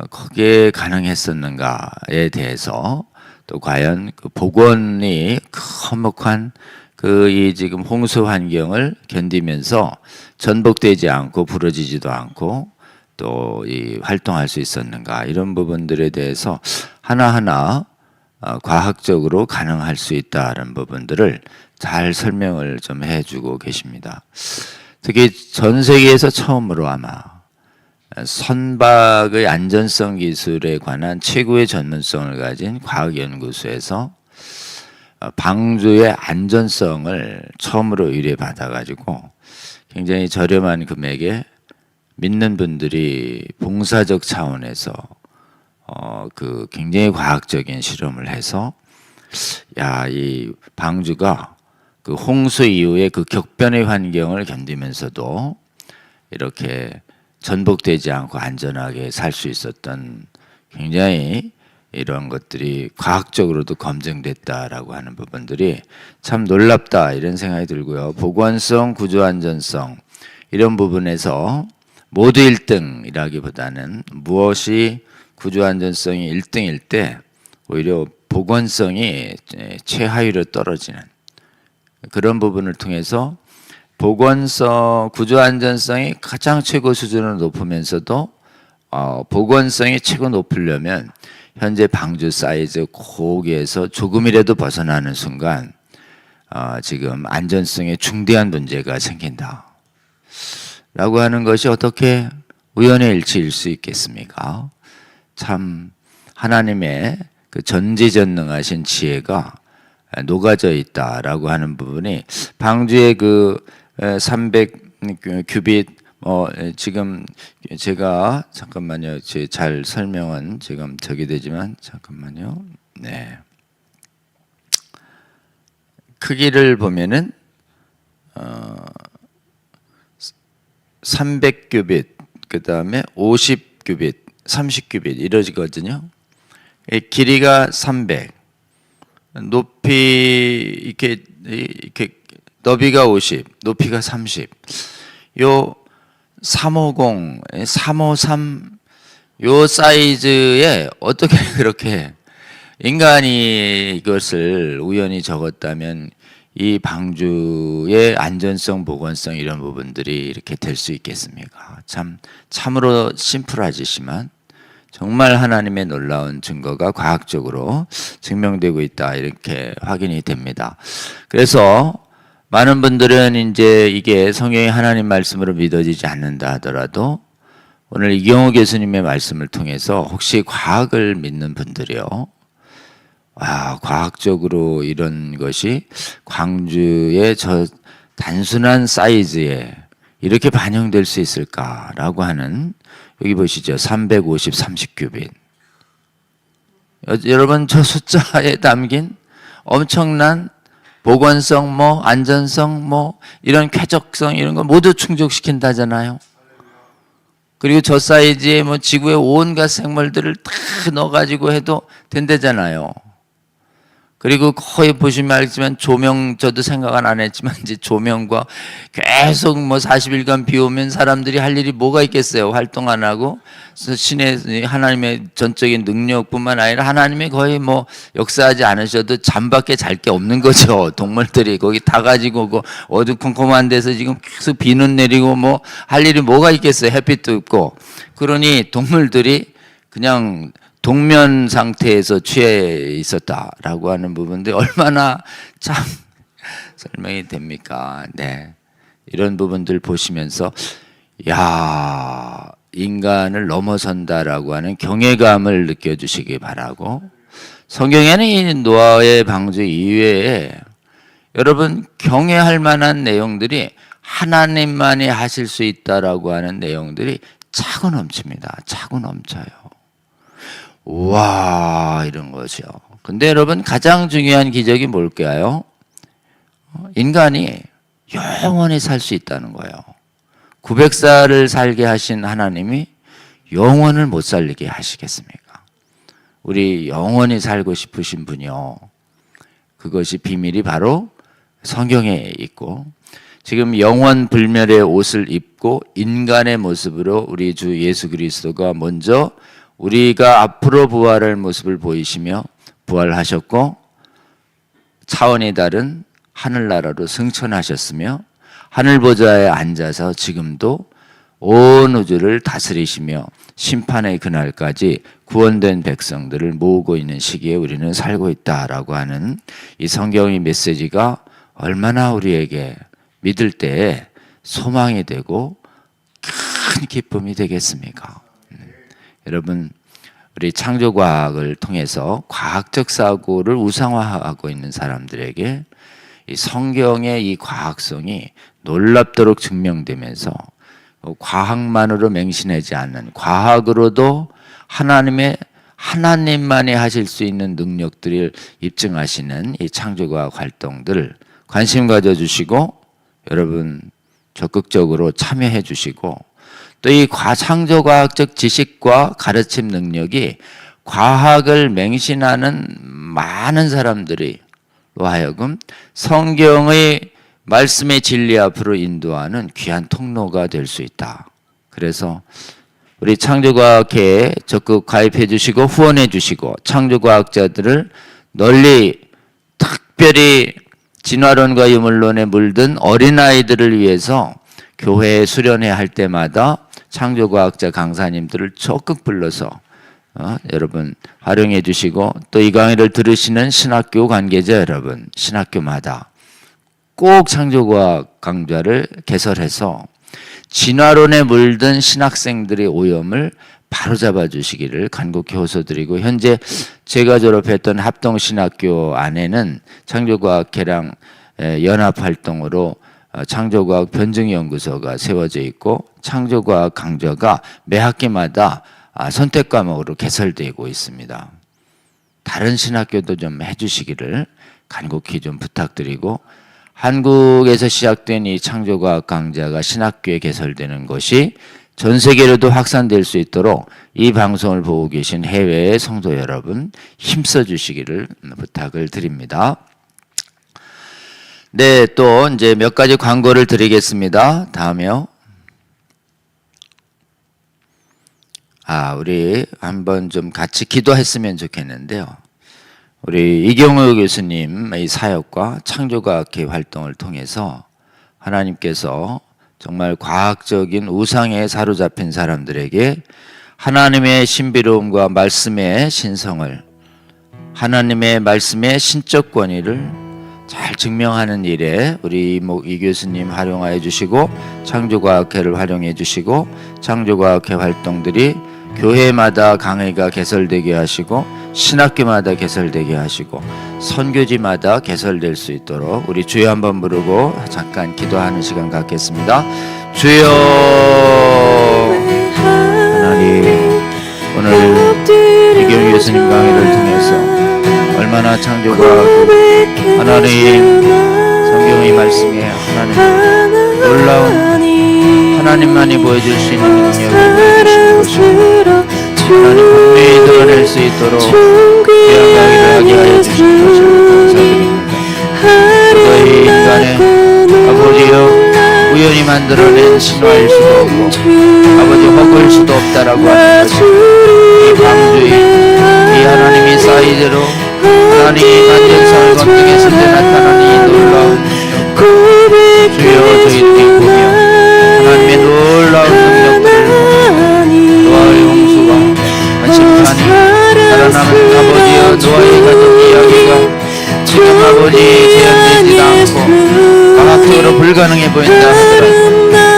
거기에 가능했었는가에 대해서, 또 과연 그 복원이 험혹한 그 이 지금 홍수 환경을 견디면서 전복되지 않고 부러지지도 않고 또 이 활동할 수 있었는가, 이런 부분들에 대해서 하나하나 과학적으로 가능할 수 있다는 부분들을 잘 설명을 좀 해주고 계십니다. 특히 전 세계에서 처음으로 아마 선박의 안전성 기술에 관한 최고의 전문성을 가진 과학연구소에서 방주의 안전성을 처음으로 의뢰받아가지고 굉장히 저렴한 금액에 믿는 분들이 봉사적 차원에서 그 굉장히 과학적인 실험을 해서 이 방주가 그 홍수 이후에 그 격변의 환경을 견디면서도 이렇게 전복되지 않고 안전하게 살 수 있었던 굉장히 이런 것들이 과학적으로도 검증됐다라고 하는 부분들이 참 놀랍다 이런 생각이 들고요. 보건성, 구조 안전성 이런 부분에서 모두 1등이라기보다는 무엇이 구조 안전성이 1등일 때 오히려 보건성이 최하위로 떨어지는 그런 부분을 통해서 보건성, 구조 안전성이 가장 최고 수준으로 높으면서도 보건성이 최고 높으려면 현재 방주 사이즈 거기에서 조금이라도 벗어나는 순간 지금 안전성에 중대한 문제가 생긴다 라고 하는 것이 어떻게 우연의 일치일 수 있겠습니까? 참 하나님의 그 전지전능하신 지혜가 녹아져 있다라고 하는 부분이 방주의 그 300 규빗 지금 제가 잠깐만요. 잘 설명은 지금 저기 되지만 잠깐만요. 네. 크기를 보면은 300규빗 그다음에 50규빗, 30규빗 이러지거든요. 길이가 300, 높이 이렇게 너비가 50, 높이가 30. 요 350, 353 요 사이즈에 어떻게 그렇게 인간이 이것을 우연히 적었다면 이 방주의 안전성, 보건성 이런 부분들이 이렇게 될 수 있겠습니까? 참으로 심플하지만 정말 하나님의 놀라운 증거가 과학적으로 증명되고 있다 이렇게 확인이 됩니다. 그래서 많은 분들은 이제 이게 성경의 하나님 말씀으로 믿어지지 않는다 하더라도 오늘 이경호 교수님의 말씀을 통해서 혹시 과학을 믿는 분들이요. 과학적으로 이런 것이 광주의 저 단순한 사이즈에 이렇게 반영될 수 있을까라고 하는 여기 보시죠. 350, 30규빗. 여러분 저 숫자에 담긴 엄청난 보건성, 안전성, 이런 쾌적성 이런 거 모두 충족시킨다잖아요. 그리고 저 사이즈에 지구의 온갖 생물들을 다 넣어가지고 해도 된다잖아요. 그리고 거의 보시면 알겠지만 조명 저도 생각은 안 했지만 이제 조명과 계속 40일간 비 오면 사람들이 할 일이 뭐가 있겠어요. 활동 안 하고 신의 하나님의 전적인 능력뿐만 아니라 하나님이 거의 역사하지 않으셔도 잠밖에 잘 게 없는 거죠. 동물들이 거기 다 가지고 어두컴컴한 데서 지금 계속 비는 내리고 할 일이 뭐가 있겠어요. 햇빛도 없고. 그러니 동물들이 그냥 동면 상태에서 취해 있었다라고 하는 부분들이 얼마나 참 설명이 됩니까? 네. 이런 부분들 보시면서 인간을 넘어선다라고 하는 경외감을 느껴주시기 바라고 성경에는 이 노아의 방주 이외에 여러분 경외할 만한 내용들이 하나님만이 하실 수 있다라고 하는 내용들이 차고 넘칩니다. 차고 넘쳐요. 우와 이런 거죠. 근데 여러분 가장 중요한 기적이 뭘까요? 인간이 영원히 살 수 있다는 거예요. 900살을 살게 하신 하나님이 영원을 못 살리게 하시겠습니까? 우리 영원히 살고 싶으신 분이요. 그것이 비밀이 바로 성경에 있고 지금 영원 불멸의 옷을 입고 인간의 모습으로 우리 주 예수 그리스도가 먼저 우리가 앞으로 부활할 모습을 보이시며 부활하셨고 차원이 다른 하늘나라로 승천하셨으며 하늘보좌에 앉아서 지금도 온 우주를 다스리시며 심판의 그날까지 구원된 백성들을 모으고 있는 시기에 우리는 살고 있다라고 하는 이 성경의 메시지가 얼마나 우리에게 믿을 때에 소망이 되고 큰 기쁨이 되겠습니까? 여러분 우리 창조과학을 통해서 과학적 사고를 우상화하고 있는 사람들에게 이 성경의 이 과학성이 놀랍도록 증명되면서 과학만으로 맹신하지 않는, 과학으로도 하나님만이 하실 수 있는 능력들을 입증하시는 이 창조과학 활동들 관심 가져주시고 여러분 적극적으로 참여해 주시고, 또 이 창조과학적 지식과 가르침 능력이 과학을 맹신하는 많은 사람들이 하여금 성경의 말씀의 진리 앞으로 인도하는 귀한 통로가 될 수 있다. 그래서 우리 창조과학회에 적극 가입해 주시고 후원해 주시고, 창조과학자들을 널리 특별히 진화론과 유물론에 물든 어린아이들을 위해서 교회에 수련회 할 때마다 창조과학자 강사님들을 적극 불러서 여러분 활용해 주시고, 또 이 강의를 들으시는 신학교 관계자 여러분, 신학교마다 꼭 창조과학 강좌를 개설해서 진화론에 물든 신학생들의 오염을 바로잡아 주시기를 간곡히 호소드리고, 현재 제가 졸업했던 합동신학교 안에는 창조과학회랑 연합활동으로 창조과학 변증연구소가 세워져 있고, 창조과학 강좌가 매 학기마다 선택 과목으로 개설되고 있습니다. 다른 신학교도 좀 해주시기를 간곡히 좀 부탁드리고, 한국에서 시작된 이 창조과학 강좌가 신학교에 개설되는 것이 전 세계로도 확산될 수 있도록 이 방송을 보고 계신 해외의 성도 여러분 힘써 주시기를 부탁을 드립니다. 네, 또 이제 몇 가지 광고를 드리겠습니다. 다음이요. 우리 한번 좀 같이 기도했으면 좋겠는데요. 우리 이경우 교수님의 사역과 창조과학회 활동을 통해서 하나님께서 정말 과학적인 우상에 사로잡힌 사람들에게 하나님의 신비로움과 말씀의 신성을, 하나님의 말씀의 신적 권위를 잘 증명하는 일에 우리 이 교수님 활용하여 주시고, 창조과학회를 활용해 주시고, 창조과학회 활동들이 교회마다 강의가 개설되게 하시고, 신학교마다 개설되게 하시고, 선교지마다 개설될 수 있도록 우리 주여 한번 부르고 잠깐 기도하는 시간 갖겠습니다. 주여 하나님, 오늘 이경희 교수님 강의를 통해서 얼마나 창조과학을 하나님 성경의 말씀에 하나님 놀라운 하나님만이 보여줄 수 있는 능력을 보여주신 것이고, 하나님 분명히 드러낼 수 있도록 귀한 강의를 하게 하여 주신 것을 감사드립니다. 저희 인간의 아버지여 우연히 만들어낸 신화일 수도 없고 아버지 허구일 수도 없다라고 하는 것이 이 방주의 이 하나님이 사이대로 하나님이 만전상을 건너했을 때 나타나는 이 놀라운 능력, 주여 저희들이 보며 하나님의 놀라운 능력들을 노아의 홍수와 심판이 살아남은 아버지여 노아의 가족 이야기가 지금 아버지 재현되지도 않고 과학적으로 불가능해 보인다 하더라도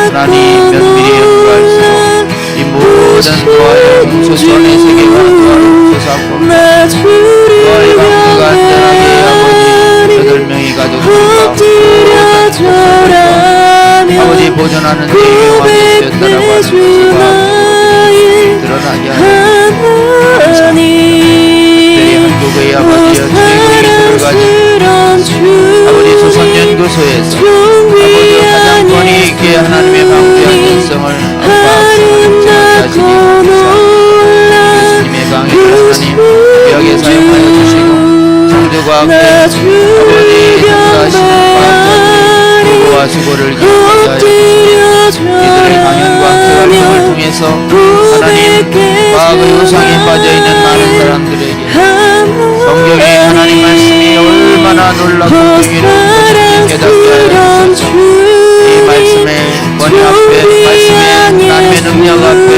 하나님 면밀히 연구할수록 이 모든 노아의 홍수 전의 세계관은 노아의 홍수 사건, 노아의 방주가 안전하게 아버지 8명의 가족들과 아버지 보존하는 데 유용하게 쓰였다라고 하는 것을 과학적으로 드러나게 하여 특별히 한국의 아버지여 최고의 기술을 가진 아버지 조선연구소에서 아버지여 가장 권위 있게 하나님의 방주의 안전성을 과학성을 증언하시기 위해서 예수님의 강의를 하나님 귀하게 사용하여 주시고, 창조과학회 아버지 역사하시는 과학자들의 노고와 수고를 기억하게 하여 주시고, 이들의 강연과 활동을 통해서 하나님 과학의 우상에 빠져있는 많은 사람들에게 성경의 하나님 말씀이 얼마나 놀랍고 경이로운 것인지 깨닫게 하여 주셔서 이 말씀의 권위 앞에, 말씀의 하나님의 능력 앞에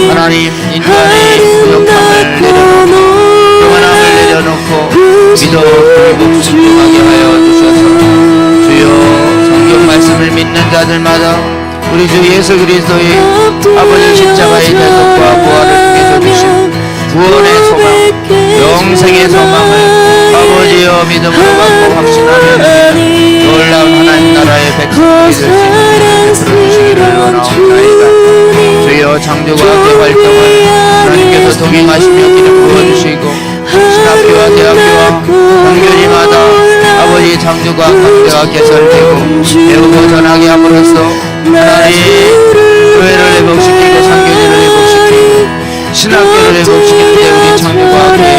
하나님 인간의 부족함을 내려놓고 교만함을 내려놓고 믿어 불국 순종하게 하여 주셔서 주여 성경 말씀을 믿는 자들마다 우리 주 예수 그리스도의 아버지 십자가의 대속과 부활을 통해서 주신 구원의 소망, 영생의 소망을 아버지여 믿음으로 받고 확신하며 놀라운 하나님 나라의 백성들이 될 수 있는 하시기를 원하옵나이다. 주여 창조과 학교 활동을 하나님께서 동행하시며 기름 부어주시고 신학교와 대학교와 선교지마다 아버지 창조과 학교가 개설되고 배우고 전하게 함으로써 하나님 교회를 회복시키고 선교지를 회복시키고 신학교를 회복시키는데 우리 창조과 학교에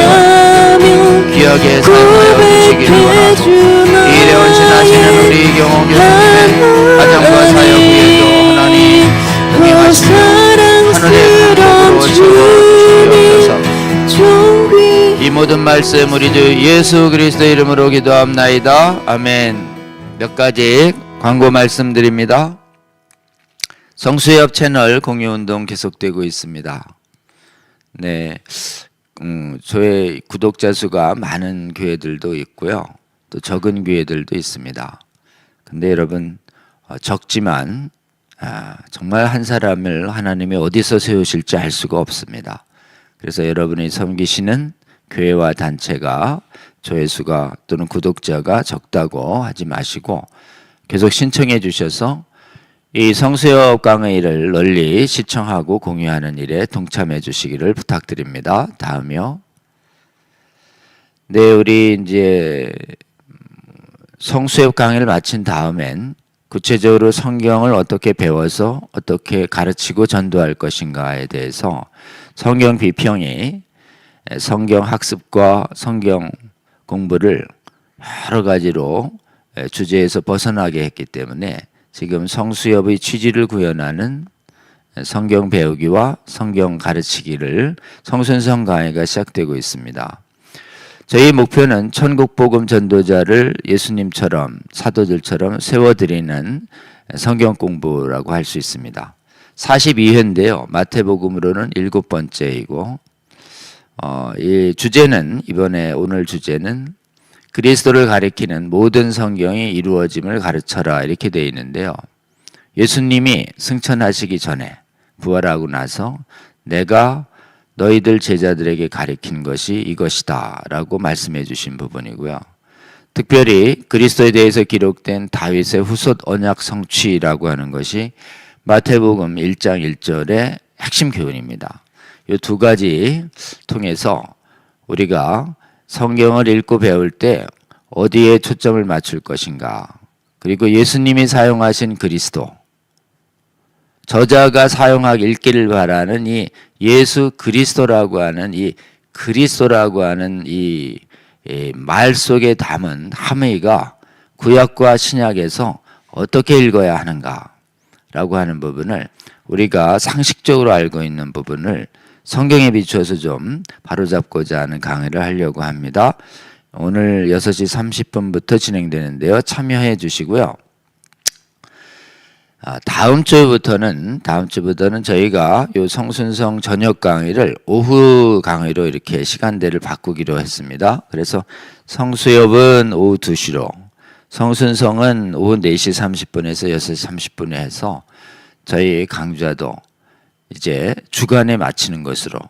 귀하게 사용하여 주시기를 원하고 이 일에 헌신하시는 우리 경호 교수님의 가정과 사역 위에도 하나님 동행하시며 하늘의 강력으로 채워주시옵소서. 이 모든 말씀 우리 주 예수 그리스도 이름으로 기도합나이다. 아멘. 몇 가지 광고 말씀드립니다. 성수협 채널 공유운동 계속되고 있습니다. 네, 저의 구독자 수가 많은 교회들도 있고요, 또 적은 교회들도 있습니다. 근데 여러분 적지만 정말 한 사람을 하나님이 어디서 세우실지 알 수가 없습니다. 그래서 여러분이 섬기시는 교회와 단체가 조회수가 또는 구독자가 적다고 하지 마시고 계속 신청해 주셔서 이 성수협 강의를 널리 시청하고 공유하는 일에 동참해 주시기를 부탁드립니다. 다음이요. 네, 우리 이제 성수협 강의를 마친 다음엔 구체적으로 성경을 어떻게 배워서 어떻게 가르치고 전도할 것인가에 대해서 성경 비평이 성경 학습과 성경 공부를 여러 가지로 주제에서 벗어나게 했기 때문에 지금 성수협의 취지를 구현하는 성경 배우기와 성경 가르치기를 성순성 강의가 시작되고 있습니다. 저희 목표는 천국복음 전도자를 예수님처럼 사도들처럼 세워드리는 성경 공부라고 할 수 있습니다. 42회인데요. 마태복음으로는 7번째이고 이 주제는 오늘 주제는 그리스도를 가리키는 모든 성경이 이루어짐을 가르쳐라 이렇게 되어 있는데요. 예수님이 승천하시기 전에 부활하고 나서 내가 너희들 제자들에게 가리킨 것이 이것이다 라고 말씀해 주신 부분이고요. 특별히 그리스도에 대해서 기록된 다윗의 후손 언약 성취라고 하는 것이 마태복음 1장 1절의 핵심 교훈입니다. 이 두 가지 통해서 우리가 성경을 읽고 배울 때 어디에 초점을 맞출 것인가, 그리고 예수님이 사용하신 그리스도, 저자가 읽기를 바라는 이 예수 그리스도라고 하는 이 말 속에 담은 함의가 구약과 신약에서 어떻게 읽어야 하는가라고 하는 부분을 우리가 상식적으로 알고 있는 부분을 성경에 비추어서 좀 바로잡고자 하는 강의를 하려고 합니다. 오늘 6시 30분부터 진행되는데요. 참여해 주시고요. 다음 주부터는 저희가 요 성순성 저녁 강의를 오후 강의로 이렇게 시간대를 바꾸기로 했습니다. 그래서 성수협은 오후 2시로, 성순성은 오후 4시 30분에서 6시 30분에 해서 저희 강좌도 이제 주간에 마치는 것으로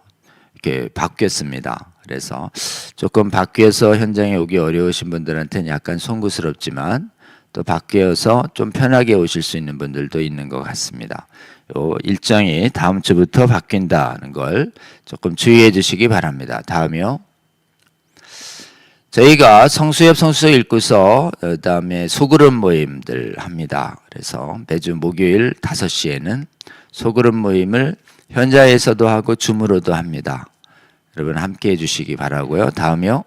이렇게 바뀌었습니다. 그래서 조금 바뀌어서 현장에 오기 어려우신 분들한테는 약간 송구스럽지만 또 바뀌어서 좀 편하게 오실 수 있는 분들도 있는 것 같습니다. 요 일정이 다음 주부터 바뀐다는 걸 조금 주의해 주시기 바랍니다. 다음이요. 저희가 성수협 성수서 읽고서 그다음에 소그룹 모임들 합니다. 그래서 매주 목요일 5시에는 소그룹 모임을 현장에서도 하고 줌으로도 합니다. 여러분 함께 해주시기 바라고요. 다음이요.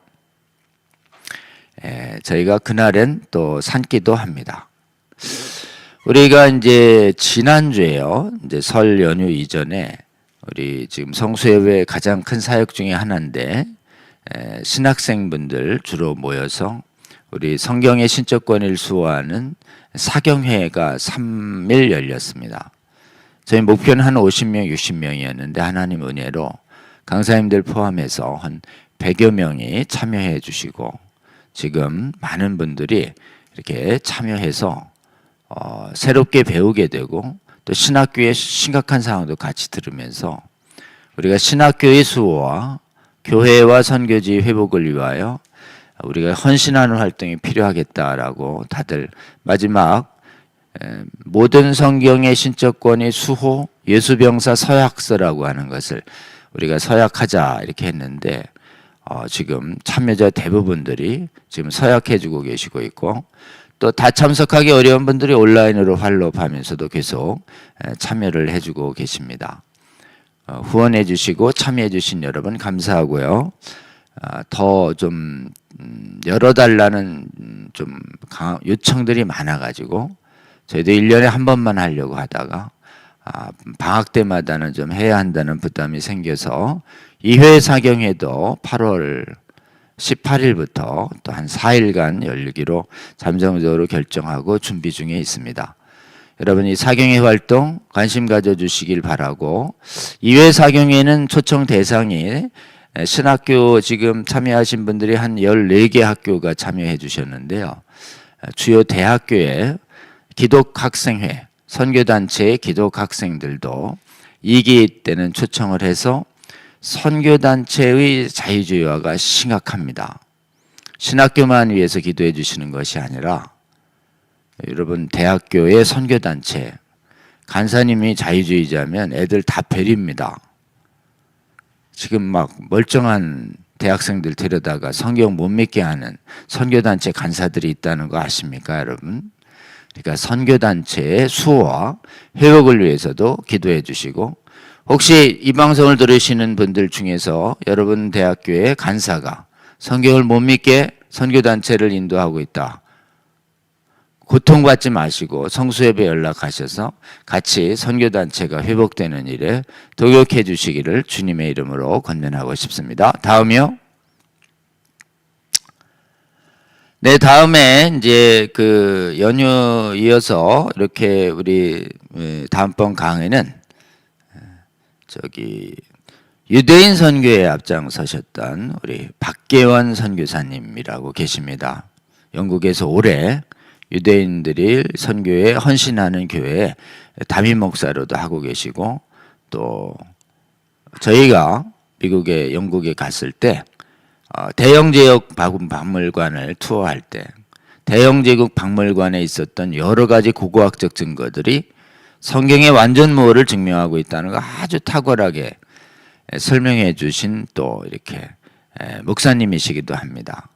저희가 그날은 또 산기도 합니다. 우리가 이제 지난주에요. 이제 설 연휴 이전에 우리 지금 성수협의 가장 큰 사역 중에 하나인데 신학생분들 주로 모여서 우리 성경의 신적 권위를 수호하는 사경회가 3일 열렸습니다. 저희 목표는 한 50명, 60명이었는데 하나님 은혜로 강사님들 포함해서 한 100여 명이 참여해 주시고 지금 많은 분들이 이렇게 참여해서 새롭게 배우게 되고 또 신학교의 심각한 상황도 같이 들으면서 우리가 신학교의 수호와 교회와 선교지 회복을 위하여 우리가 헌신하는 활동이 필요하겠다라고 다들 마지막 모든 성경의 신적권이 수호, 예수병사 서약서라고 하는 것을 우리가 서약하자 이렇게 했는데 지금 참여자 대부분들이 지금 서약해주고 계시고 있고 또 다 참석하기 어려운 분들이 온라인으로 활로하면서도 계속 참여를 해주고 계십니다. 후원해 주시고 참여해 주신 여러분 감사하고요. 더 좀 열어달라는 좀 요청들이 많아가지고 저희도 1년에 한 번만 하려고 하다가 방학 때마다는 좀 해야 한다는 부담이 생겨서 2회 사경회도 8월 18일부터 또 한 4일간 열기로 잠정적으로 결정하고 준비 중에 있습니다. 여러분 이 사경회 활동 관심 가져주시길 바라고 2회 사경회는 초청 대상이 신학교 지금 참여하신 분들이 한 14개 학교가 참여해 주셨는데요. 주요 대학교의 기독학생회, 선교단체의 기독학생들도 2기 때는 초청을 해서 선교단체의 자유주의화가 심각합니다. 신학교만 위해서 기도해 주시는 것이 아니라 여러분 대학교의 선교단체 간사님이 자유주의자면 애들 다 베립니다. 지금 막 멀쩡한 대학생들 데려다가 성경 못 믿게 하는 선교단체 간사들이 있다는 거 아십니까 여러분? 그러니까 선교단체의 수호와 회복을 위해서도 기도해 주시고 혹시 이 방송을 들으시는 분들 중에서 여러분 대학교의 간사가 성경을 못 믿게 선교단체를 인도하고 있다. 고통받지 마시고 성수협에 연락하셔서 같이 선교단체가 회복되는 일에 동역해 주시기를 주님의 이름으로 권면하고 싶습니다. 다음이요. 네, 다음에 이제 그 연휴 이어서 이렇게 우리 다음번 강의는 유대인 선교에 앞장서셨던 우리 박계원 선교사님이라고 계십니다. 영국에서 오래 유대인들이 선교에 헌신하는 교회에 담임 목사로도 하고 계시고 또 저희가 미국에 영국에 갔을 때 대영제국 박물관을 투어할 때 대영제국 박물관에 있었던 여러 가지 고고학적 증거들이 성경의 완전무를 증명하고 있다는 거 아주 탁월하게 설명해 주신 또 이렇게 목사님이시기도 합니다.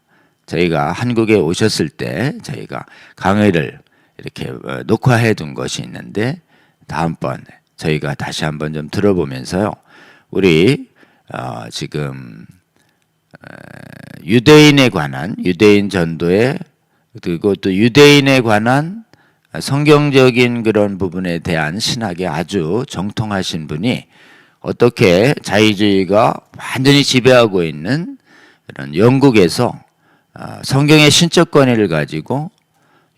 저희가 한국에 오셨을 때 저희가 강의를 이렇게 녹화해 둔 것이 있는데 다음번 저희가 다시 한번 좀 들어보면서요. 우리 지금 유대인에 관한 유대인 전도에 그리고 또 유대인에 관한 성경적인 그런 부분에 대한 신학에 아주 정통하신 분이 어떻게 자유주의가 완전히 지배하고 있는 이런 영국에서 성경의 신적 권위를 가지고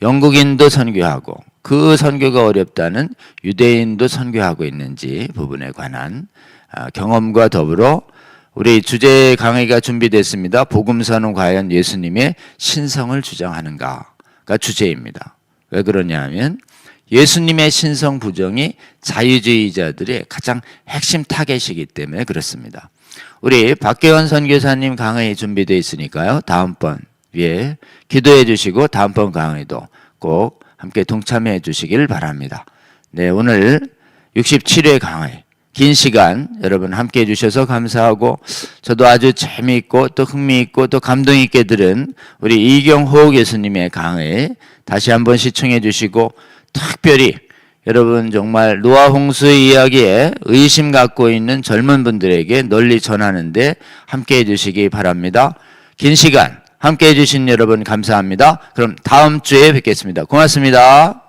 영국인도 선교하고 그 선교가 어렵다는 유대인도 선교하고 있는지 부분에 관한 경험과 더불어 우리 주제 강의가 준비됐습니다. 복음서는 과연 예수님의 신성을 주장하는가가 주제입니다. 왜 그러냐면 예수님의 신성 부정이 자유주의자들의 가장 핵심 타겟이기 때문에 그렇습니다. 우리 박계원 선교사님 강의 준비되어 있으니까요. 다음번 위에 기도해 주시고 다음번 강의도 꼭 함께 동참해 주시길 바랍니다. 네, 오늘 67회 강의 긴 시간 여러분 함께 해주셔서 감사하고 저도 아주 재미있고 또 흥미있고 또 감동 있게 들은 우리 이경호 교수님의 강의 다시 한번 시청해 주시고 특별히 여러분 정말 노아 홍수의 이야기에 의심 갖고 있는 젊은 분들에게 널리 전하는데 함께 해주시기 바랍니다. 긴 시간 함께 해주신 여러분 감사합니다. 그럼 다음 주에 뵙겠습니다. 고맙습니다.